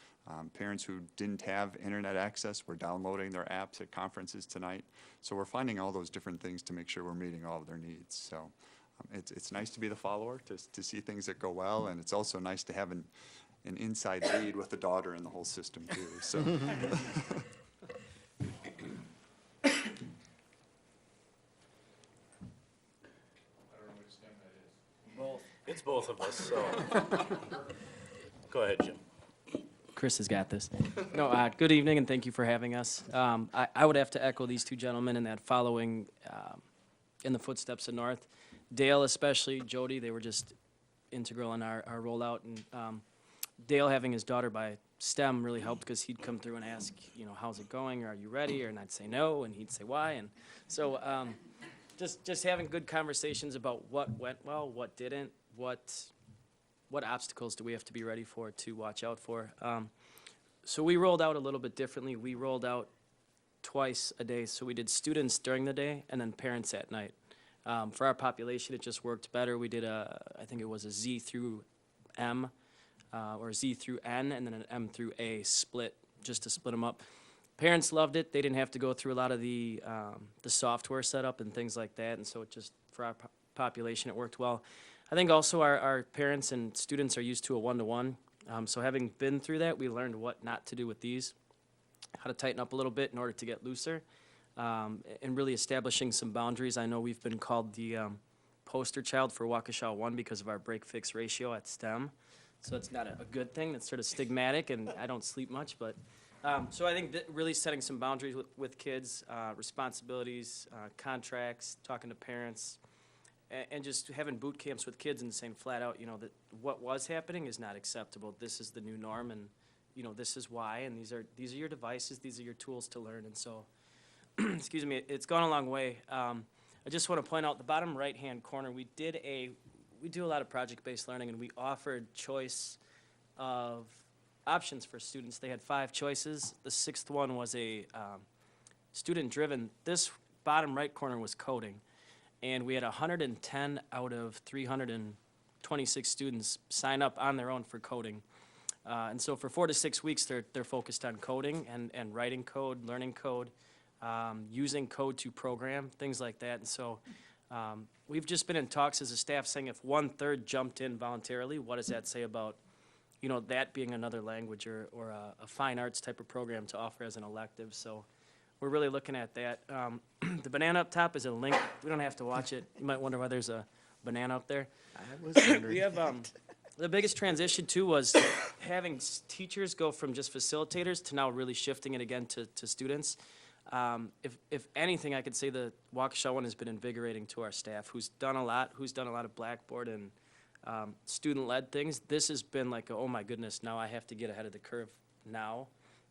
Parents who didn't have internet access were downloading their apps at conferences tonight. So we're finding all those different things to make sure we're meeting all of their needs. So it's nice to be the follower, to see things that go well, and it's also nice to have an inside lead with the daughter in the whole system too. So. It's both of us, so. Go ahead, Jim. Chris has got this. No, good evening, and thank you for having us. I would have to echo these two gentlemen in that following in the footsteps of North. Dale especially, Jody, they were just integral in our rollout. And Dale having his daughter by STEM really helped because he'd come through and ask, how's it going? Or are you ready? And I'd say no, and he'd say why. And so just having good conversations about what went well, what didn't, what obstacles do we have to be ready for, to watch out for. So we rolled out a little bit differently. We rolled out twice a day. So we did students during the day and then parents at night. For our population, it just worked better. We did I think it was a Z through M, or Z through N, and then an M through A split, just to split them up. Parents loved it. They didn't have to go through a lot of the software setup and things like that, and so it just, for our population, it worked well. I think also our parents and students are used to a one-to-one, so having been through that, we learned what not to do with these, how to tighten up a little bit in order to get looser. and really establishing some boundaries. I know we've been called the poster child for Waukesha 1 because of our break-fix ratio at STEM. So it's not a good thing. That's sort of stigmatic, and I don't sleep much. But so I think that really setting some boundaries with kids, responsibilities, contracts, talking to parents, and just having boot camps with kids and saying flat out, you know, that what was happening is not acceptable. This is the new norm, and you know, this is why. And these are your devices. These are your tools to learn. And so, excuse me, it's gone a long way. I just want to point out the bottom right-hand corner. We do a lot of project-based learning, and we offered choice of options for students. They had 5 choices. The 6th one was a student-driven. This bottom right corner was coding, and we had 110 out of 326 students sign up on their own for coding. And so for 4 to 6 weeks, they're focused on coding and writing code, learning code, using code to program, things like that. And so we've just been in talks as a staff saying if 1/3 jumped in voluntarily, what does that say about, you know, that being another language or a fine arts type of program to offer as an elective. So we're really looking at that. The banana up top is a link. We don't have to watch it. You might wonder why there's a banana up there. I was wondering. We have the biggest transition too was having teachers go from just facilitators to now really shifting it again to students. If anything, I could say the Waukesha one has been invigorating to our staff, who's done a lot of Blackboard and student-led things. This has been like, oh my goodness, now I have to get ahead of the curve now.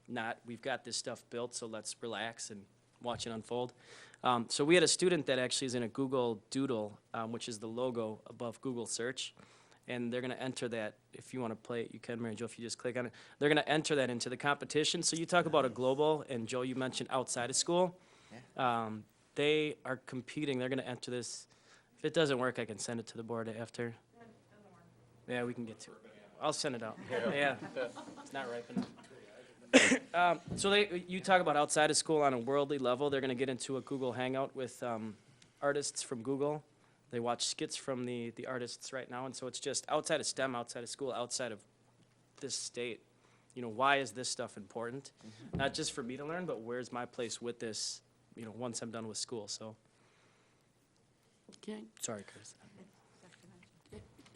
Not, we've got this stuff built, so let's relax and watch it unfold. So we had a student that actually is in a Google Doodle, which is the logo above Google Search. And they're going to enter that. If you want to play it, you can, Mary Jo, if you just click on it. They're going to enter that into the competition. So you talk about a global, and Joe, you mentioned outside of school. They are competing. They're going to enter this. If it doesn't work, I can send it to the board after. Yeah, we can get to it. I'll send it out. Yeah. It's not ripe enough. So you talk about outside of school on a worldly level. They're going to get into a Google Hangout with artists from Google. They watch skits from the artists right now, and so it's just outside of STEM, outside of school, outside of this state. You know, why is this stuff important? Mm-hmm. Not just for me to learn, but where's my place with this, you know, once I'm done with school, so. Okay. Sorry, Chris.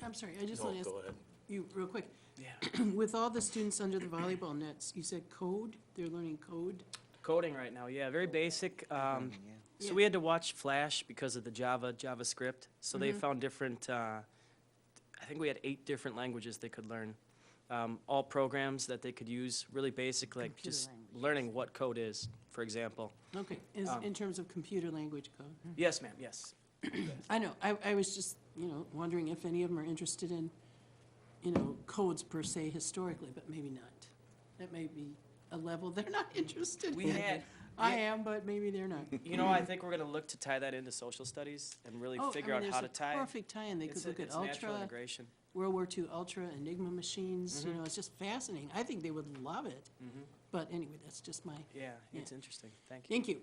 I'm sorry, I just want to ask go ahead. you real quick. Yeah. With all the students under the volleyball nets, you said code? They're learning code? Coding right now, yeah, very basic. So Yeah. we had to watch Flash because of the JavaScript. So they found different, I think we had 8 different languages they could learn. All programs that they could use, really basic, like Computer just language. learning what code is, for example. Okay, in terms of computer language code? Yes, ma'am, yes. I know, I was just, you know, wondering if any of them are interested in, you know, codes per se historically, but maybe not. That may be a level they're not interested We in. had- I am, but maybe they're not. You know, I think we're gonna look to tie that into social studies and really Oh, figure I out mean, how there's to a tie. perfect tie-in. They could look at it's natural Ultra, integration. World War II Ultra, Enigma machines, you know, it's just fascinating. I think they would love it. But anyway, that's just my, Yeah, Yeah. it's interesting. Thank you. thank you.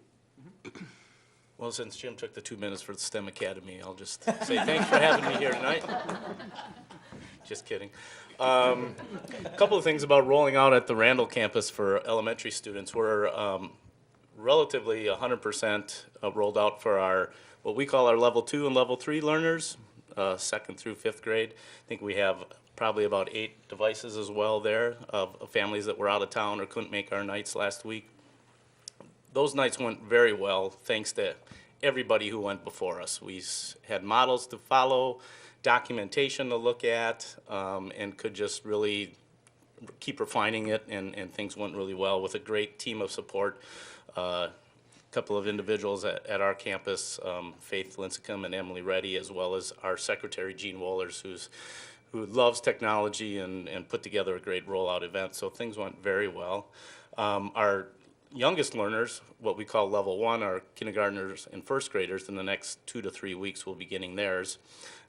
Well, since Jim took the 2 minutes for the STEM Academy, I'll just say thanks for having me here tonight. Just kidding. A couple of things about rolling out at the Randall campus for elementary students. We're relatively 100% rolled out for our, what we call our level 2 and level 3 learners, 2nd through 5th grade. I think we have probably about 8 devices as well there of families that were out of town or couldn't make our nights last week. Those nights went very well thanks to everybody who went before us. We had models to follow, documentation to look at, and could just really keep refining it, and things went really well with a great team of support. A couple of individuals at our campus, Faith Lincecum and Emily Reddy, as well as our secretary, Jean Wohlers, who loves technology and put together a great rollout event. So things went very well. Our youngest learners, what we call level 1, are kindergartners and 1st graders. In the next 2 to 3 weeks, we'll be getting theirs.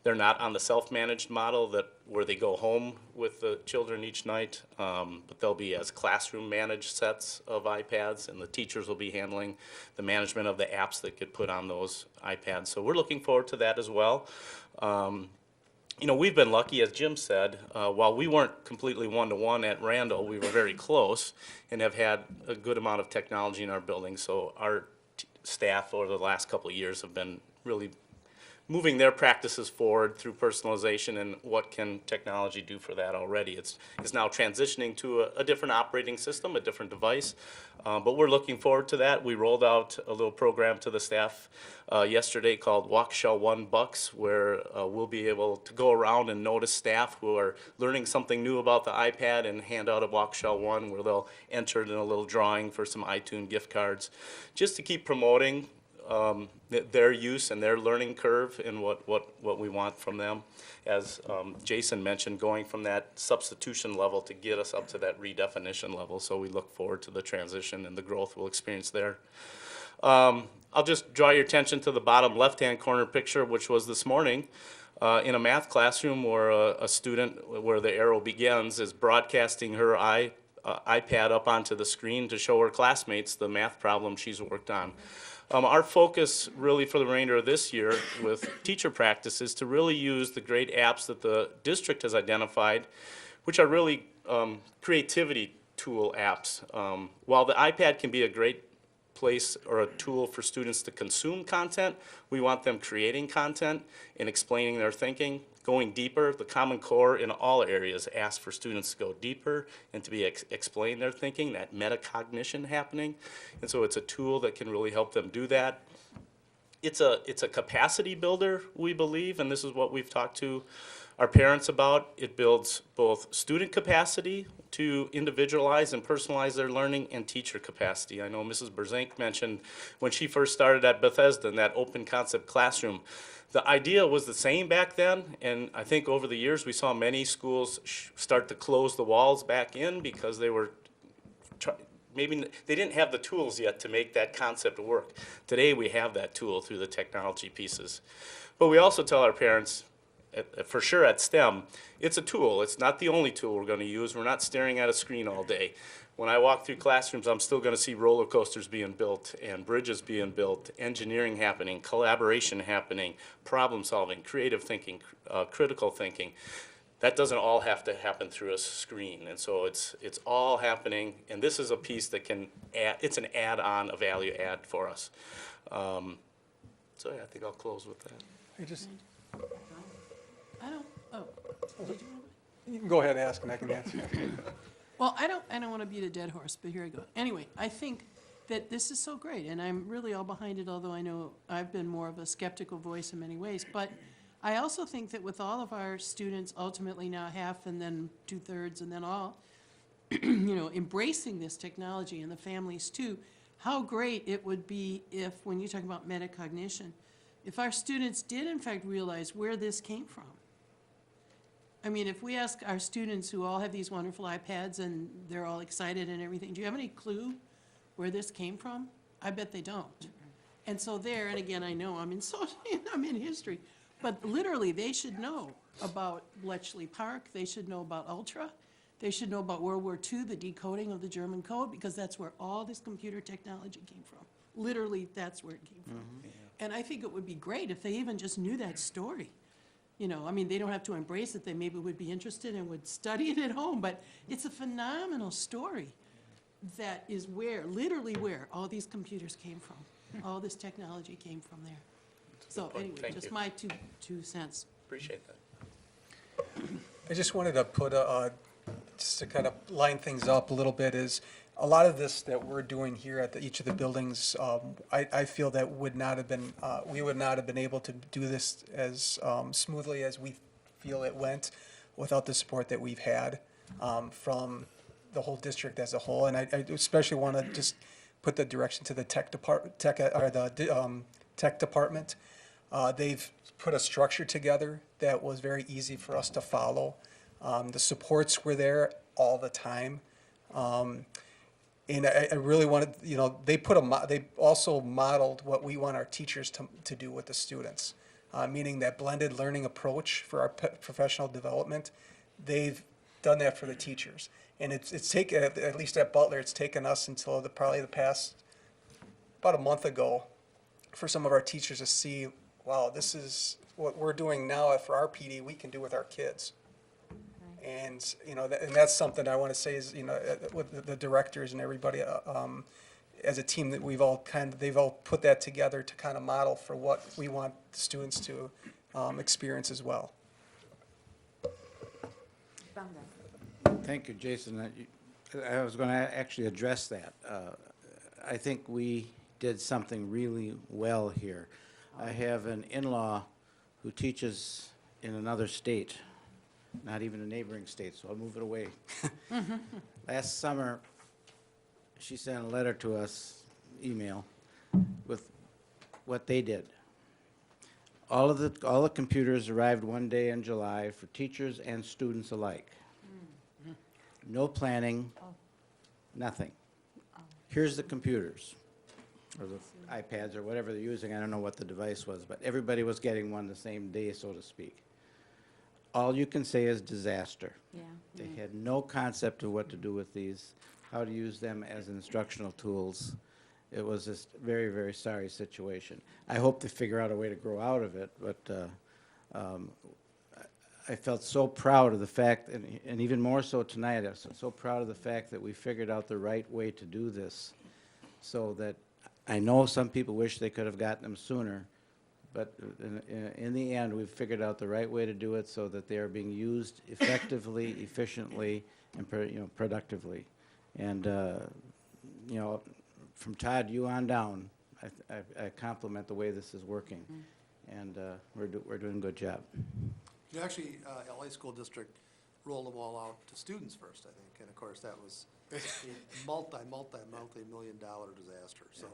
They're not on the self-managed model where they go home with the children each night, but they'll be as classroom-managed sets of iPads, and the teachers will be handling the management of the apps that get put on those iPads. So we're looking forward to that as well. You know, we've been lucky, as Jim said, while we weren't completely one-to-one at Randall, we were very close and have had a good amount of technology in our building. So our staff over the last couple of years have been really moving their practices forward through personalization, and what can technology do for that already. It's now transitioning to a different operating system, a different device, but we're looking forward to that. We rolled out a little program to the staff yesterday called Waukesha One Bucks, where we'll be able to go around and notice staff who are learning something new about the iPad and hand out a Waukesha One where they'll enter it in a little drawing for some iTunes gift cards, just to keep promoting their use and their learning curve and what we want from them. As Jason mentioned, going from that substitution level to get us up to that redefinition level. So we look forward to the transition and the growth we'll experience there. I'll just draw your attention to the bottom left-hand corner picture, which was this morning in a math classroom where a student, where the arrow begins, is broadcasting her iPad up onto the screen to show her classmates the math problem she's worked on. Our focus really for the remainder of this year with teacher practice is to really use the great apps that the district has identified, which are really creativity tool apps. While the iPad can be a great place or a tool for students to consume content, we want them creating content and explaining their thinking, going deeper. The Common Core in all areas asks for students to go deeper and to be explain their thinking, that metacognition happening. And so it's a tool that can really help them do that. It's a capacity builder, we believe, and this is what we've talked to our parents about. It builds both student capacity to individualize and personalize their learning and teacher capacity. I know Mrs. Berzink mentioned when she first started at Bethesda in that open concept classroom. The idea was the same back then, and I think over the years we saw many schools start to close the walls back in because they were maybe they didn't have the tools yet to make that concept work. Today we have that tool through the technology pieces. But we also tell our parents, for sure at STEM, it's a tool. It's not the only tool we're going to use. We're not staring at a screen all day. When I walk through classrooms, I'm still going to see roller coasters being built and bridges being built, engineering happening, collaboration happening, problem solving, creative thinking, critical thinking. That doesn't all have to happen through a screen. And so it's all happening. And this is a piece that can add, it's an add-on, a value add for us. So yeah, I think I'll close with that. I just, I don't, oh, did you? you can go ahead and ask and I can answer. Well, I don't want to beat a dead horse, but here I go. Anyway, I think that this is so great, and I'm really all behind it, although I know I've been more of a skeptical voice in many ways. But I also think that with all of our students, ultimately now half and then 2/3 and then all, embracing this technology, and the families too, how great it would be if, when you talk about metacognition, if our students did in fact realize where this came from. I mean, if we ask our students who all have these wonderful iPads and they're all excited and everything, do you have any clue where this came from? I bet they don't. And so there, and again, I know I'm in history, but literally they should know about Bletchley Park, they should know about Ultra, they should know about World War II, the decoding of the German code, because that's where all this computer technology came from. Literally, that's where it came from. Mm-hmm. And I think it would be great if they even just knew that story. I mean, they don't have to embrace it. They maybe would be interested and would study it at home, but it's a phenomenal story that is literally where all these computers came from. All this technology came from there. So anyway, Thank just you. my two cents. Appreciate that. I just wanted to put just to kind of line things up a little bit, is a lot of this that we're doing here at each of the buildings, I feel that would not have been, we would not have been able to do this as smoothly as we feel it went without the support that we've had from the whole district as a whole. And I especially want to just put the direction to the tech department. They've put a structure together that was very easy for us to follow. The supports were there all the time. And I really wanted, they also modeled what we want our teachers to do with the students, meaning that blended learning approach for our professional development. They've done that for the teachers. And it's taken, at least at Butler, it's taken us until probably the past, about a month ago, for some of our teachers to see, wow, this is what we're doing now for our PD, we can do with our kids. And, and that's something I want to say is, with the directors and everybody, as a team that they've all put that together to kind of model for what we want the students to experience as well. Thank you, Jason. I was going to actually address that. I think we did something really well here. I have an in-law who teaches in another state, not even a neighboring state, so I'll move it away. Last summer, she sent a letter to us, email, with what they did. All the computers arrived one day in July for teachers and students alike. No planning, nothing. Here's the computers, or the iPads, or whatever they're using. I don't know what the device was, but everybody was getting one the same day, so to speak. All you can say is disaster. Yeah. They had no concept of what to do with these, how to use them as instructional tools. It was just a very, very sorry situation. I hope they figure out a way to grow out of it, but I felt so proud of the fact, and even more so tonight, I was so proud of the fact that we figured out the right way to do this, so that I know some people wish they could have gotten them sooner, but in the end, we've figured out the right way to do it so that they are being used effectively, efficiently, and productively. And from Todd, you on down, I compliment the way this is working, and we're doing a good job. You know, actually, LA School District rolled them all out to students first, I think, and of course, that was a multi-million dollar disaster, so.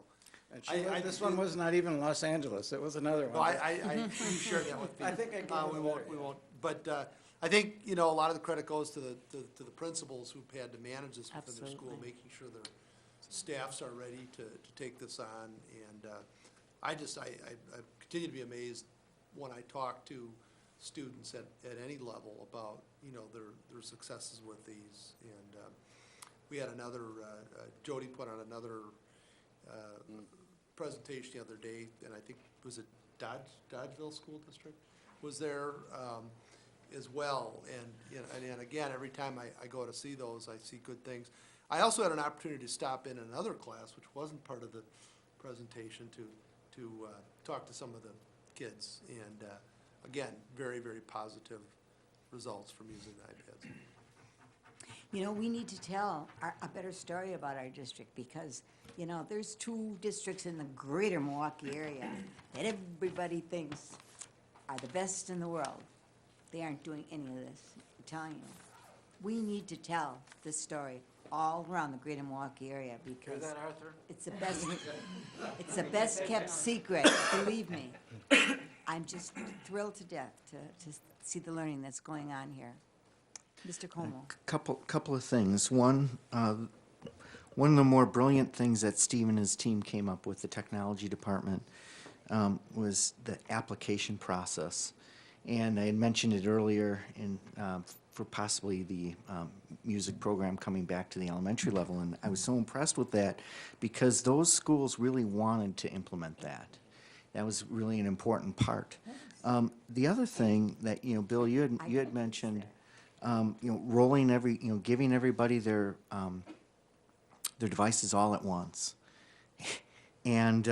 And this one was not even Los Angeles, it was another No, one. you shared that with me. I think I gave it we a won't, letter, we yeah. won't, but a think, a lot of the credit goes to the principals who've had to manage this within their school, Absolutely. making sure their staffs are ready to take this on, and I continue to be amazed when I talk to students at any level about, their successes with these, and we had another, Jody put on another presentation the other day, and I think, was it Dodgeville School District was there as well, and again, every time I go to see those, I see good things. I also had an opportunity to stop in another class, which wasn't part of the presentation, to talk to some of the kids, and again, very, very positive results from using the iPads. We need to tell a better story about our district because, there's 2 districts in the greater Milwaukee area that everybody thinks are the best in the world. They aren't doing any of this, I'm telling you. We need to tell this story all around the greater Milwaukee area because Arthur? it's the best kept secret, believe me. I'm just thrilled to death to see the learning that's going on here. Mr. Como. Couple of things. One of the more brilliant things that Steve and his team came up with, the technology department, was the application process. And I had mentioned it earlier for possibly the music program coming back to the elementary level, and I was so impressed with that because those schools really wanted to implement that. That was really an important part. The other thing that, Bill, you had mentioned, rolling giving everybody their devices all at once. And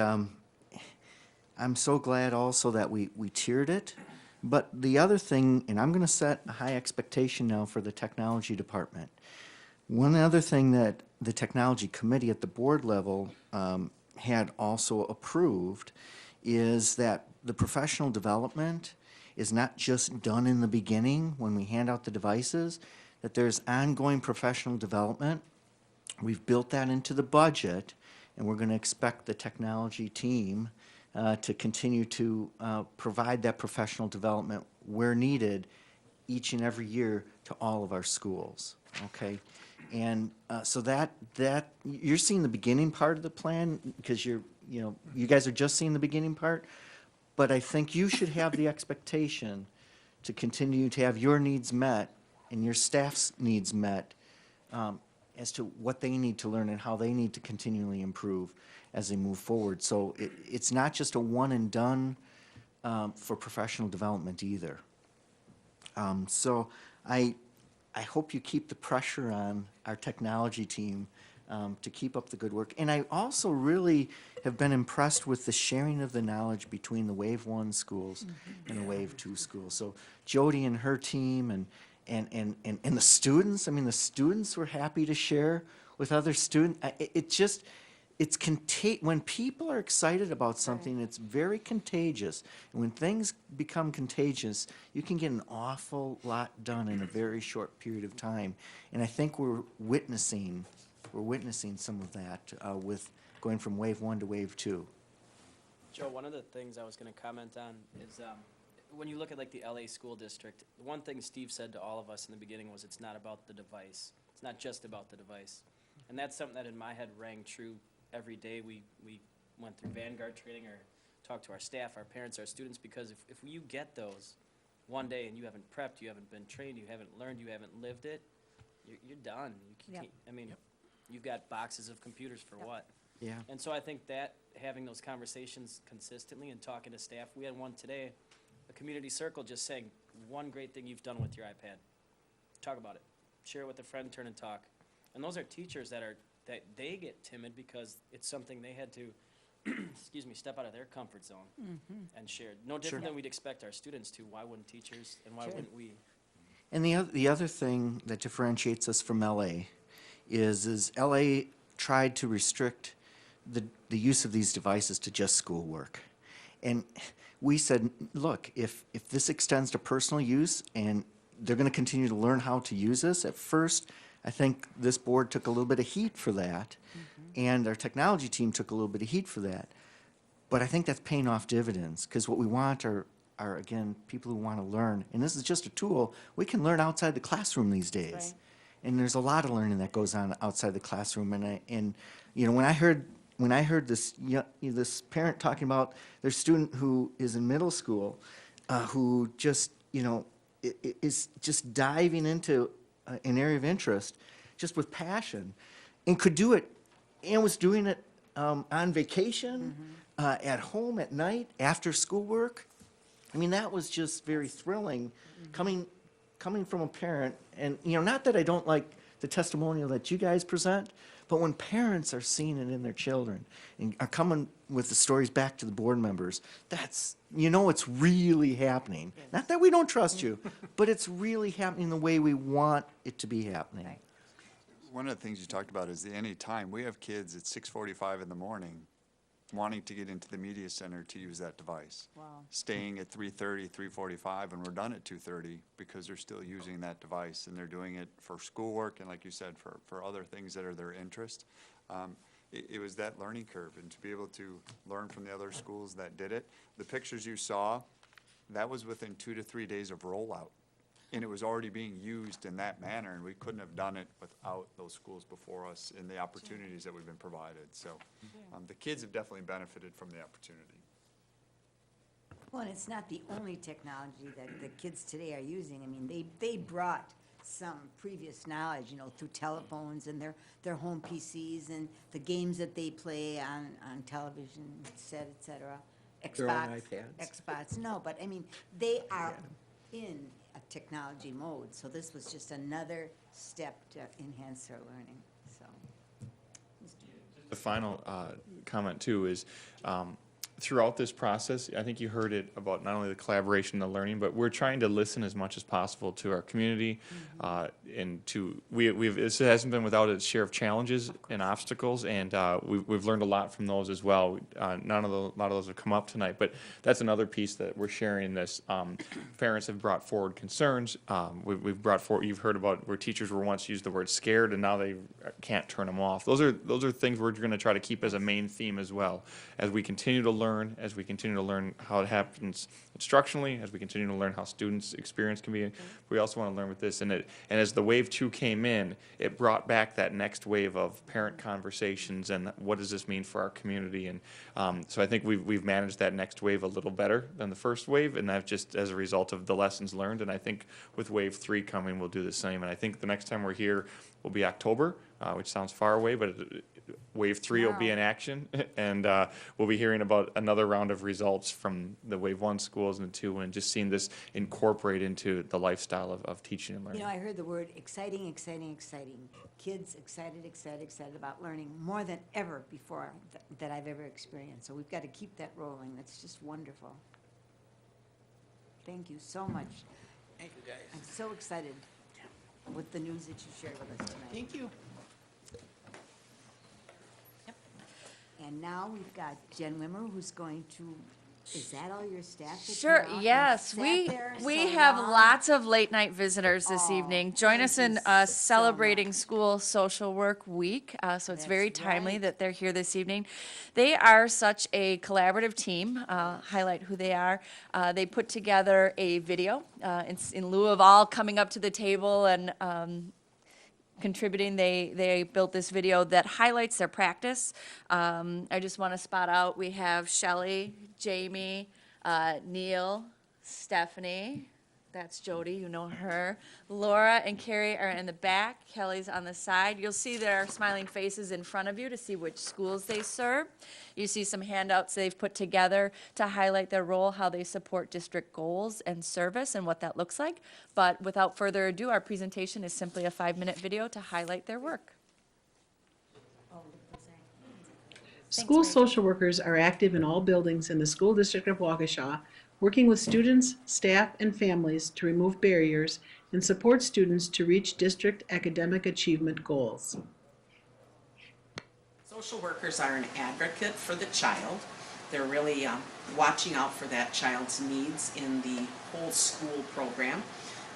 I'm so glad also that we tiered it. But the other thing, and I'm going to set a high expectation now for the technology department. One other thing that the technology committee at the board level had also approved is that the professional development is not just done in the beginning when we hand out the devices, that there's ongoing professional development. We've built that into the budget, and we're going to expect the technology team to continue to provide that professional development where needed each and every year to all of our schools, okay? And so that you're seeing the beginning part of the plan because you guys are just seeing the beginning part, but I think you should have the expectation to continue to have your needs met and your staff's needs met as to what they need to learn and how they need to continually improve as they move forward. So it's not just a one and done for professional development either. So I hope you keep the pressure on our technology team to keep up the good work. And I also really have been impressed with the sharing of the knowledge between the Wave 1 schools and the Wave 2 schools. So Jody and her team and the students, I mean, the students were happy to share with other students. When people are excited about something, it's very contagious. And when things become contagious, you can get an awful lot done in a very short period of time. And I think we're witnessing some of that with going from Wave 1 to Wave 2. Joe, one of the things I was going to comment on is when you look at like the LA school district, one thing Steve said to all of us in the beginning was it's not about the device. It's not just about the device. And that's something that in my head rang true every day we went through Vanguard training or talked to our staff, our parents, our students, because if you get those one day and you haven't prepped, you haven't been trained, you haven't learned, you haven't lived it, you're done. I mean, you've got boxes of computers for what? Yeah. And so I think that having those conversations consistently and talking to staff, we had one today, a community circle just saying one great thing you've done with your iPad. Talk about it. Share it with a friend, turn and talk. And those are teachers that they get timid because it's something they had to, excuse me, step out of their comfort zone and share. No different than we'd expect our students to. Why wouldn't teachers and why wouldn't we? And the other thing that differentiates us from LA is LA tried to restrict the use of these devices to just schoolwork. And we said, look, if this extends to personal use and they're going to continue to learn how to use this, at first, I think this board took a little bit of heat for that, and our technology team took a little bit of heat for that. But I think that's paying off dividends, because what we want are, again, people who want to learn. And this is just a tool. We can learn outside the classroom these days. Right. And there's a lot of learning that goes on outside the classroom. And when I heard this this parent talking about their student who is in middle school, who just is just diving into an area of interest, just with passion, and could do it, and was doing it on vacation, at home at night after schoolwork. I mean, that was just very thrilling, coming from a parent. And not that I don't like the testimonial that you guys present, but when parents are seeing it in their children and are coming with the stories back to the board members, that's, it's really happening. Not that we don't trust you, but it's really happening the way we want it to be happening. Right. One of the things you talked about is the any time. We have kids at 6:45 in the morning wanting to get into the media center to use that device. Wow. Staying at 3:30, 3:45, and we're done at 2:30 because they're still using that device, and they're doing it for schoolwork and, like you said, for other things that are their interest. It was that learning curve, and to be able to learn from the other schools that did it. The pictures you saw, that was within 2 to 3 days of rollout, and it was already being used in that manner, and we couldn't have done it without those schools before us and the opportunities that we've been provided. So the kids have definitely benefited from the opportunity. Well, and it's not the only technology that the kids today are using. I mean, they brought some previous knowledge, through telephones and their home PCs and the games that they play on television set, et cetera. Their own iPads. Xbox, no, but I mean, they are in a technology mode, so this was just another step to enhance their learning, so. The final comment, too, is throughout this process, I think you heard it about not only the collaboration and the learning, but we're trying to listen as much as possible to our community, and this hasn't been without its share of challenges and obstacles, and we've learned a lot from those as well. A lot of those have come up tonight, but that's another piece that we're sharing this. Parents have brought forward concerns. We've brought forward, you've heard about where teachers were once used the word scared, and now they can't turn them off. Those are things we're going to try to keep as a main theme as well, as we continue to learn, as we continue to learn how it happens instructionally, as we continue to learn how students' experience can be. We also want to learn with this, and as the wave 2 came in, it brought back that next wave of parent conversations and what does this mean for our community. And so I think we've managed that next wave a little better than the first wave, and that's just as a result of the lessons learned. And I think with wave 3 coming, we'll do the same. And I think the next time we're here will be October, which sounds far away, but wave 3 will be in action, and we'll be hearing about another round of results from the wave 1 school schools and the two, and just seeing this incorporate into the lifestyle of teaching and You learning. know, I heard the word exciting, exciting, exciting. Kids excited, excited, excited about learning more than ever before that I've ever experienced. So we've got to keep that rolling. That's just wonderful. Thank you so much. Thank you, guys. I'm so excited with the news that you shared with us tonight. Thank you. And now we've got Jen Wimmer, who's going to, is that all your staff? that Sure, came out and yes. sat We there we so have long? lots of late night visitors this Oh, evening. Join us thank in you so celebrating much. School Social Work Week. So it's very That's timely right. that they're here this evening. They are such a collaborative team. Highlight who they are. They put together a video in lieu of all coming up to the table and contributing. They built this video that highlights their practice. I just want to spot out, we have Shelley, Jamie, Neil, Stephanie, that's Jody, you know her. Laura and Carrie are in the back, Kelly's on the side. You'll see their smiling faces in front of you to see which schools they serve. You see some handouts they've put together to highlight their role, how they support district goals and service and what that looks like. But without further ado, our presentation is simply a 5-minute video to highlight their work. School social workers are active in all buildings in the School District of Waukesha, working with students, staff, and families to remove barriers and support students to reach district academic achievement goals. Social workers are an advocate for the child. They're really watching out for that child's needs in the whole school program.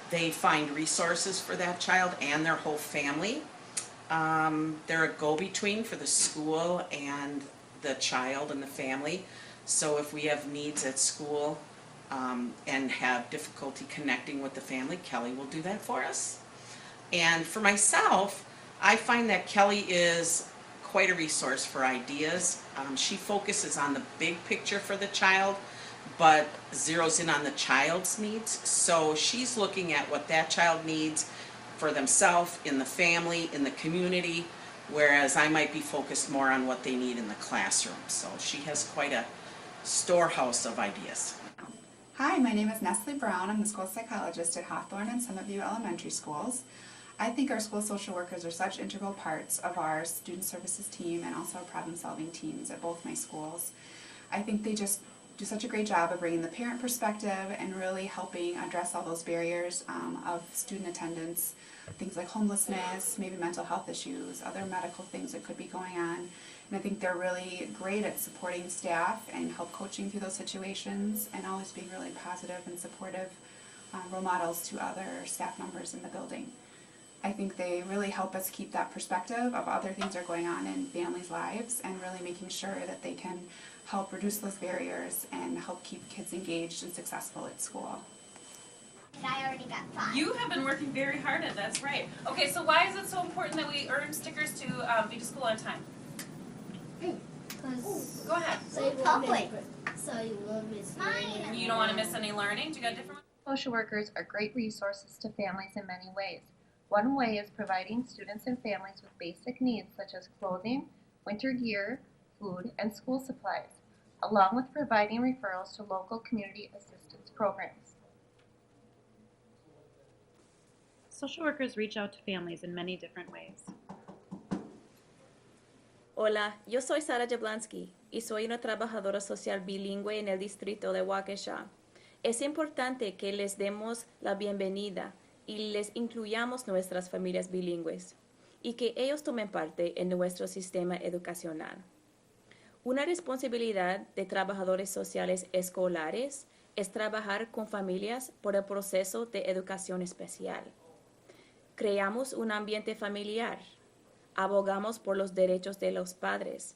They find resources for that child and their whole family. They're a go-between for the school and the child and the family. So if we have needs at school and have difficulty connecting with the family, Kelly will do that for us. And for myself, I find that Kelly is quite a resource for ideas. She focuses on the big picture for the child, but zeroes in on the child's needs. So she's looking at what that child needs for themselves, in the family, in the community, whereas I might be focused more on what they need in the classroom. So she has quite a storehouse of ideas. Hi, my name is Nestle Brown. I'm the school psychologist at Hawthorne and Summit Elementary Schools. I think our school social workers are such integral parts of our student services team and also our problem-solving teams at both my schools. I think they just do such a great job of bringing the parent perspective and really helping address all those barriers of student attendance, things like homelessness, maybe mental health issues, other medical things that could be going on. And I think they're really great at supporting staff and help coaching through those situations and always being really positive and supportive role models to other staff members in the building. I think they really help us keep that perspective of other things that are going on in families' lives and really making sure that they can help reduce those barriers and help keep kids engaged and successful at school. I already got 5. You have been working very hard at that's right. Okay, so why is it so important that we earn stickers to be to school on time? Go ahead. So you won't miss learning. You don't want to miss any learning? Do you got different? Social workers are great resources to families in many ways. One way is providing students and families with basic needs such as clothing, winter gear, food, and school supplies, along with providing referrals to local community assistance programs. Social workers reach out to families in many different ways. Hola, yo soy Sara Jablansky y soy una trabajadora social bilingüe en el distrito de Waukesha. Es importante que les demos la bienvenida y les incluyamos nuestras familias bilingües y que ellos tomen parte en nuestro sistema educacional. Una responsabilidad de trabajadores sociales escolares es trabajar con familias por el proceso de educación especial. Creamos un ambiente familiar, abogamos por los derechos de los padres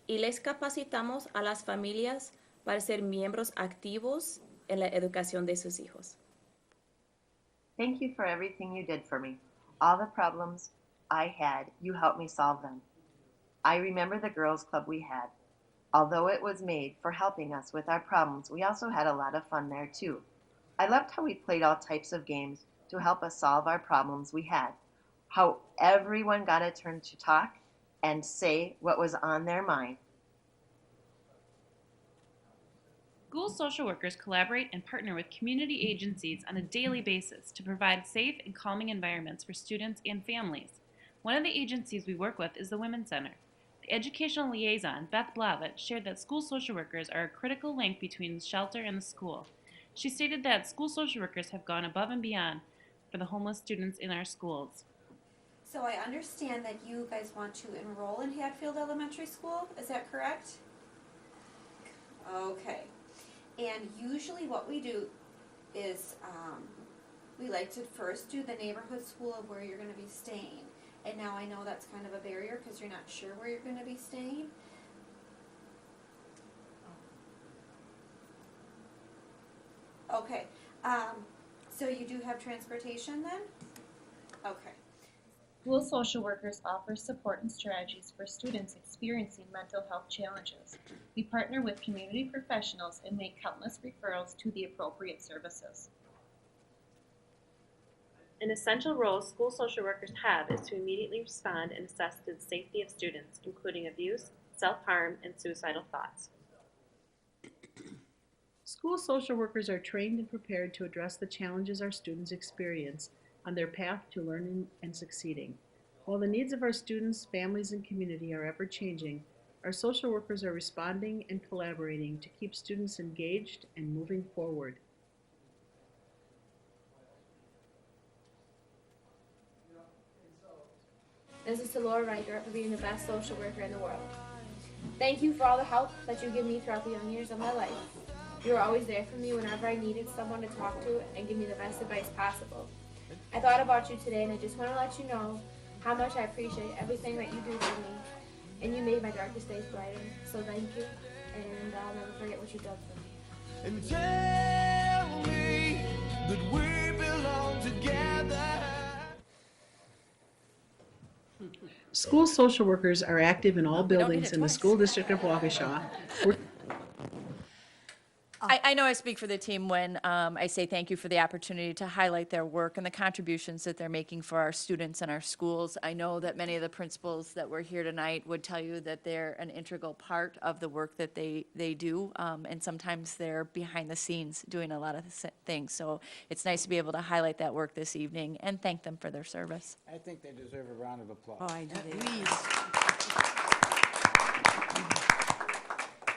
y les capacitamos a las familias para ser miembros activos en la educación de sus hijos. Thank you for everything you did for me. All the problems I had, you helped me solve them. I remember the girls' club we had. Although it was made for helping us with our problems, we also had a lot of fun there too. I loved how we played all types of games to help us solve our problems we had. How everyone got a turn to talk and say what was on their mind. School social workers collaborate and partner with community agencies on a daily basis to provide safe and calming environments for students and families. One of the agencies we work with is the Women's Center. The educational liaison, Beth Blavitt, shared that school social workers are a critical link between the shelter and the school. She stated that school social workers have gone above and beyond for the homeless students in our schools. So I understand that you guys want to enroll in Hatfield Elementary School, is that correct? Okay. And usually what we do is we like to first do the neighborhood school of where you're going to be staying. And now I know that's kind of a barrier because you're not sure where you're going to be staying. Okay. So you do have transportation then? Okay. School social workers offer support and strategies for students experiencing mental health challenges. We partner with community professionals and make countless referrals to the appropriate services. An essential role school social workers have is to immediately respond and assess the safety of students, including abuse, self-harm, and suicidal thoughts. School social workers are trained and prepared to address the challenges our students experience on their path to learning and succeeding. While the needs of our students, families, and community are ever changing, our social workers are responding and collaborating to keep students engaged and moving forward. This is Laura Riker for being the best social worker in the world. Thank you for all the help that you give me throughout the young years of my life. You were always there for me whenever I needed someone to talk to and give me the best advice possible. I thought about you today and I just want to let you know how much I appreciate everything that you do for me. And you made my darkest days brighter, so thank you. And I'll never forget what you've done for me. And tell me that we belong together. School social workers are active in all buildings in the school district of Waukesha. I know I speak for the team when I say thank you for the opportunity to highlight their work and the contributions that they're making for our students and our schools. I know that many of the principals that were here tonight would tell you that they're an integral part of the work that they do, and sometimes they're behind the scenes doing a lot of things. So it's nice to be able to highlight that work this evening and thank them for their service. I think they deserve a round of applause. Oh, I do.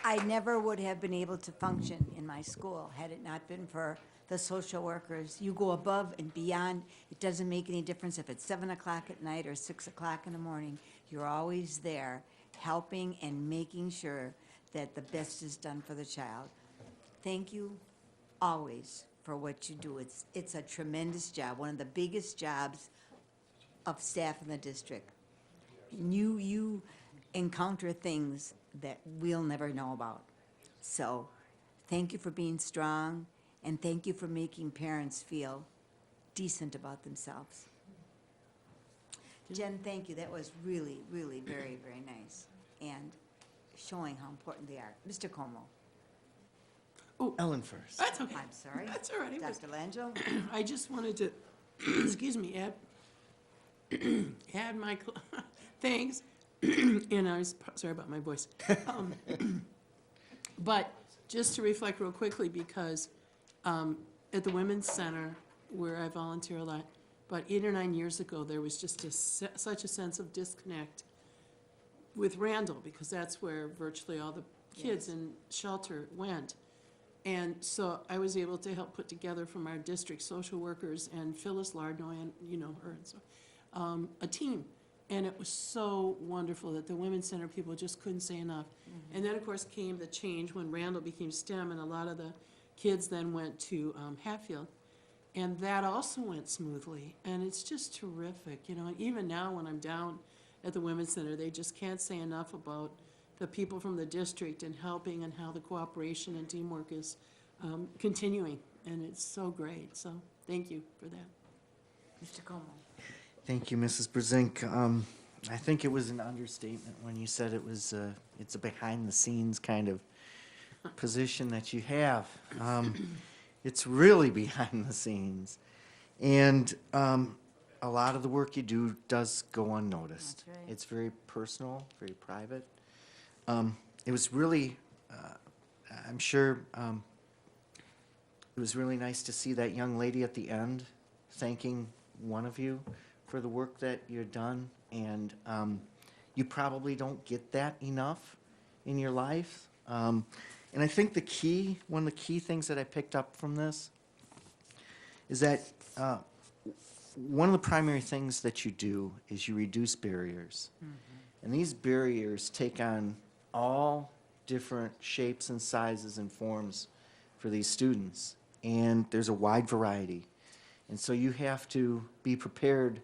I never would have been able to function in my school had it not been for the social workers. You go above and beyond. It doesn't make any difference if it's 7 o'clock at night or 6 o'clock in the morning. You're always there helping and making sure that the best is done for the child. Thank you always for what you do. It's a tremendous job, one of the biggest jobs of staff in the district. And you encounter things that we'll never know about. So thank you for being strong, and thank you for making parents feel decent about themselves. Jen, thank you. That was really, really very, very nice, and showing how important they are. Mr. Como. Oh, Ellen first. That's okay. I'm sorry. That's all right. Dr. Langell. I just wanted to, excuse me, add my thanks. And I was, sorry about my voice. But just to reflect real quickly, because at the Women's Center, where I volunteer a lot, about 8 or 9 years ago, there was just such a sense of disconnect with Randall, because that's where virtually all the kids in shelter went. And so I was able to help put together from our district social workers and Phyllis Lardnoy, and you know her, and so, a team. And it was so wonderful that the Women's Center people just couldn't say enough. Mm-hmm. And then, of course, came the change when Randall became STEM, and a lot of the kids then went to Hatfield. And that also went smoothly. And it's just terrific, you know. And even now when I'm down at the Women's Center, they just can't say enough about the people from the district and helping, and how the cooperation and teamwork is continuing. And it's so great. So thank you for that. Mr. Como. Thank you, Mrs. Brezink. I think it was an understatement when you said it was it's a behind-the-scenes kind of position that you have. It's really behind the scenes, and a lot of the work you do does go unnoticed. That's right. It's very personal, very private. It was really I'm sure it was really nice to see that young lady at the end thanking one of you for the work that you've done. And you probably don't get that enough in your life. And I think one of the key things that I picked up from this is that one of the primary things that you do is you reduce barriers. And these barriers take on all different shapes and sizes and forms for these students. And there's a wide variety. And so you have to be prepared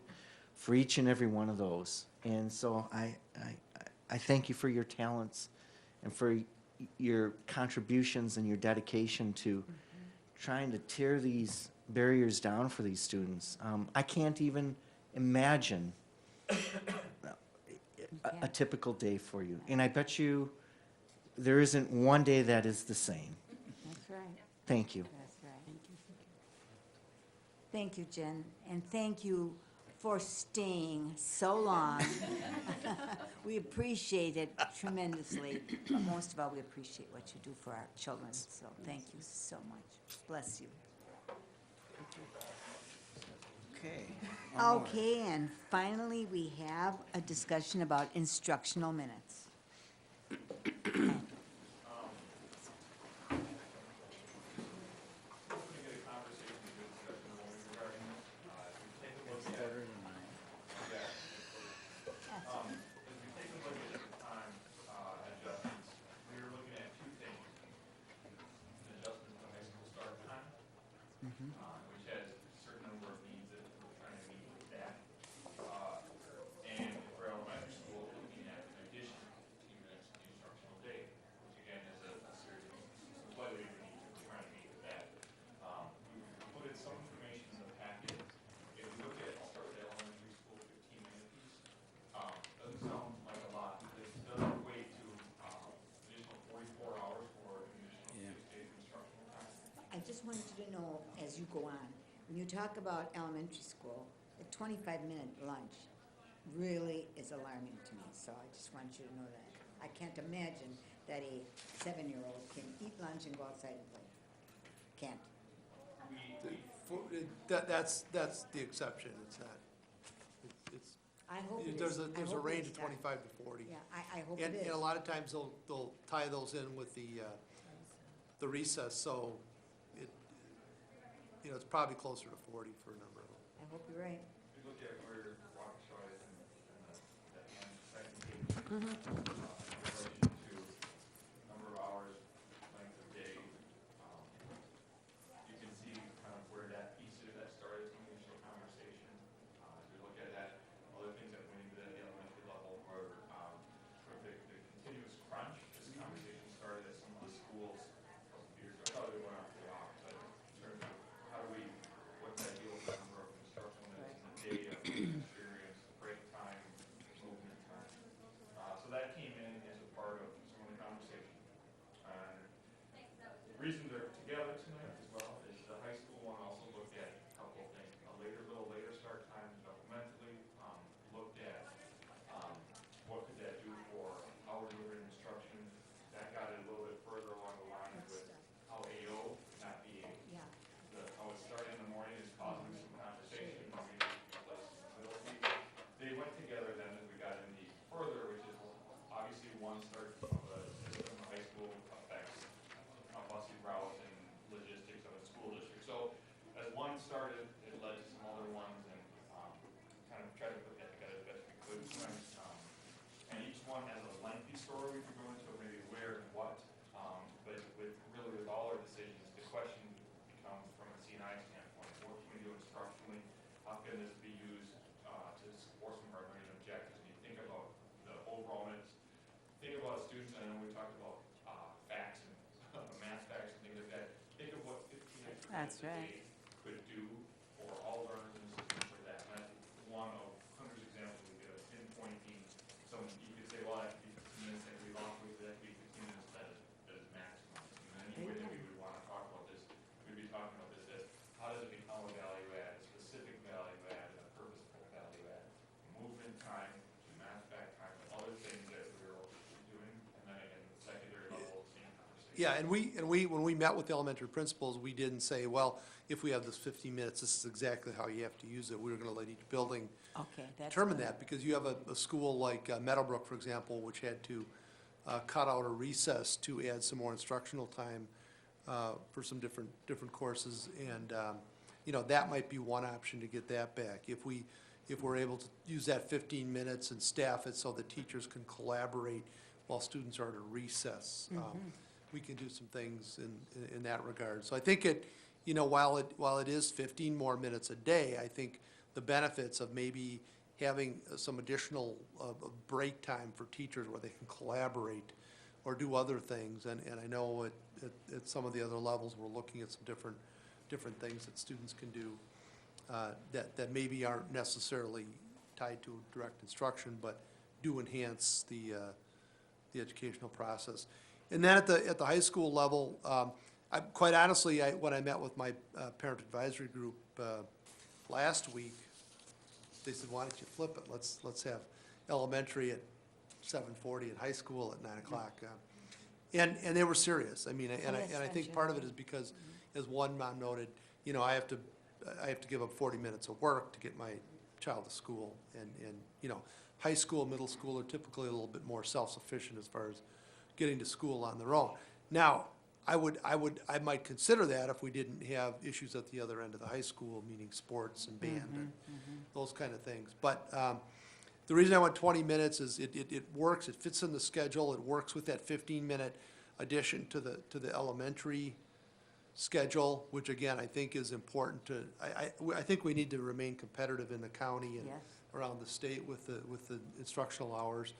for each and every one of those. And so I thank you for your talents and for your contributions and your dedication to trying to tear these barriers down for these students. I can't even imagine a typical day for you. And I bet you there isn't one day that is the same. That's right. Thank you. That's right. Thank you, Jen, and thank you for staying so long. We appreciate it tremendously, but most of all, we appreciate what you do for our children, so thank you so much. Bless you. Okay. Okay, and finally, we have a discussion about instructional minutes. which has a certain number of needs that we're trying to meet with that. And for elementary school, we're looking at an addition to 15 minutes of the instructional day, which again is a series of slightly different needs that we're trying to meet with that. We've included some information in the packet. If you look at, I'll start with the elementary school 15-minute piece. Doesn't sound like a lot, but this does equate to additional 44 hours for an additional 6 days of instructional time. I just wanted you to know, as you go on, when you talk about elementary school, a 25-minute lunch really is alarming to me, so I just want you to know that. I can't imagine that a 7-year-old can eat lunch and go outside and play. Can't. That's the exception, it's not. It's, I hope it there's is. a, I there's a hope it range is of not. 25 to 40. Yeah, I hope it is. And a lot of times they'll tie those in with the recess, so it, it's probably closer to 40 for a number of them. I hope you're right. If you look at where Waukesha is in the second page, in relation to number of hours, length of day, you can see kind of where that piece of that started from the initial conversation. If you look at that, other things that went into the elementary level were sort of the continuous crunch. This conversation started at some of the schools a couple of years ago. I thought we went off the off, but in terms of how do we, what's that deal with the number of instructional minutes in the day of experience, break time, movement time. So that came in as a part of some of the conversation. The reason they're together tonight as well is the high school one also looked at a couple of things. A little later start time developmentally, looked at what could that do for how we're delivering instruction. That got it a little bit further along the line with how AO, not being, how it started in the morning is causing some conversation. They went together then as we got into further, which is obviously one starts from the system of high school affects busing route and logistics of a school district. So as one started, it led to some other ones and kind of tried to put that together as best we could. And each one has a lengthy story we could go into, maybe where and what. But with all our decisions, the question becomes from a C&I standpoint, what can we do instructionally? How can this be used to support some of our learning objectives? When you think about the overall minutes, think about students, I know we talked about facts and math facts and things like that. Think of what 15 extra That's minutes a right. day could do for all learners in the system for that. And that's one of hundreds of examples we could pinpointing some, you could say, well, that could be 15 minutes that we off with, that could be 15 minutes that is maximum. And any way that we would want to talk about this, we'd be talking about this as how does it become a value add, a specific value add, a purposeful value add, movement time, math fact time, and other things that we're doing. And then again, the secondary level, same conversation. Yeah, and when we met with the elementary principals, we didn't say, well, if we have this 15 minutes, this is exactly how you have to use it. We were gonna let each building Okay, that's determine good. that, because you have a school like Meadowbrook, for example, which had to cut out a recess to add some more instructional time for some different courses, and, you know, that might be one option to get that back. If we're able to use that 15 minutes and staff it so the teachers can collaborate while students are at a recess, we can do some things in that regard. So I think you know, while it is 15 more minutes a day, I think the benefits of maybe having some additional break time for teachers where they can collaborate or do other things, and I know at some of the other levels, we're looking at some different things that students can do that maybe aren't necessarily tied to direct instruction, but do enhance the educational process. And then at the high school level, quite honestly, when I met with my parent advisory group last week, they said, why don't you flip it? Let's have elementary at 7:40 and high school at 9 o'clock. And they were serious. I mean, and I think part of it is because, as one mom noted, you know, I have to give up 40 minutes of work to get my child to school. And you know, high school, middle school are typically a little bit more self-sufficient as far as getting to school on their own. Now, I might consider that if we didn't have issues at the other end of the high school, meaning sports and band and those kind of things. But the reason I went 20 minutes is it works, it fits in the schedule, it works with that 15-minute addition to the elementary schedule, which again, I think is important to, I think we need to remain competitive in the county and Yes. around the state with the instructional hours.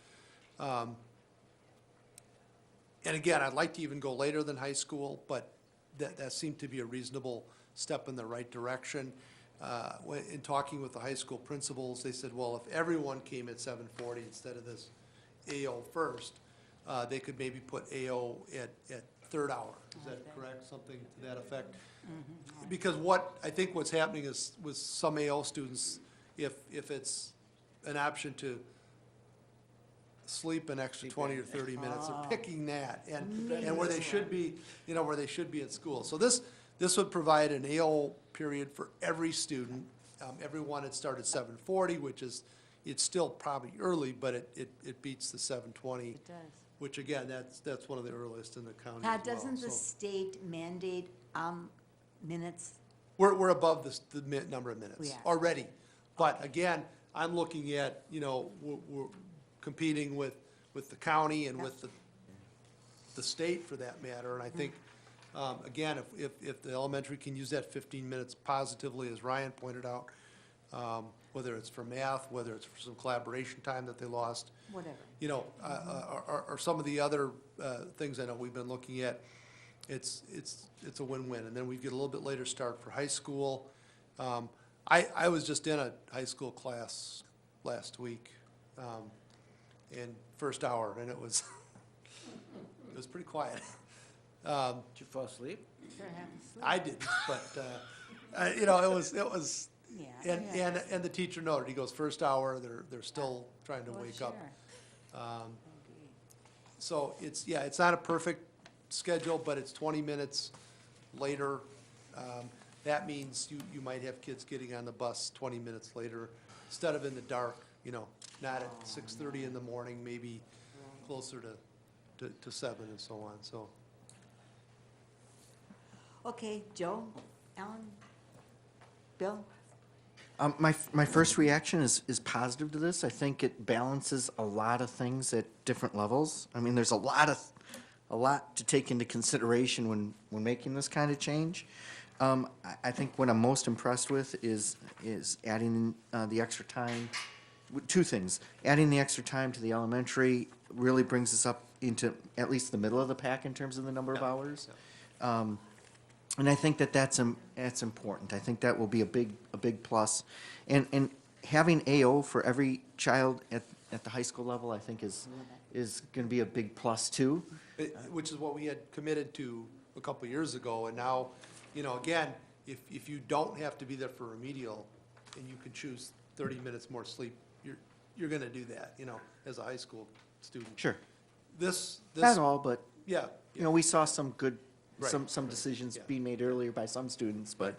And again, I'd like to even go later than high school, but that seemed to be a reasonable step in the right direction. In talking with the high school principals, they said, well, if everyone came at 7:40 instead of this AO first, they could maybe put AO at third hour. Is that correct? Something to that effect? Because I think what's happening is with some AO students, if it's an option to sleep an extra 20 or 30 minutes, they're picking that, and where they should be, you know, where they should be at school. So this would provide an AO period for every student. Everyone had started 7:40, which is, it's still probably early, but it beats the 7:20. It does. Which again, that's one of the earliest in the county Pat, as well. doesn't the So state mandate minutes? we're above the number of minutes We are. already. But again, I'm looking at, you know, we're competing with the county and with the state for that matter. And I think, again, if the elementary can use that 15 minutes positively, as Ryan pointed out, whether it's for math, whether it's for some collaboration time that they lost. Whatever. You know, or some of the other things I know we've been looking at, it's a win-win. And then we get a little bit later start for high school. I was just in a high school class last week, in first hour, and it was pretty quiet. Did you fall asleep? I didn't, but you know, it was. Yeah, And the teacher noted, he goes, first hour, they're still trying to wake up. So it's not a perfect schedule, but it's 20 minutes later. That means you might have kids getting on the bus 20 minutes later, instead of in the dark, you know, not at 6:30 in the morning, maybe closer to 7 and so on, so. Okay, Joe, Ellen, Bill? My first reaction is positive to this. I think it balances a lot of things at different levels. I mean, there's a lot to take into consideration when making this kind of change. I think what I'm most impressed with is adding the extra time. Two things: adding the extra time to the elementary really brings us up into at least the middle of the pack in terms of the number of hours. And I think that's important. I think that will be a big plus. And having AO for every child at the high school level, I think is going to be a big plus too. Which is what we had committed to a couple of years ago, and now, you know, again, if you don't have to be there for remedial, and you can choose 30 minutes more sleep, you're going to do that, you know, as a high school student. Sure. This Not all, but yeah, you know, we saw some good, Right, some right, decisions yeah. being made earlier by some students, but,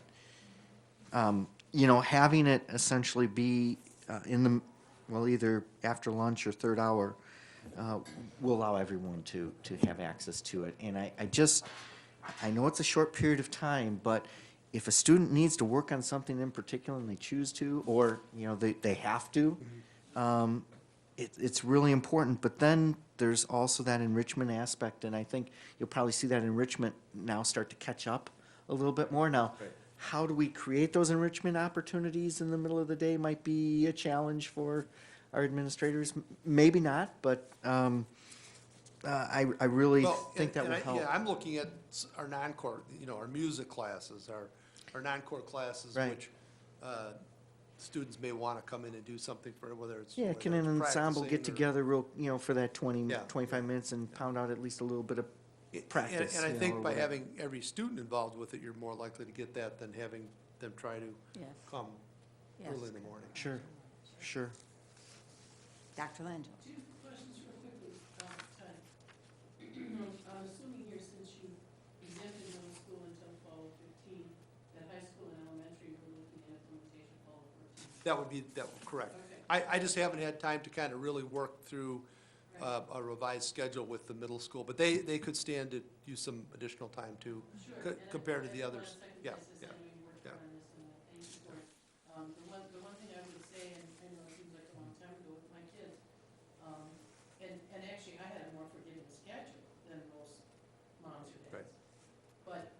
you know, having it essentially be in the, well, either after lunch or third hour, will allow everyone to have access to it. And I know it's a short period of time, but if a student needs to work on something in particular and they choose to, or, you know, they have to, it's really important. But then there's also that enrichment aspect, and I think you'll probably see that enrichment now start to catch up a little bit more. Now, Right. how do we create those enrichment opportunities in the middle of the day might be a challenge for our administrators. Maybe not, but I really Well, think that and would help. Yeah, I'm looking at our non-core, you know, our music classes, our non-core classes, Right. which students may want to come in and do something for, whether it's. Yeah, whether can it's an ensemble practicing get or- together real, you know, for that 20, Yeah. 25 minutes and pound out at least a little bit of And- practice? And I you know, think or by whatever. having every student involved with it, you're more likely to get that than having them try to Yes. come Yes. early in the morning. Sure, sure. Dr. Langell? Two questions real quickly, Todd. I'm assuming here, since you exempted middle school until fall of 15, that high school and elementary, we're looking at implementation fall of 14. That would, correct. Okay. I just haven't had time to kind of really work through a revised schedule with the middle school, but they could stand to use some additional time too, Sure. And compared to I the don't wanna others. second Yeah, guess this, yeah, I know you worked yeah. hard on this, and thank you for it. The one thing I would say, and I know it seems like a long time ago with my kids, and actually I had a more forgiving schedule than most moms or dads. Right. But,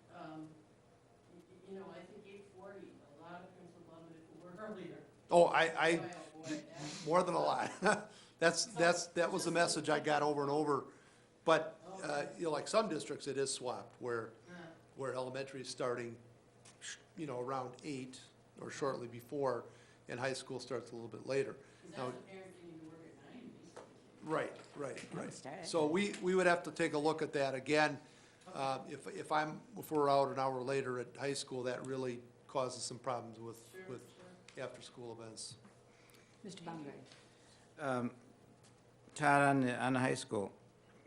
you know, I think 8:40, a lot of parents would love it if it were earlier. Oh, Boy, oh boy, that's- more than a lot. That was the message I got over and over. But, you know, like some districts, it is swapped, where elementary is starting, you know, around 8 or shortly before, and high school starts a little bit later. Because Now, that's the parents that need to work at 9 basically. right. start at So we would have to take a look at that again. If we're out an hour later at high school, that really causes some problems with after-school events. Mr. Baumgart? Todd, on the high school,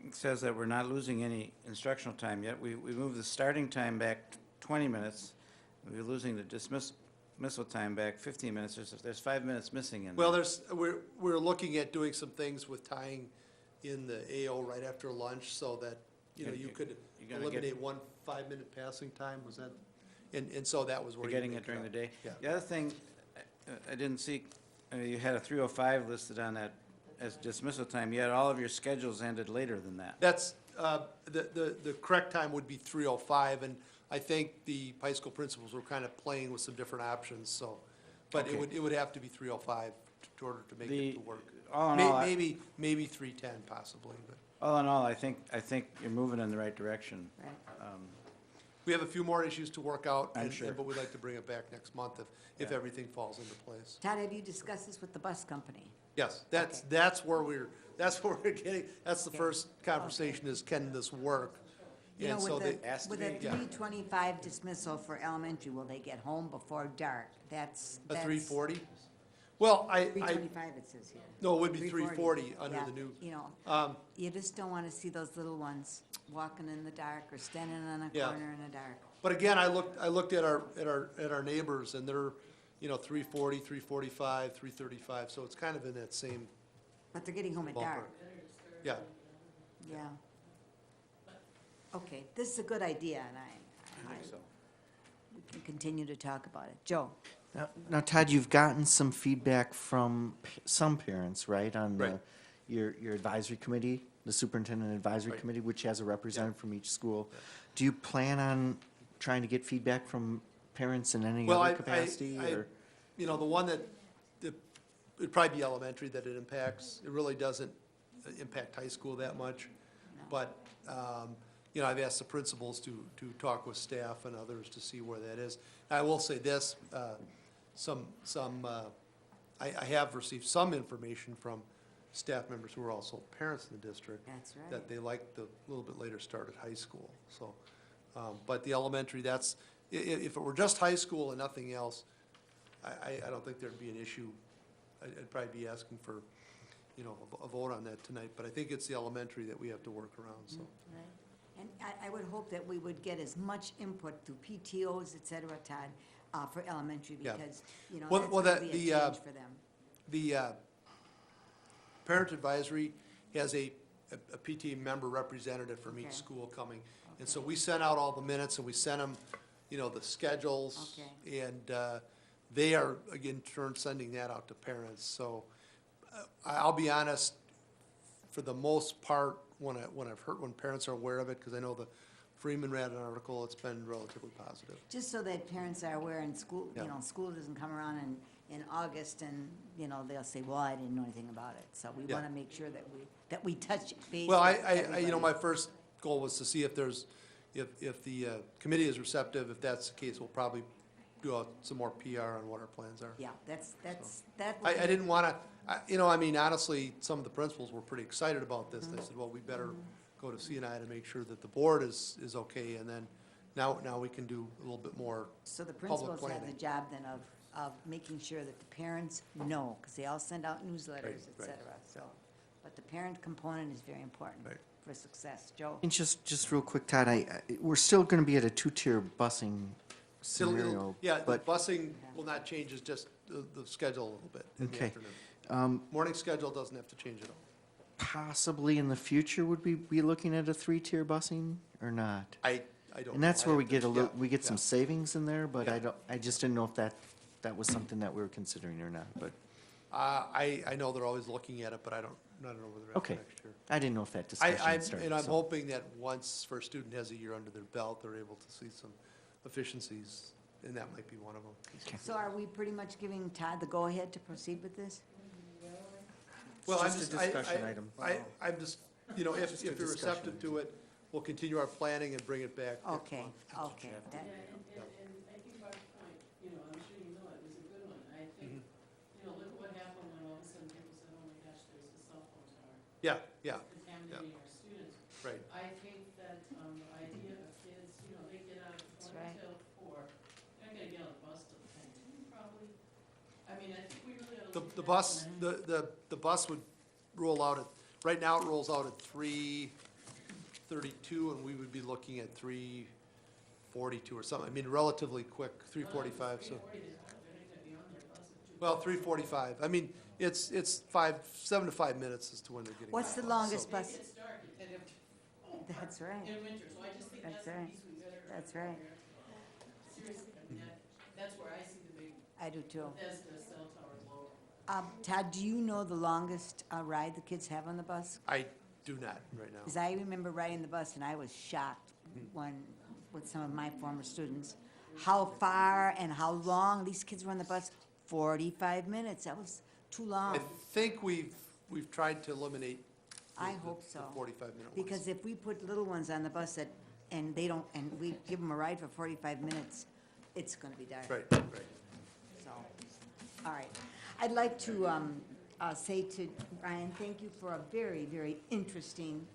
it says that we're not losing any instructional time yet. We moved the starting time back 20 minutes. We're losing the dismissal time back 15 minutes. There's 5 minutes missing in Well, there. we're looking at doing some things with tying in the AO right after lunch so that, you know, you could You're gonna get- eliminate one 5-minute passing time, was that? And so that was where You're you getting make it during the up. day. Yeah. The other thing, I didn't see, you had a 3:05 listed on that as dismissal time, yet all of your schedules ended later than that. That's, the correct time would be 3:05, and I think the high school principals were kind of playing with some different options, so. But Okay. it would have to be 3:05 in order to make it to work. All in all, Maybe 3:10 possibly, but. All in all, I think you're moving in the right direction. Right. We have a few more issues to work out, I'm sure. but we'd like to bring it back next month if Yeah. everything falls into place. Todd, have you discussed this with the bus company? Yes, that's where we're getting, that's the first conversation is, can this work? You know, And so with they. the, with a 3:25 dismissal for elementary, will they get home before dark? That's. A 3:40? Well, 3:25 it says here. No, it would be 3:40 under Yeah, the new. You know, you just don't want to see those little ones walking in the dark or standing on a Yeah. corner in the dark. But again, I looked at our neighbors, and they're, you know, 3:40, 3:45, 3:35, so it's kind of in that same But they're getting home at dark. ballpark. Yeah. Yeah. Okay, this is a good idea, and we can continue to talk about it. Joe? Now, Todd, you've gotten some feedback from some parents, right, on Right. your advisory committee, the superintendent advisory Right. committee, which has a representative from each school. Do you plan on trying to get feedback from parents in any Well, other capacity? Or you know, the one that, it'd probably be elementary that it impacts. It really doesn't impact high school that much. But, you know, I've asked the principals to talk with staff and others to see where that is. I will say this, I have received some information from staff members who are also parents in the district. That's right. That they like the little bit later start at high school, so. But the elementary, that's, if it were just high school and nothing else, I don't think there'd be an issue. I'd probably be asking for, you know, a vote on that tonight, but I think it's the elementary that we have to work around, so. Right. And I would hope that we would get as much input through PTOs, et cetera, Todd, for elementary, Yeah. because, you know, Well, that's well, gonna that- be a change for them. The parent advisory has a PTA member representative from each Okay. school coming. And so we sent out all the minutes and we sent them, you know, the schedules. Okay. And they are, again, turn sending that out to parents. So I'll be honest, for the most part, when I've heard, when parents are aware of it, because I know the Freeman read an article, it's been relatively positive. Just so that parents are aware in school, you Yeah. know, school doesn't come around in August and, you know, they'll say, well, I didn't know anything about it. So we Yeah. want to make sure that we touch base Well, with you know, everybody. my first goal was to see if there's, if the committee is receptive. If that's the case, we'll probably do out some more PR on what our plans are. Yeah, that. I didn't want to, you know, I mean, honestly, some of the principals were pretty excited about this. They said, well, we better go to CNI to make sure that the board is okay, and then now we can do a little bit more So the public principals have the planning. job then of making sure that the parents know, because they all send out newsletters, Right, et right. cetera, so. But the parent component is very important Right. for success. Joe? And just real quick, Todd, we're still going to be at a two-tier busing scenario. Yeah, the but busing will not change, it's just the schedule a little bit in the Okay. afternoon. Morning schedule doesn't have to change at all. possibly in the future, would we be looking at a three-tier busing or not? I don't. And that's know. where we get a little, Yeah, we get some yeah. savings in there, but Yeah. I just didn't know if that was something that we were considering or not, but, I know they're always looking at it, but I don't know whether it's okay. next year. I didn't know if that discussion started. And I'm so. hoping that once first student has a year under their belt, they're able to see some efficiencies, and that might be one of them. So are we pretty much giving Todd the go-ahead to proceed with this? Well, I'm just a just, discussion item. I'm just, you know, if Just a you're receptive discussion. to it, we'll continue our planning and bring it back. next Okay, month. okay. that- And I think Barb's point, you know, I'm sure you know it, was a good one. I think, you know, look at what happened when all of a sudden people said, oh my gosh, there's a cell phone tower. Yeah, yeah, Contaminating our students. right. I think that, the idea of kids, you know, they get out of one right. till 4, they're not gonna get on the bus till 10, probably. I mean, I think we really ought to. The, look at the that bus, plan. the bus would roll out at, right now it rolls out at 3:32, and we would be looking at 3:42 or something. I mean, relatively quick, 3:45, so. Well, 3:45. I mean, it's 7 to 5 minutes as to when they're getting. What's off the bus, longest so- bus? It gets dark at 10 after. That's right. In winter, so I just think That's that's the right. piece we better. That's right. Seriously, I mean, that's where I see the big I do too. Bethesda cell tower blow. Todd, do you know the longest ride the kids have on the bus? I do not right now. Because I remember riding the bus and I was shocked with some of my former students, how far and how long these kids were on the bus. 45 minutes, that was too long. I think we've tried to eliminate. I hope so. The 45-minute ones. Because if we put little ones on the bus and they don't, and we give them a ride for 45 minutes, it's gonna be dark. Right, right. So, all right. I'd like to say to Ryan, thank you for a very, very interesting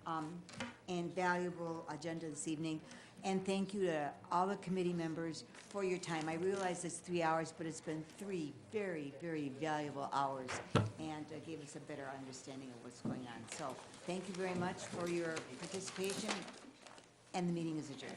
and valuable agenda this evening. And thank you to all the committee members for your time. I realize it's 3 hours, but it's been 3 very, very valuable hours and gave us a better understanding of what's going on. So thank you very much for your participation, and the meeting is adjourned.